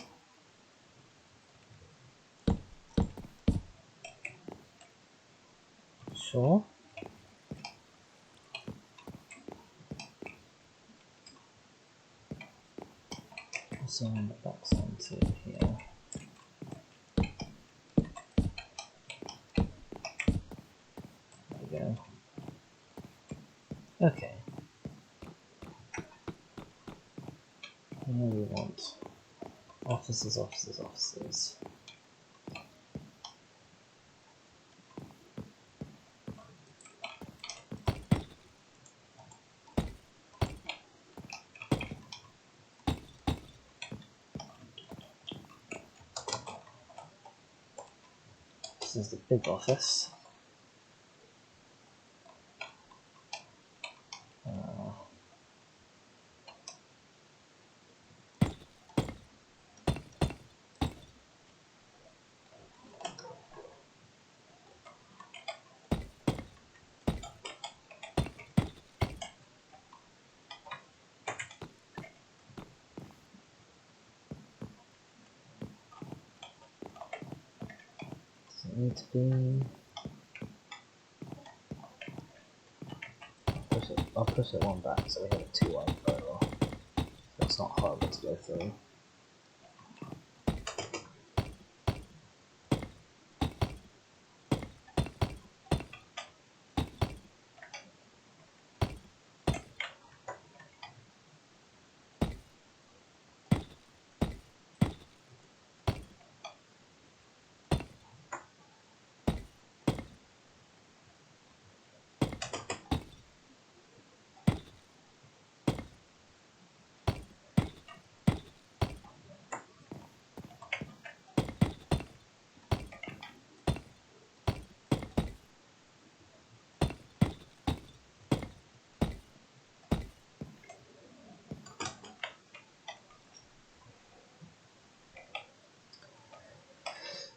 Sure. Also on the back side too here. There we go. Okay. Now we want offices, offices, offices. This is the big office. Need to be. I'll push it one back so we have a 2 wide corridor. So it's not horrible to go through.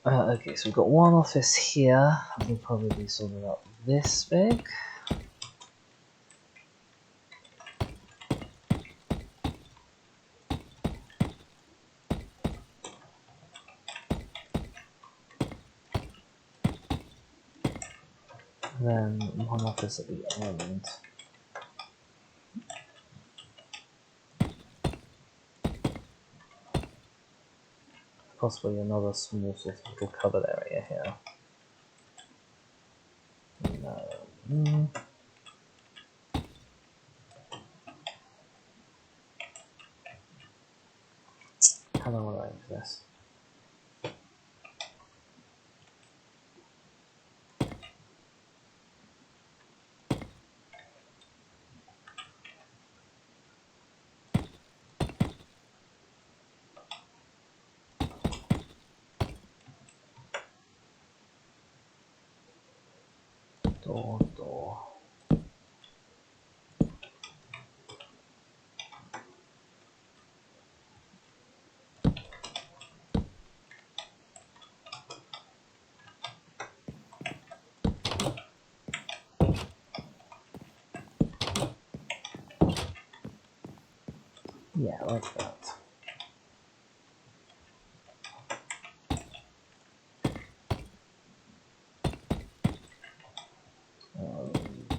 Okay, so we've got one office here. It'll probably be sort of about this big. Then one office at the end. Possibly another small sort of little covered area here. No. How do I want to arrange this? Door. Yeah, like that.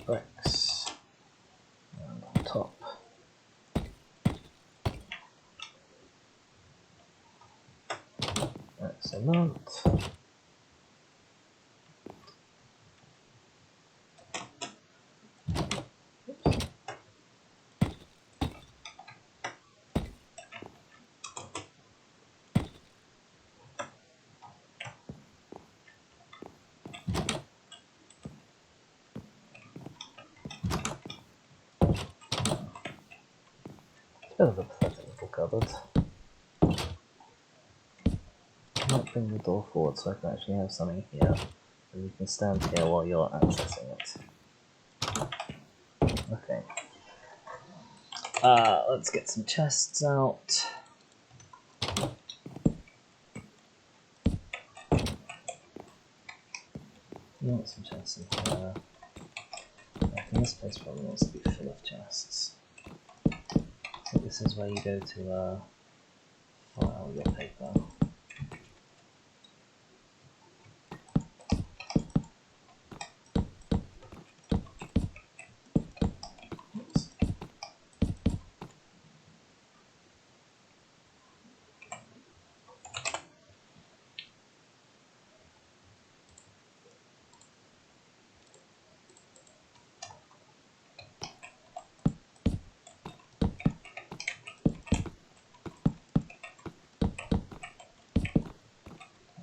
Bricks. And on top. Excellent. Bit of a pathetic little cupboard. Might bring the door forward so I can actually have something here. So you can stand here while you're accessing it. Okay. Let's get some chests out. You want some chests in here. I think this place probably wants to be full of chests. So this is where you go to file your paper. Oops.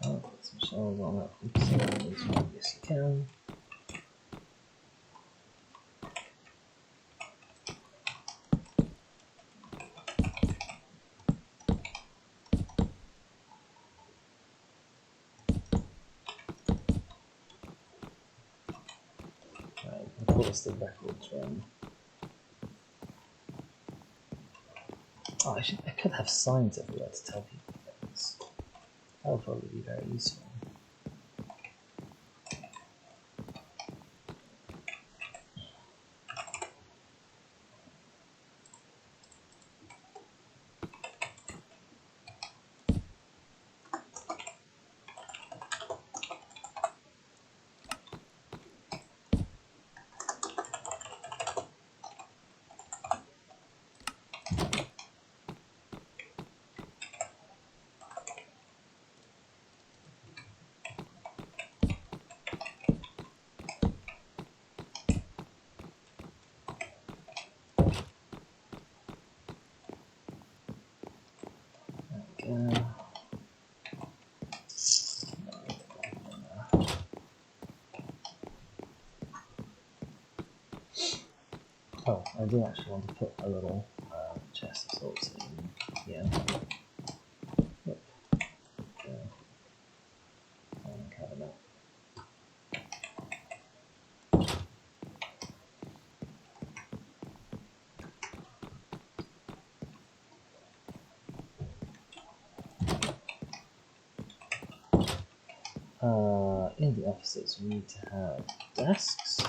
I'll put some shells on it. So as much as you can. Right, of course the records room. Oh, I could have signs everywhere to tell people things. That would probably be very useful. Oh, I do actually want to put a little chest of sorts in here. Yep. Cabinet. In the offices, we need to have desks.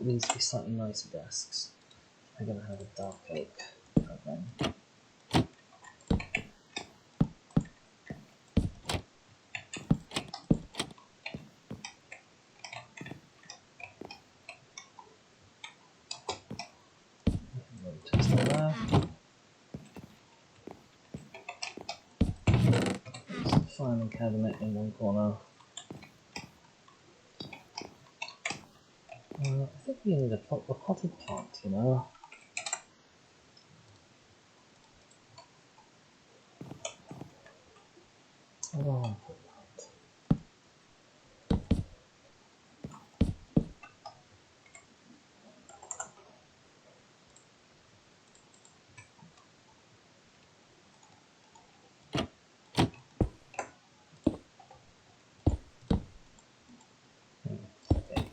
These to be slightly nicer desks. I'm going to have a dark oak for them. Just like that. There's a filing cabinet in one corner. I think we need a potted plant, you know. Oh, okay.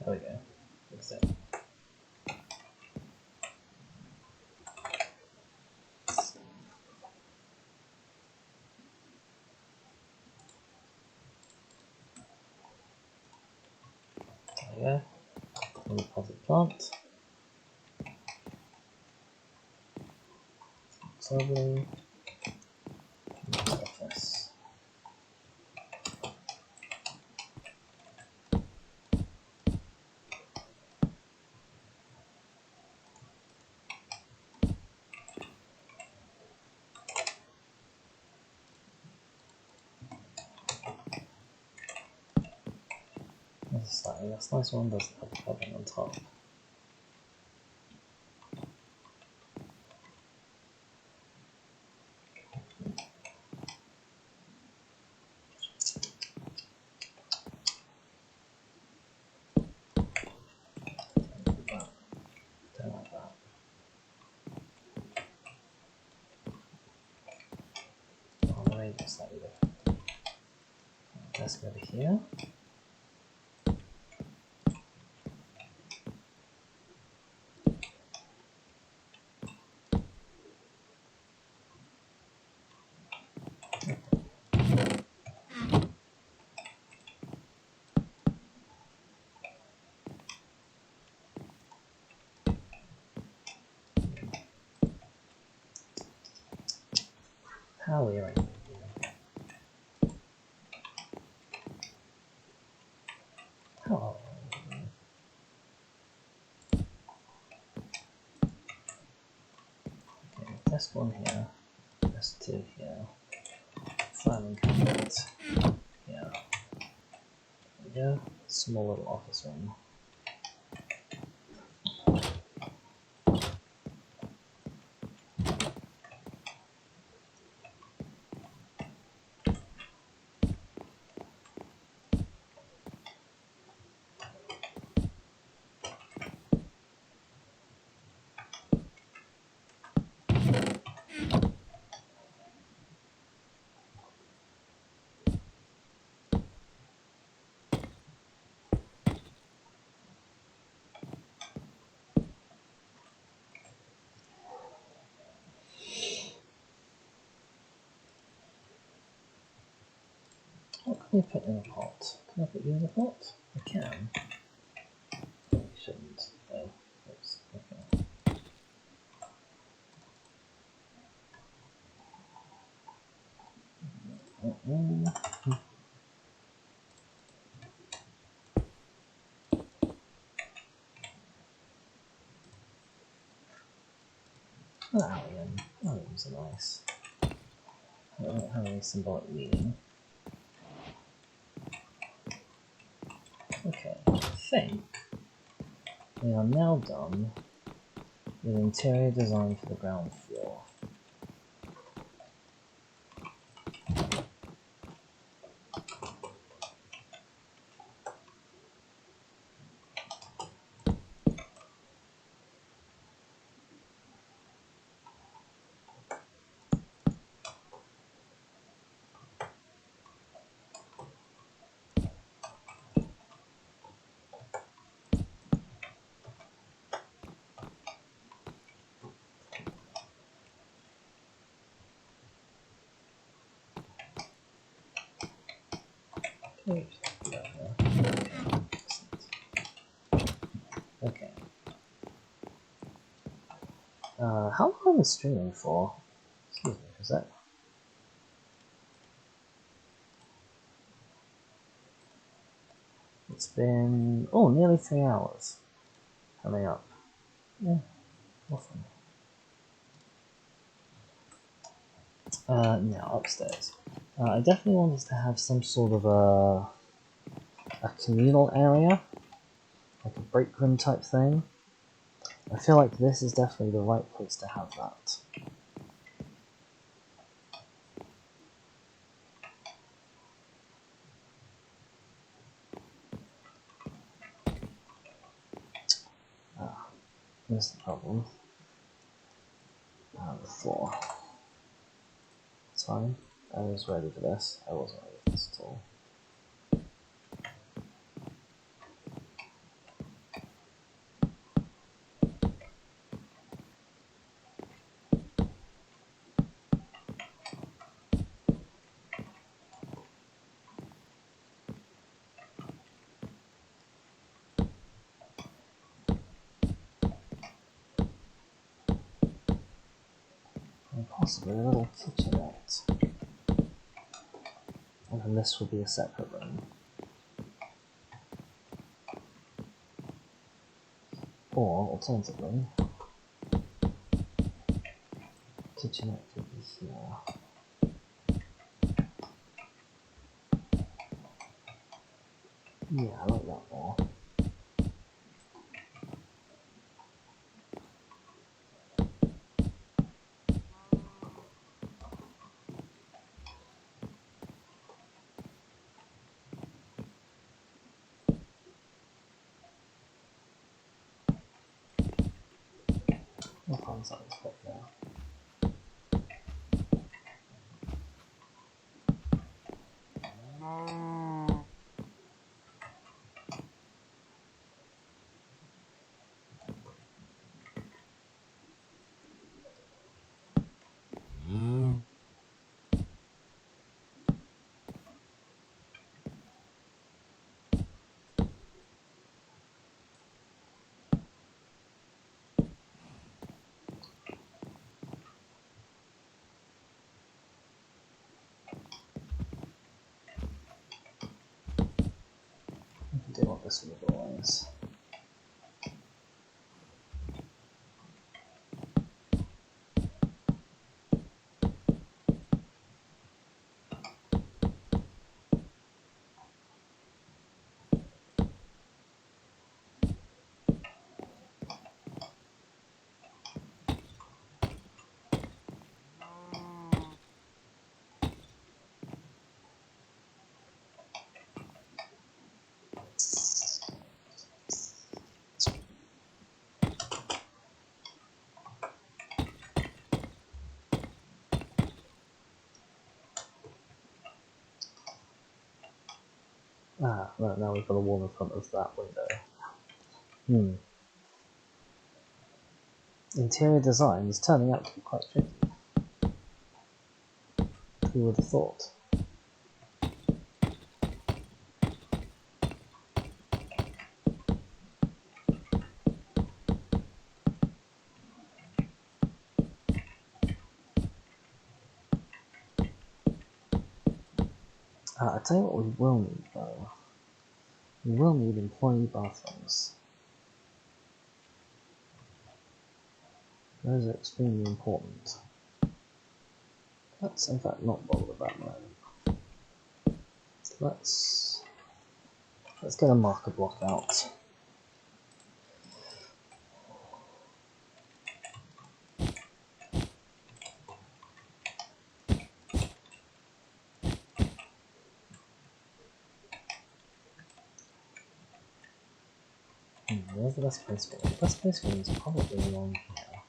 There we go. Fix it. There we go. Little potted plant. Looks lovely. Office. There's a slightly less nice one, doesn't have the padding on top. Don't like that. Oh, the range is slightly different. Desk over here. How weird. Oh. Okay, desk one here, desk two here, filing cabinet here. There we go. Small little office room. What can we put in a pot? Can I put you in a pot? I can. I shouldn't. Oh, oops. Okay. Alien. Aliens are nice. I don't have any symbolic meaning. Okay, I think we are now done with interior design for the ground floor. Okay. How long am I streaming for? Excuse me, is that? It's been nearly 3 hours coming up. Yeah, awesome. Now upstairs. I definitely want us to have some sort of a communal area, like a break room type thing. I feel like this is definitely the right place to have that. Here's the problem. The floor. It's fine. I was ready for this. I wasn't ready for this at all. And possibly a little kitchenette. And then this will be a separate room. Or, alternatively, kitchenette could be here. Yeah, I like that more. We'll find something to put there. I do want this with the lines. Now we've got a wall in front of that window. Interior design is turning out to be quite tricky. Who would have thought? I tell you what we will need though. We will need employee bathrooms. Those are extremely important. Let's in fact not bother with that now. Let's get a marker block out. Where's the best place for it? The best place for it is probably along here,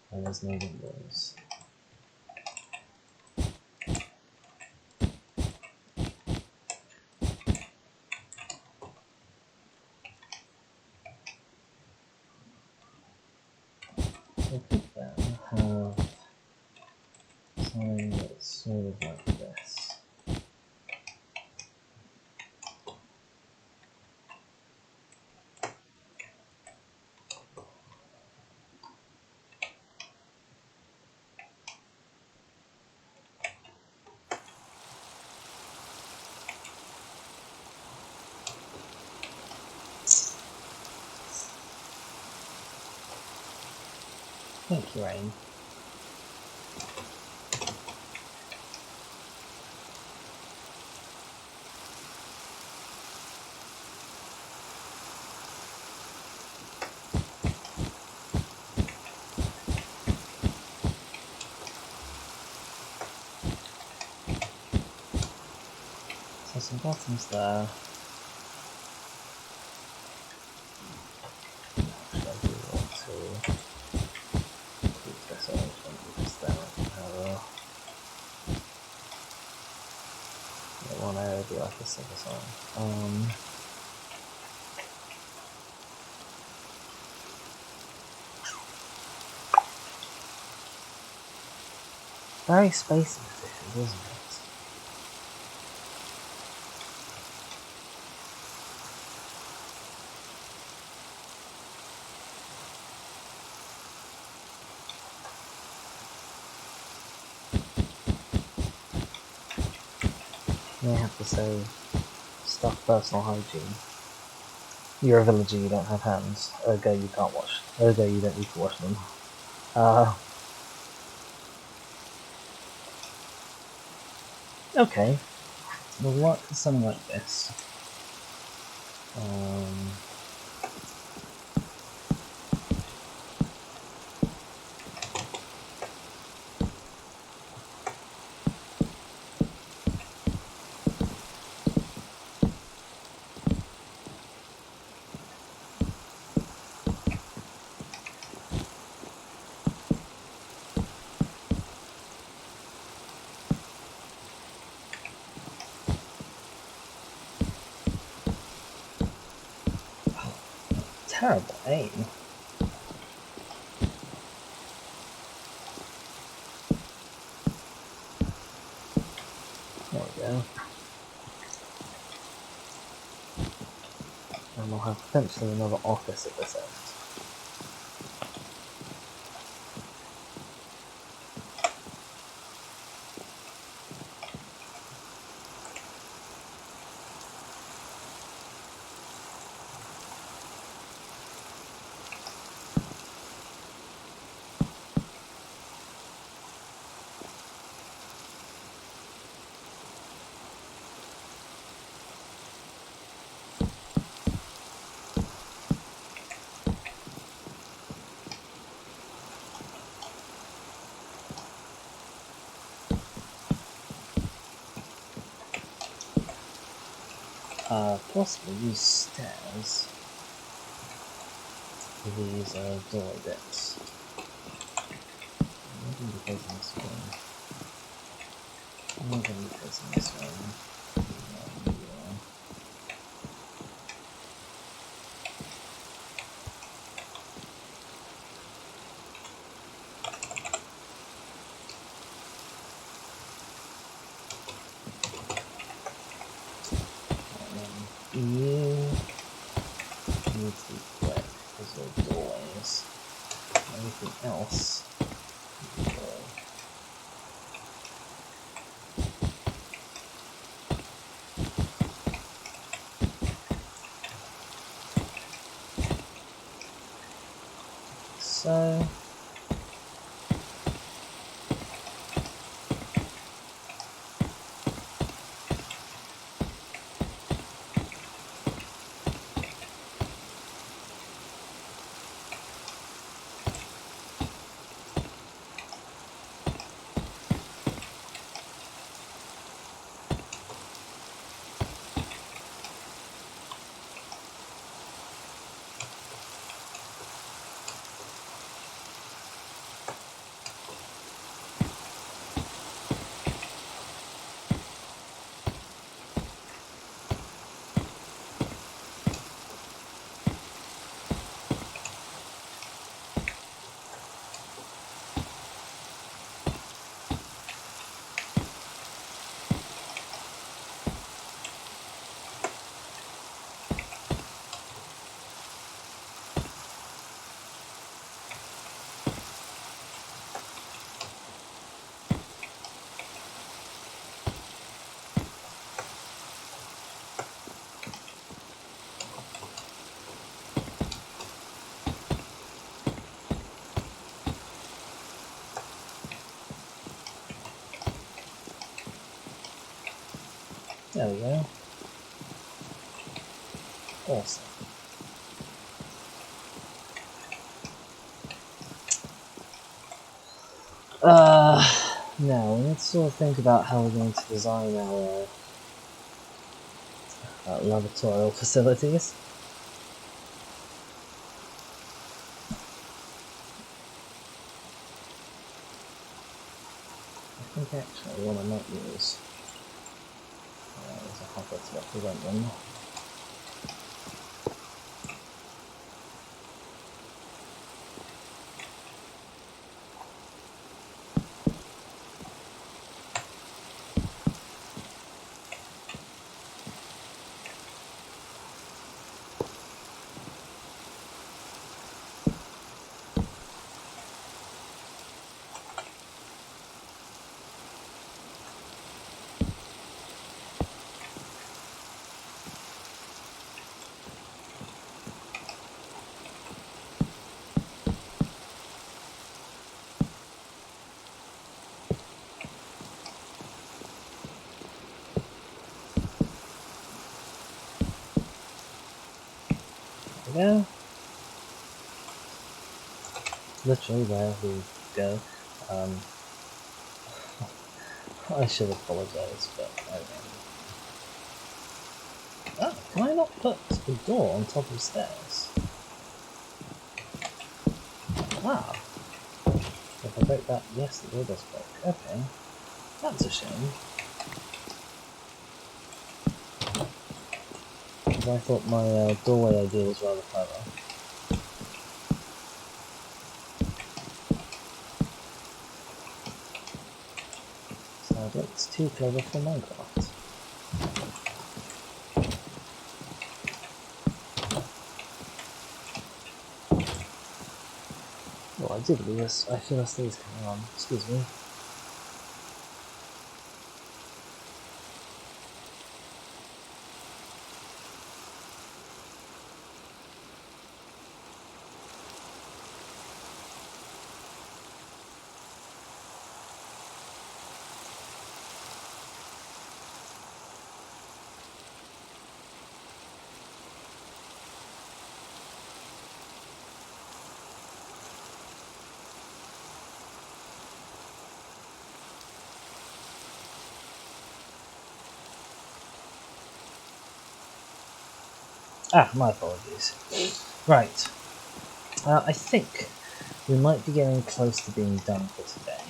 where there's no windows. We could then have something that's sort of like this. Thank you, Rain. So some bottoms there. Actually, I do want to keep this arrangement because then I can have one area be like a single song. Very space efficient, isn't it? You may have to say, stuff personal hygiene. You're a villager, you don't have hands. Ergo, you can't wash. Ergo, you don't need to wash them. Okay. We'll work for something like this. Terrible aim. There we go. And we'll have potentially another office at this end. Possibly use stairs for these doorway bits. I'm going to be facing this way. I'm going to be facing this way. You need to be quick because they're doorways. Anything else? So There we go. Awesome. Now we need to sort of think about how we're going to design our laboratorial facilities. I think actually what I might use is a hopper to represent them. Yeah, literally there we go. I should apologise, but oh, can I not put a door on top of stairs? Ah, if I break that, yes, the door does break. Okay, that's a shame. Because I thought my doorway idea was rather clever. Sadly, it's too clever for Minecraft. Well, I did because I feel as though it's coming on. Excuse me. Ah, my apologies. Right. I think we might be getting close to being done for today.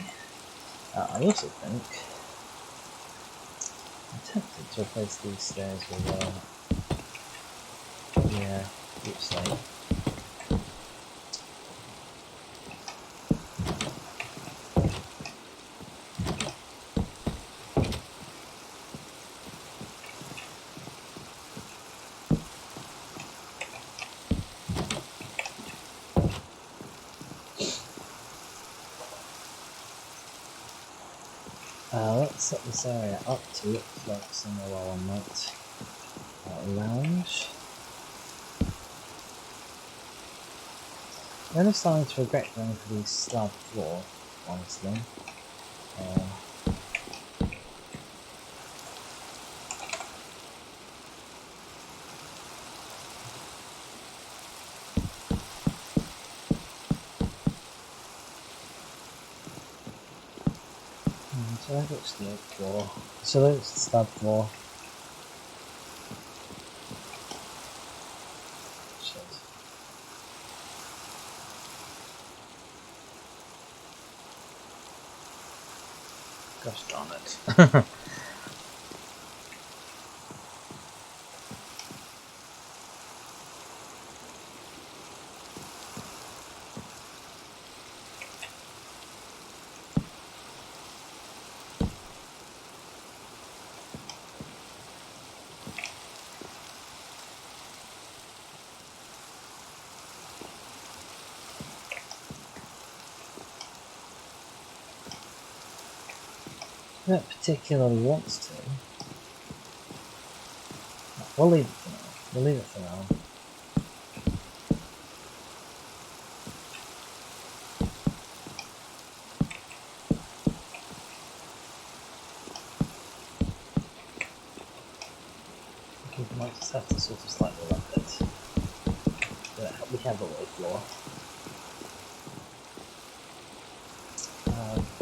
I also think I'm tempted to replace these stairs with yeah, deep slate. Let's set this area up to look like somewhere while I might lounge. I'm really starting to regret going for the slab floor, honestly. So that looks the oak floor. So that's the slab floor. Shit. Gosh darn it. That particularly wants to. We'll leave it for now. We'll leave it for now. sort of slightly left it. We have a low floor.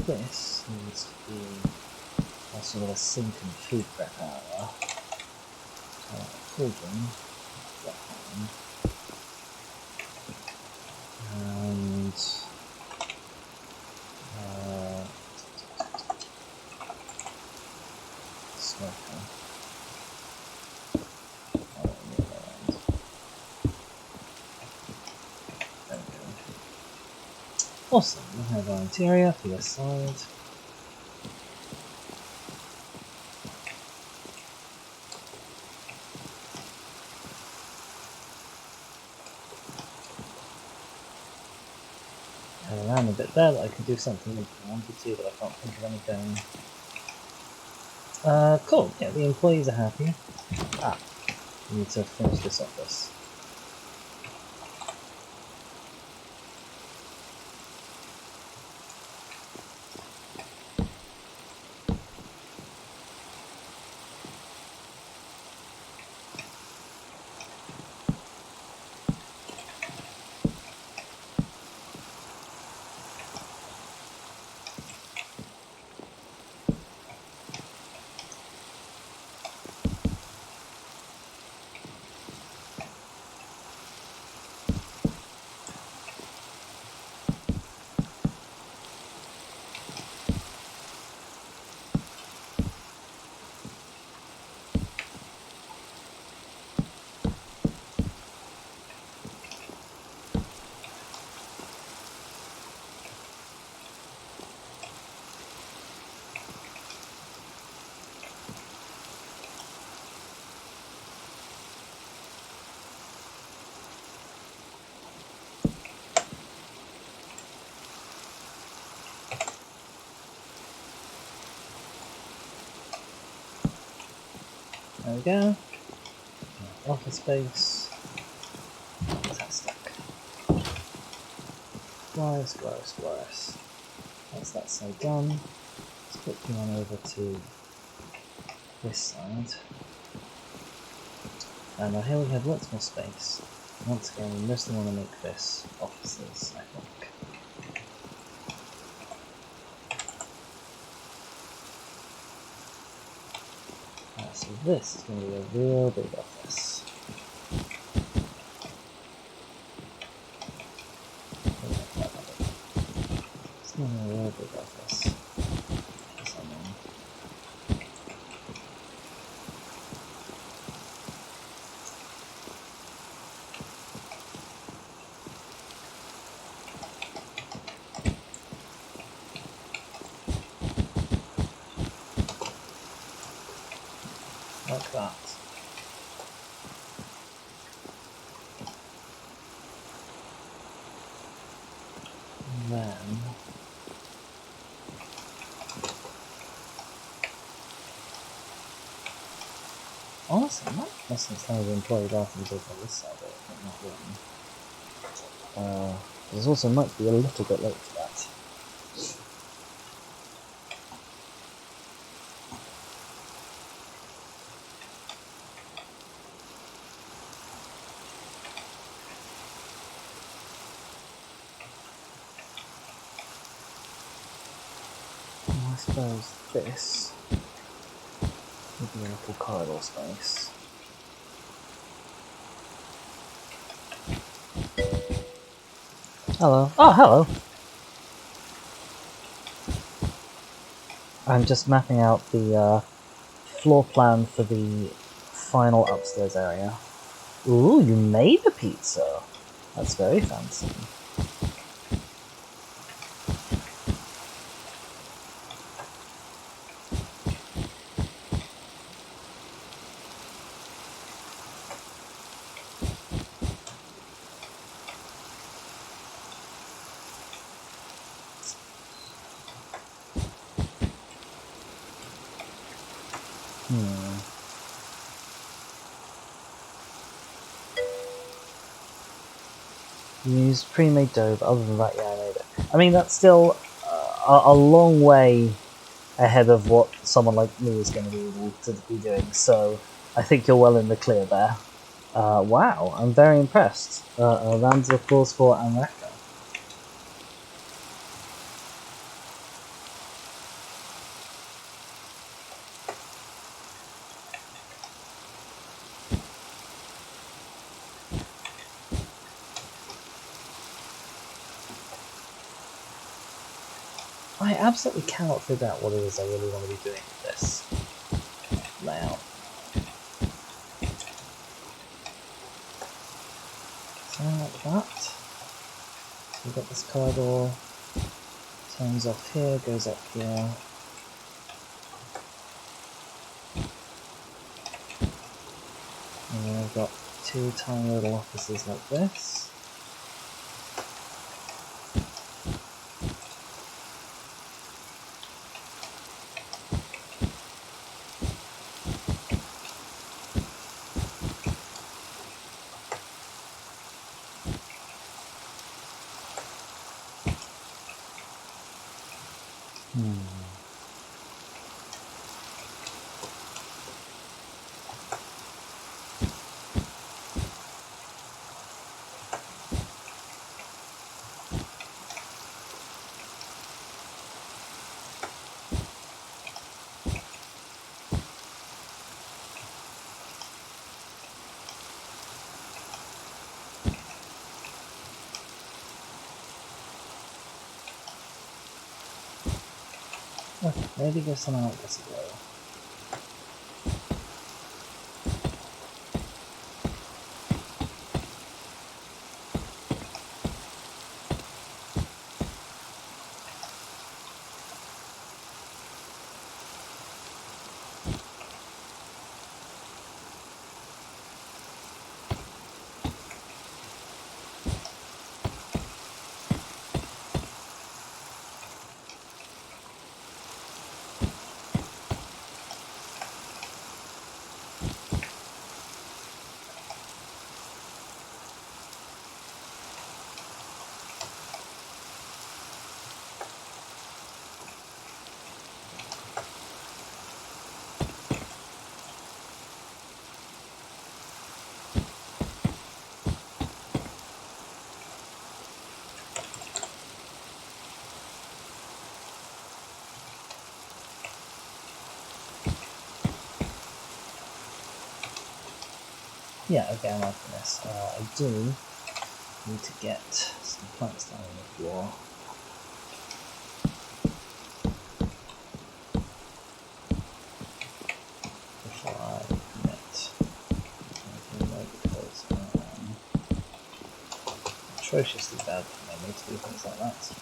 This needs to be sort of a sink and food prep area. Cauldron, that one. And smoker. There we go. Awesome, we have our interior for this side. Around a bit there that I could do something if I wanted to, but I can't think of anything. Cool, yeah, the employees are happy. We need to finish this office. There we go. Office space. Fantastic. Glorious, glorious, glorious. That's that side done. Let's quickly on over to this side. And now here we have lots more space. Once again, we mostly want to make this offices, I think. So this is going to be a real big office. It's going to be a real big office. Like that. And then honestly, not necessarily the employee bathroom goes on this side of it, but not one. There's also might be a little bit late for that. I suppose this would be a little corridor space. Hello. Oh, hello! I'm just mapping out the floor plan for the final upstairs area. Ooh, you made a pizza! That's very fancy. You used pre-made dough, but other than that, yeah, I made it. I mean, that's still a long way ahead of what someone like me is going to be able to be doing, so I think you're well in the clear there. Wow, I'm very impressed. A round of applause for Amraka. I absolutely cannot figure out what it is I really want to be doing with this layout. Something like that. So we've got this corridor, turns off here, goes up here. And then I've got two tiny little offices like this. Okay, maybe give something like this a go. Yeah, okay, I'm liking this. I do need to get some planks down on the floor. Before I commit anything like because I am atrociously bad for memory to do things like that.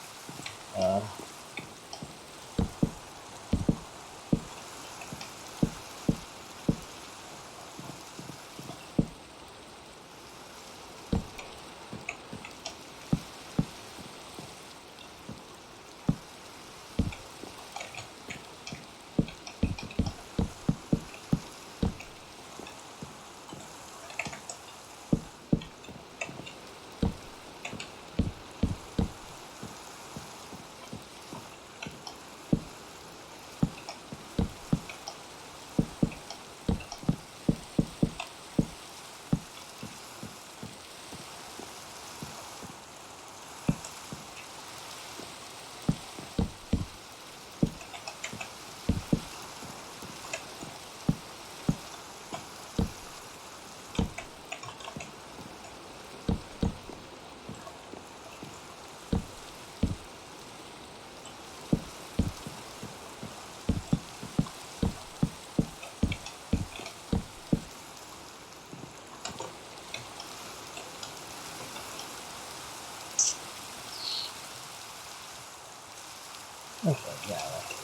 Okay, yeah, I like it.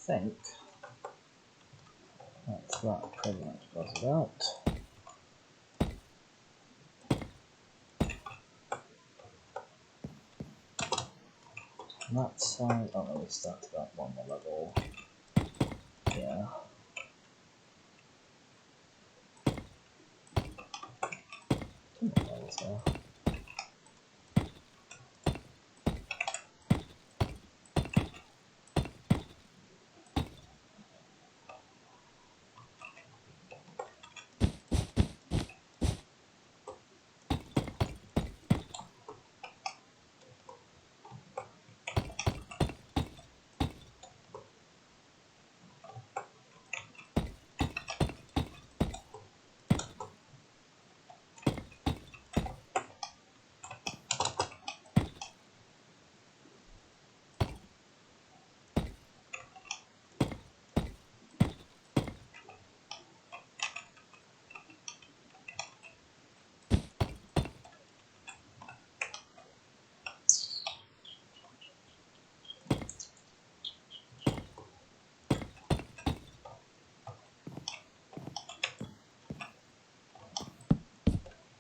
think that's that pretty much does it out. On that side, oh no, we started at one more level. Yeah. Two more levels there.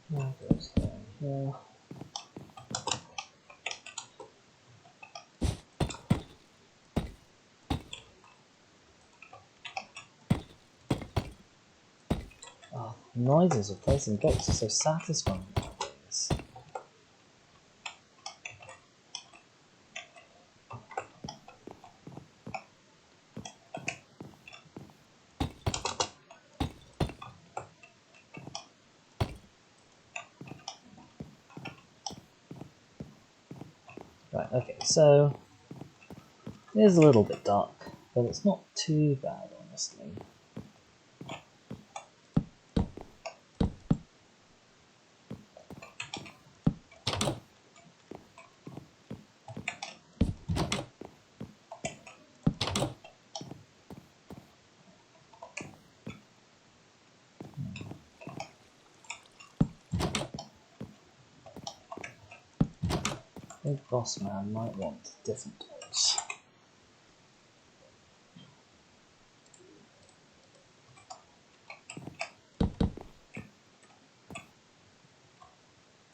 Now goes down here. Oh, noises of placing blocks are so satisfying nowadays. Right, okay, so it is a little bit dark, but it's not too bad, honestly. Big boss man might want different doors.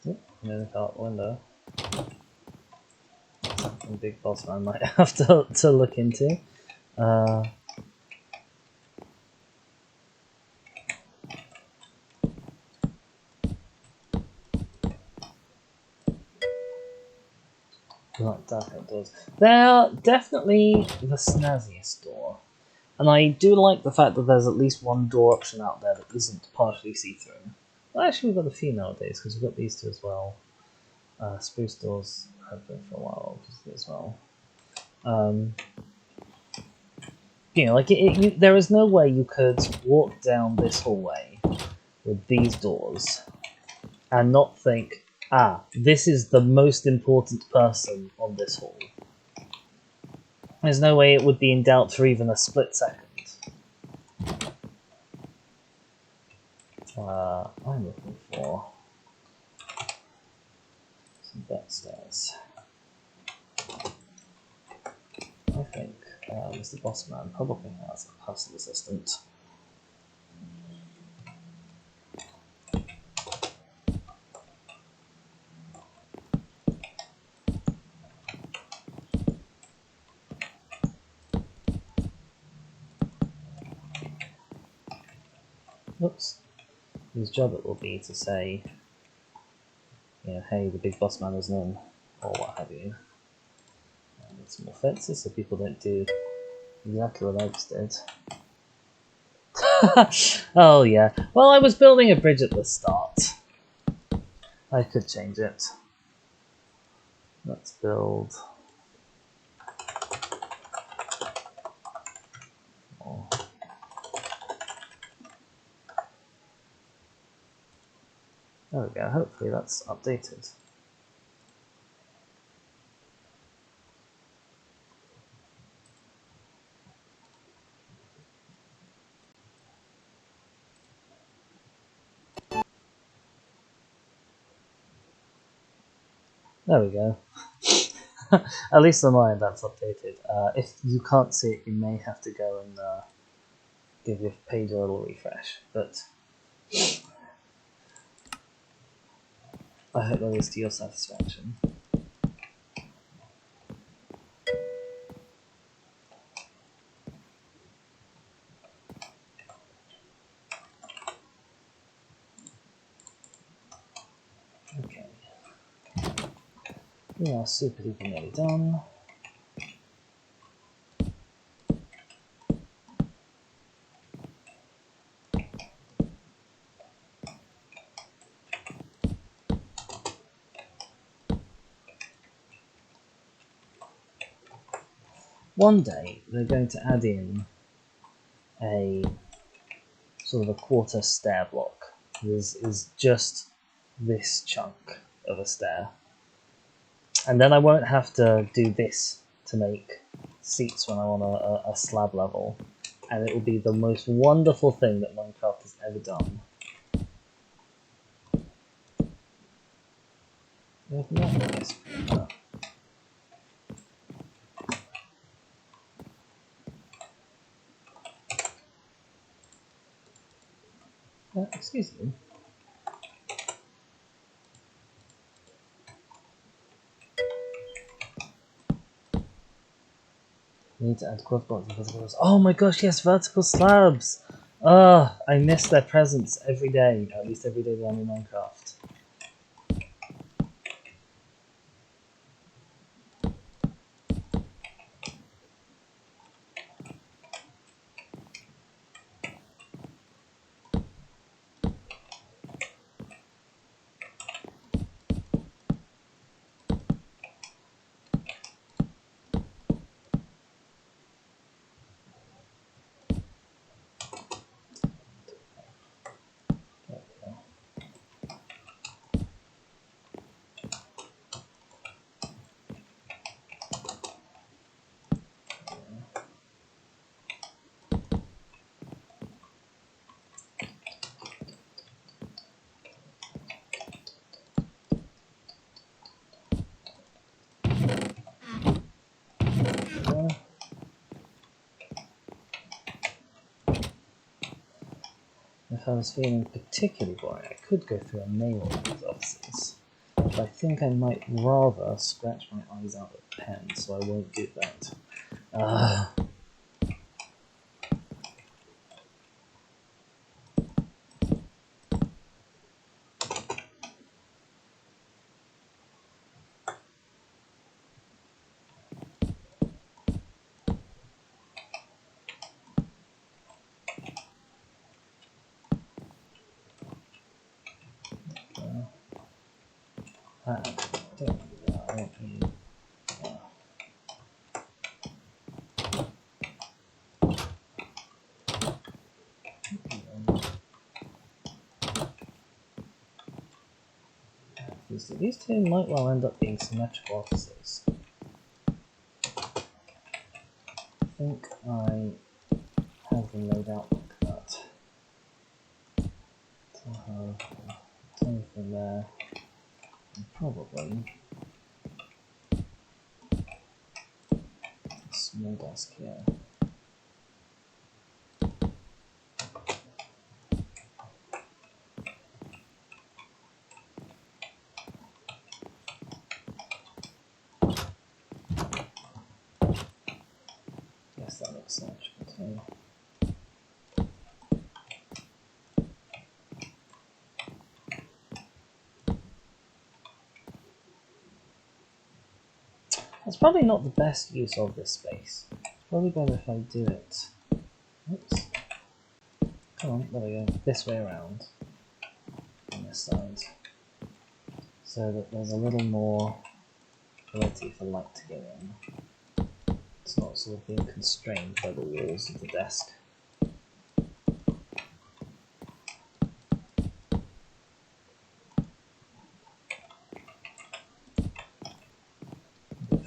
Oop, nearly fell out the window. Something big boss man might have to look into. Like dark doors. They're definitely the snazziest door. And I do like the fact that there's at least one door option out there that isn't partially see-through. Well, actually, we've got a few nowadays because we've got these two as well. Spruce doors have been for a while, obviously, as well. You know, like there is no way you could walk down this hallway with these doors and not think, ah, this is the most important person on this hall. There's no way it would be in doubt for even a split second. I'm looking for some back stairs. I think Mr. Bossman probably has a personal assistant. Oops. Whose job it will be to say, you know, hey, the big boss man isn't in, or what have you. And some more fences so people don't do exactly what I just did. Oh yeah. Well, I was building a bridge at the start. I could change it. Let's build. Oh. There we go. Hopefully that's updated. There we go. At least on mine, that's updated. If you can't see it, you may have to go and give your page a little refresh. But I hope that is to your satisfaction. Okay. We are super duper nearly done. One day they're going to add in a sort of a quarter stair block. This is just this chunk of a stair. And then I won't have to do this to make seats when I'm on a slab level. And it will be the most wonderful thing that Minecraft has ever done. Excuse me. We need to add growth blocks and vertical slabs. Oh my gosh, yes, vertical slabs! Ah, I miss their presence every day, at least every day that I'm in Minecraft. If I was feeling particularly boring, I could go through and nail all these offices. But I think I might rather scratch my eyes out with a pen, so I won't do that. Don't do that. I want you. These two might well end up being symmetrical offices. I think I have them laid out like that. So I have a tiny thing there, and probably a small desk here. Yes, that looks symmetrical too. That's probably not the best use of this space. It's probably better if I do it. Oops. Come on, there we go. This way around. On this side. So that there's a little more ability for light to go in. It's not sort of being constrained by the walls of the desk.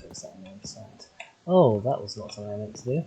Fix that on the other side. Oh, that was not something I meant to do.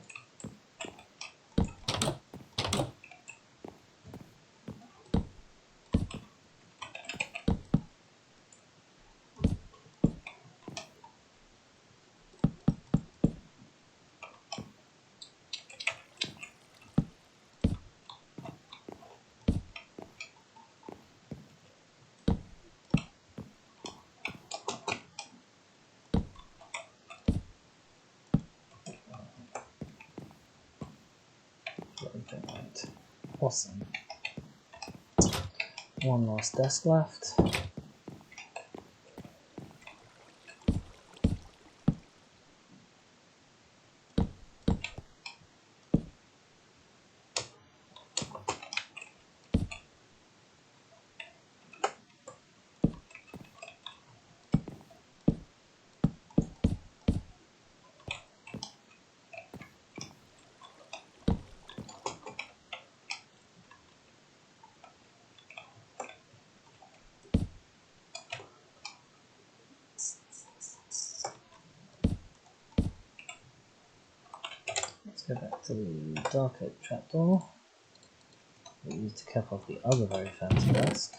Awesome. One last desk left. Let's go back to the dark oak trapdoor that we used to cap off the other very fancy desk.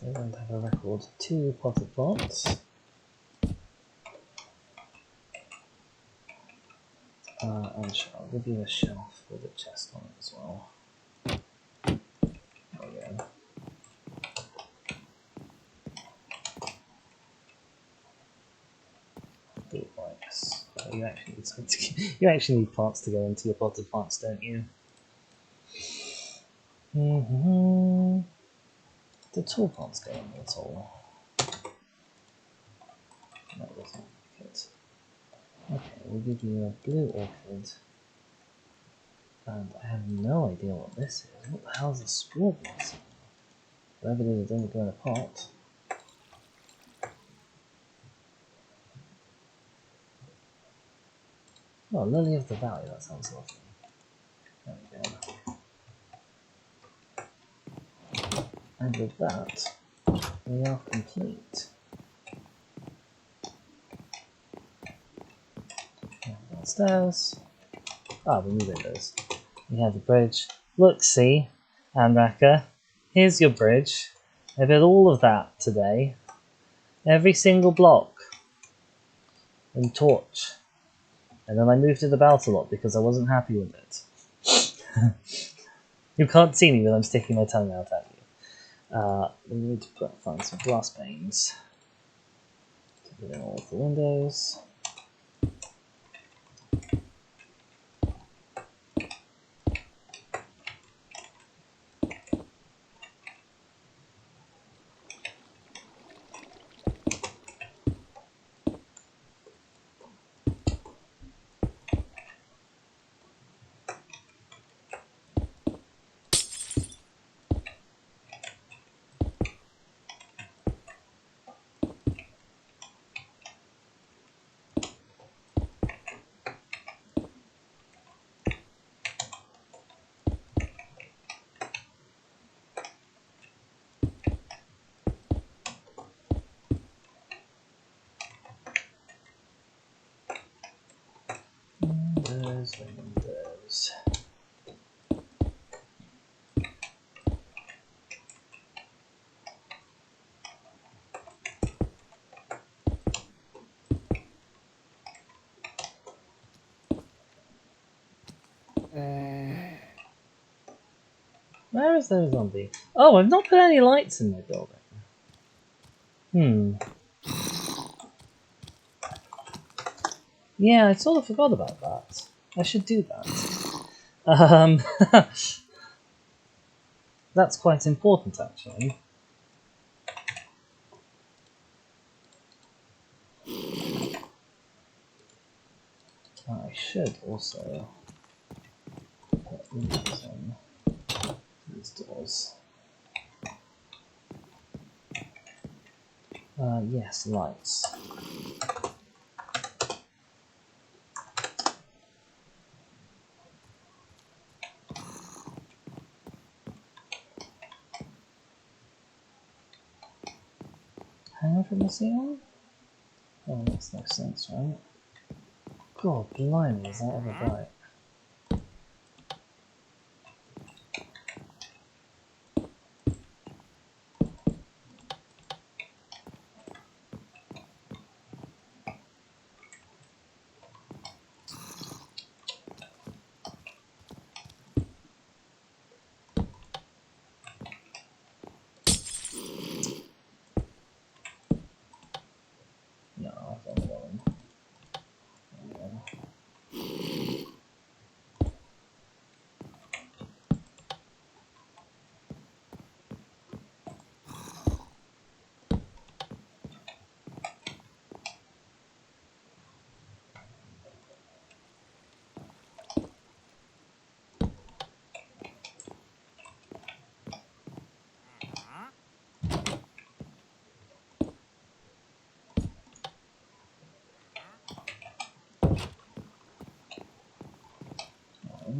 We're going to have a record 2 potted plants. And I'll give you a shelf with a chest on it as well. There we go. Ooh, right, yes. Oh, you actually need something to, you actually need plants to go into your potted plants, don't you? The tall plants go in at all? No, it doesn't. Good. Okay, we'll give you a blue orchid. And I have no idea what this is. What the hell is a spore blossom? Whatever it is, it doesn't go in a pot. Oh, Lily of the Valley, that sounds lovely. There we go. And with that, we are complete. Downstairs. Ah, the new windows. We have the bridge. Look, see, Anraka, here's your bridge. I did all of that today. Every single block. And torch. And then I moved it about a lot because I wasn't happy with it. You can't see me, but I'm sticking my tongue out at you. We need to find some glass panes to put in all of the windows. Windows. Where is those zombie? Oh, I've not put any lights in my building. Yeah, I sort of forgot about that. I should do that. That's quite important, actually. I should also put windows on these doors. Yes, lights. Hang from the ceiling? Oh, makes no sense, right? God, blimey, is that ever bright?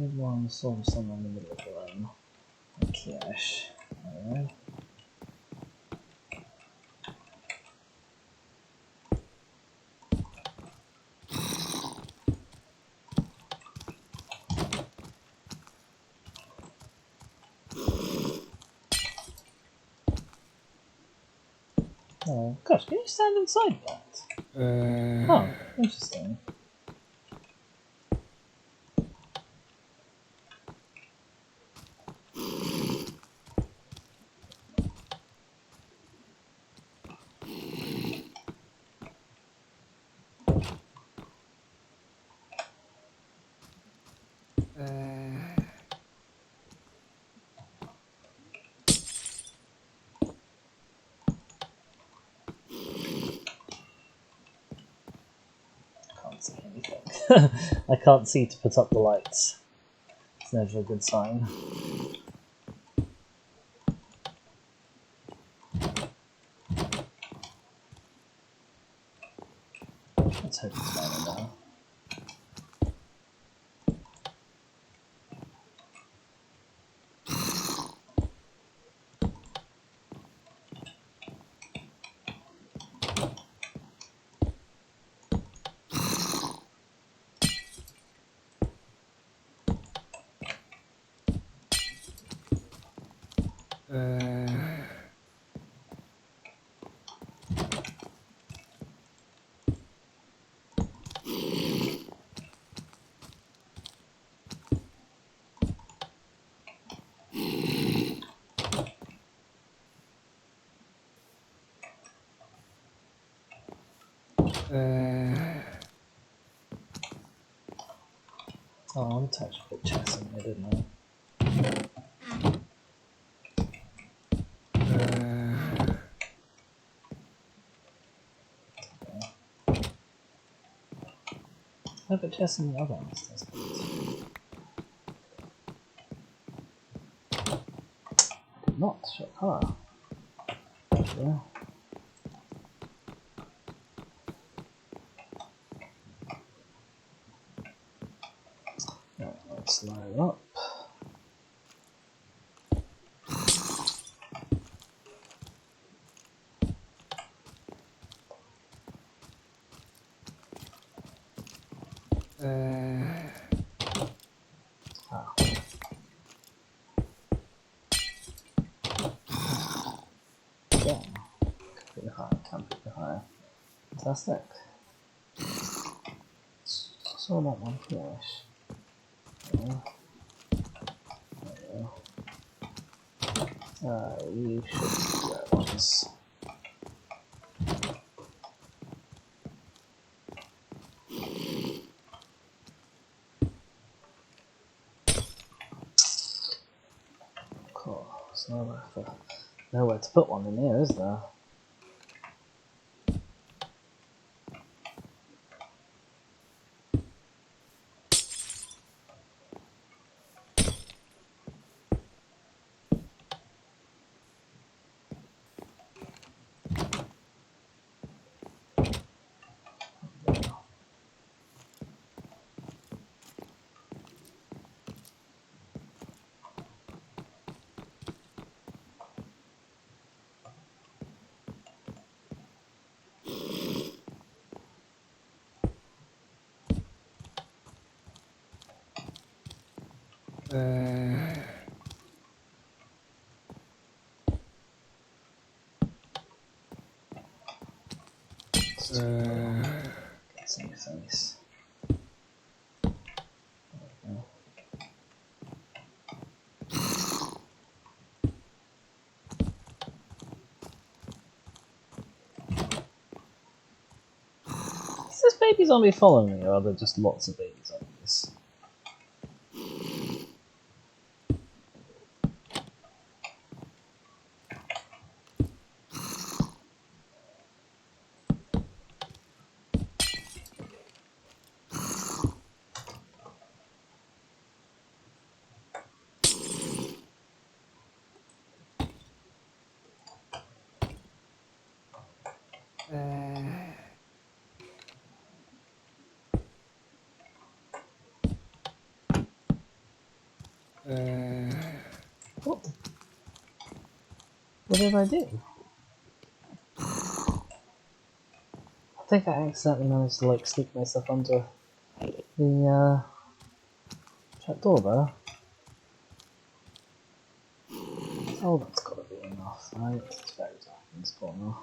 need one sort of somewhere in the middle of the room. Okay-ish. There we go. Oh gosh, can you stand inside that? Oh, interesting. Can't see anything. I can't see to put up the lights. It's never a good sign. Let's hope it's fine now. Oh, I touched a bit chest in there, didn't I? I have a chest in the other house, that's good. Not sure. Ah. Yeah. Right, let's load up. Ah. Yeah. Completely high, completely high. Fantastic. Saw that one finish. Yeah. You should do that once. Cool. There's nowhere to put one in here, is there? Get some face. Is this baby zombie following me, or are there just lots of baby zombies? What? What did I do? I think I accidentally managed to like sneak myself under the trapdoor there. Oh, that's gotta be enough, right? It's very dark in this corner.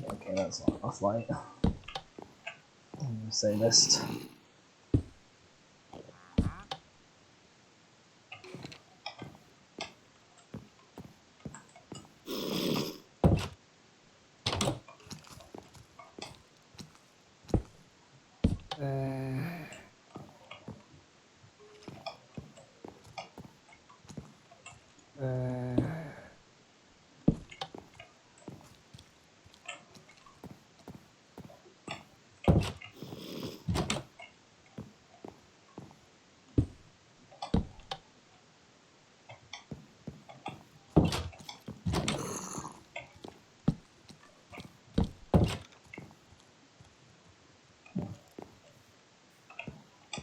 Okay, that's not enough light. I'm gonna say this.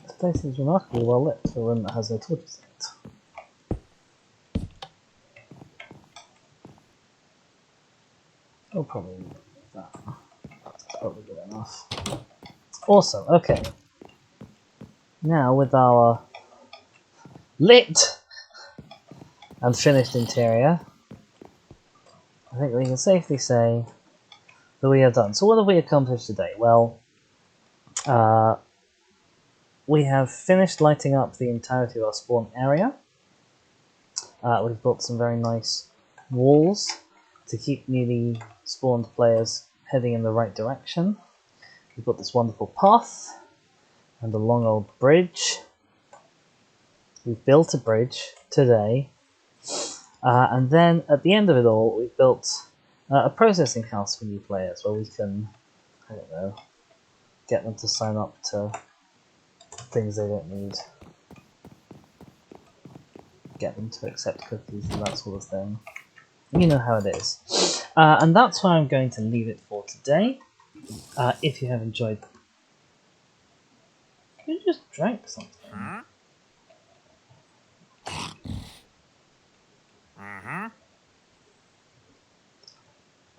This place is remarkably well lit for a room that has no torches in it. Oh, probably that. That's probably good enough. Awesome, okay. Now with our lit and finished interior, I think we can safely say that we have done. So what have we accomplished today? Well, we have finished lighting up the entirety of our spawn area. We've built some very nice walls to keep newly spawned players heading in the right direction. We've got this wonderful path and a long old bridge. We've built a bridge today. And then at the end of it all, we've built a processing house for new players where we can, I don't know, get them to sign up to things they don't need. Get them to accept cookies and that sort of thing. You know how it is. And that's where I'm going to leave it for today. If you have enjoyed... You just drank something.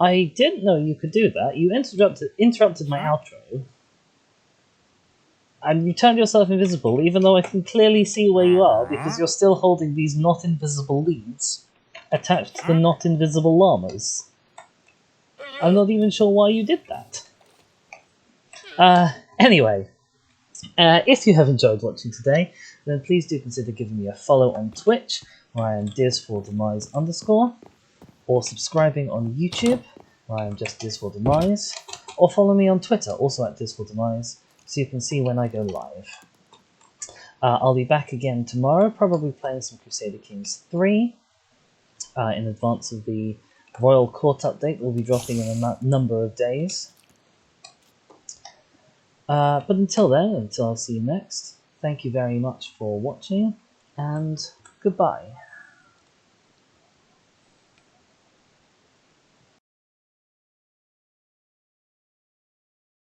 I didn't know you could do that. You interrupted my outro. And you turned yourself invisible, even though I can clearly see where you are, because you're still holding these not invisible leads attached to the not invisible llamas. I'm not even sure why you did that. Anyway, if you have enjoyed watching today, then please do consider giving me a follow on Twitch, where I am Diz4Demise_, or subscribing on YouTube, where I am just Diz4Demise, or follow me on Twitter, also at Diz4Demise, so you can see when I go live. I'll be back again tomorrow, probably playing some Crusader Kings 3, in advance of the Royal Court update we'll be dropping in a number of days. But until then, until I see you next, thank you very much for watching, and goodbye.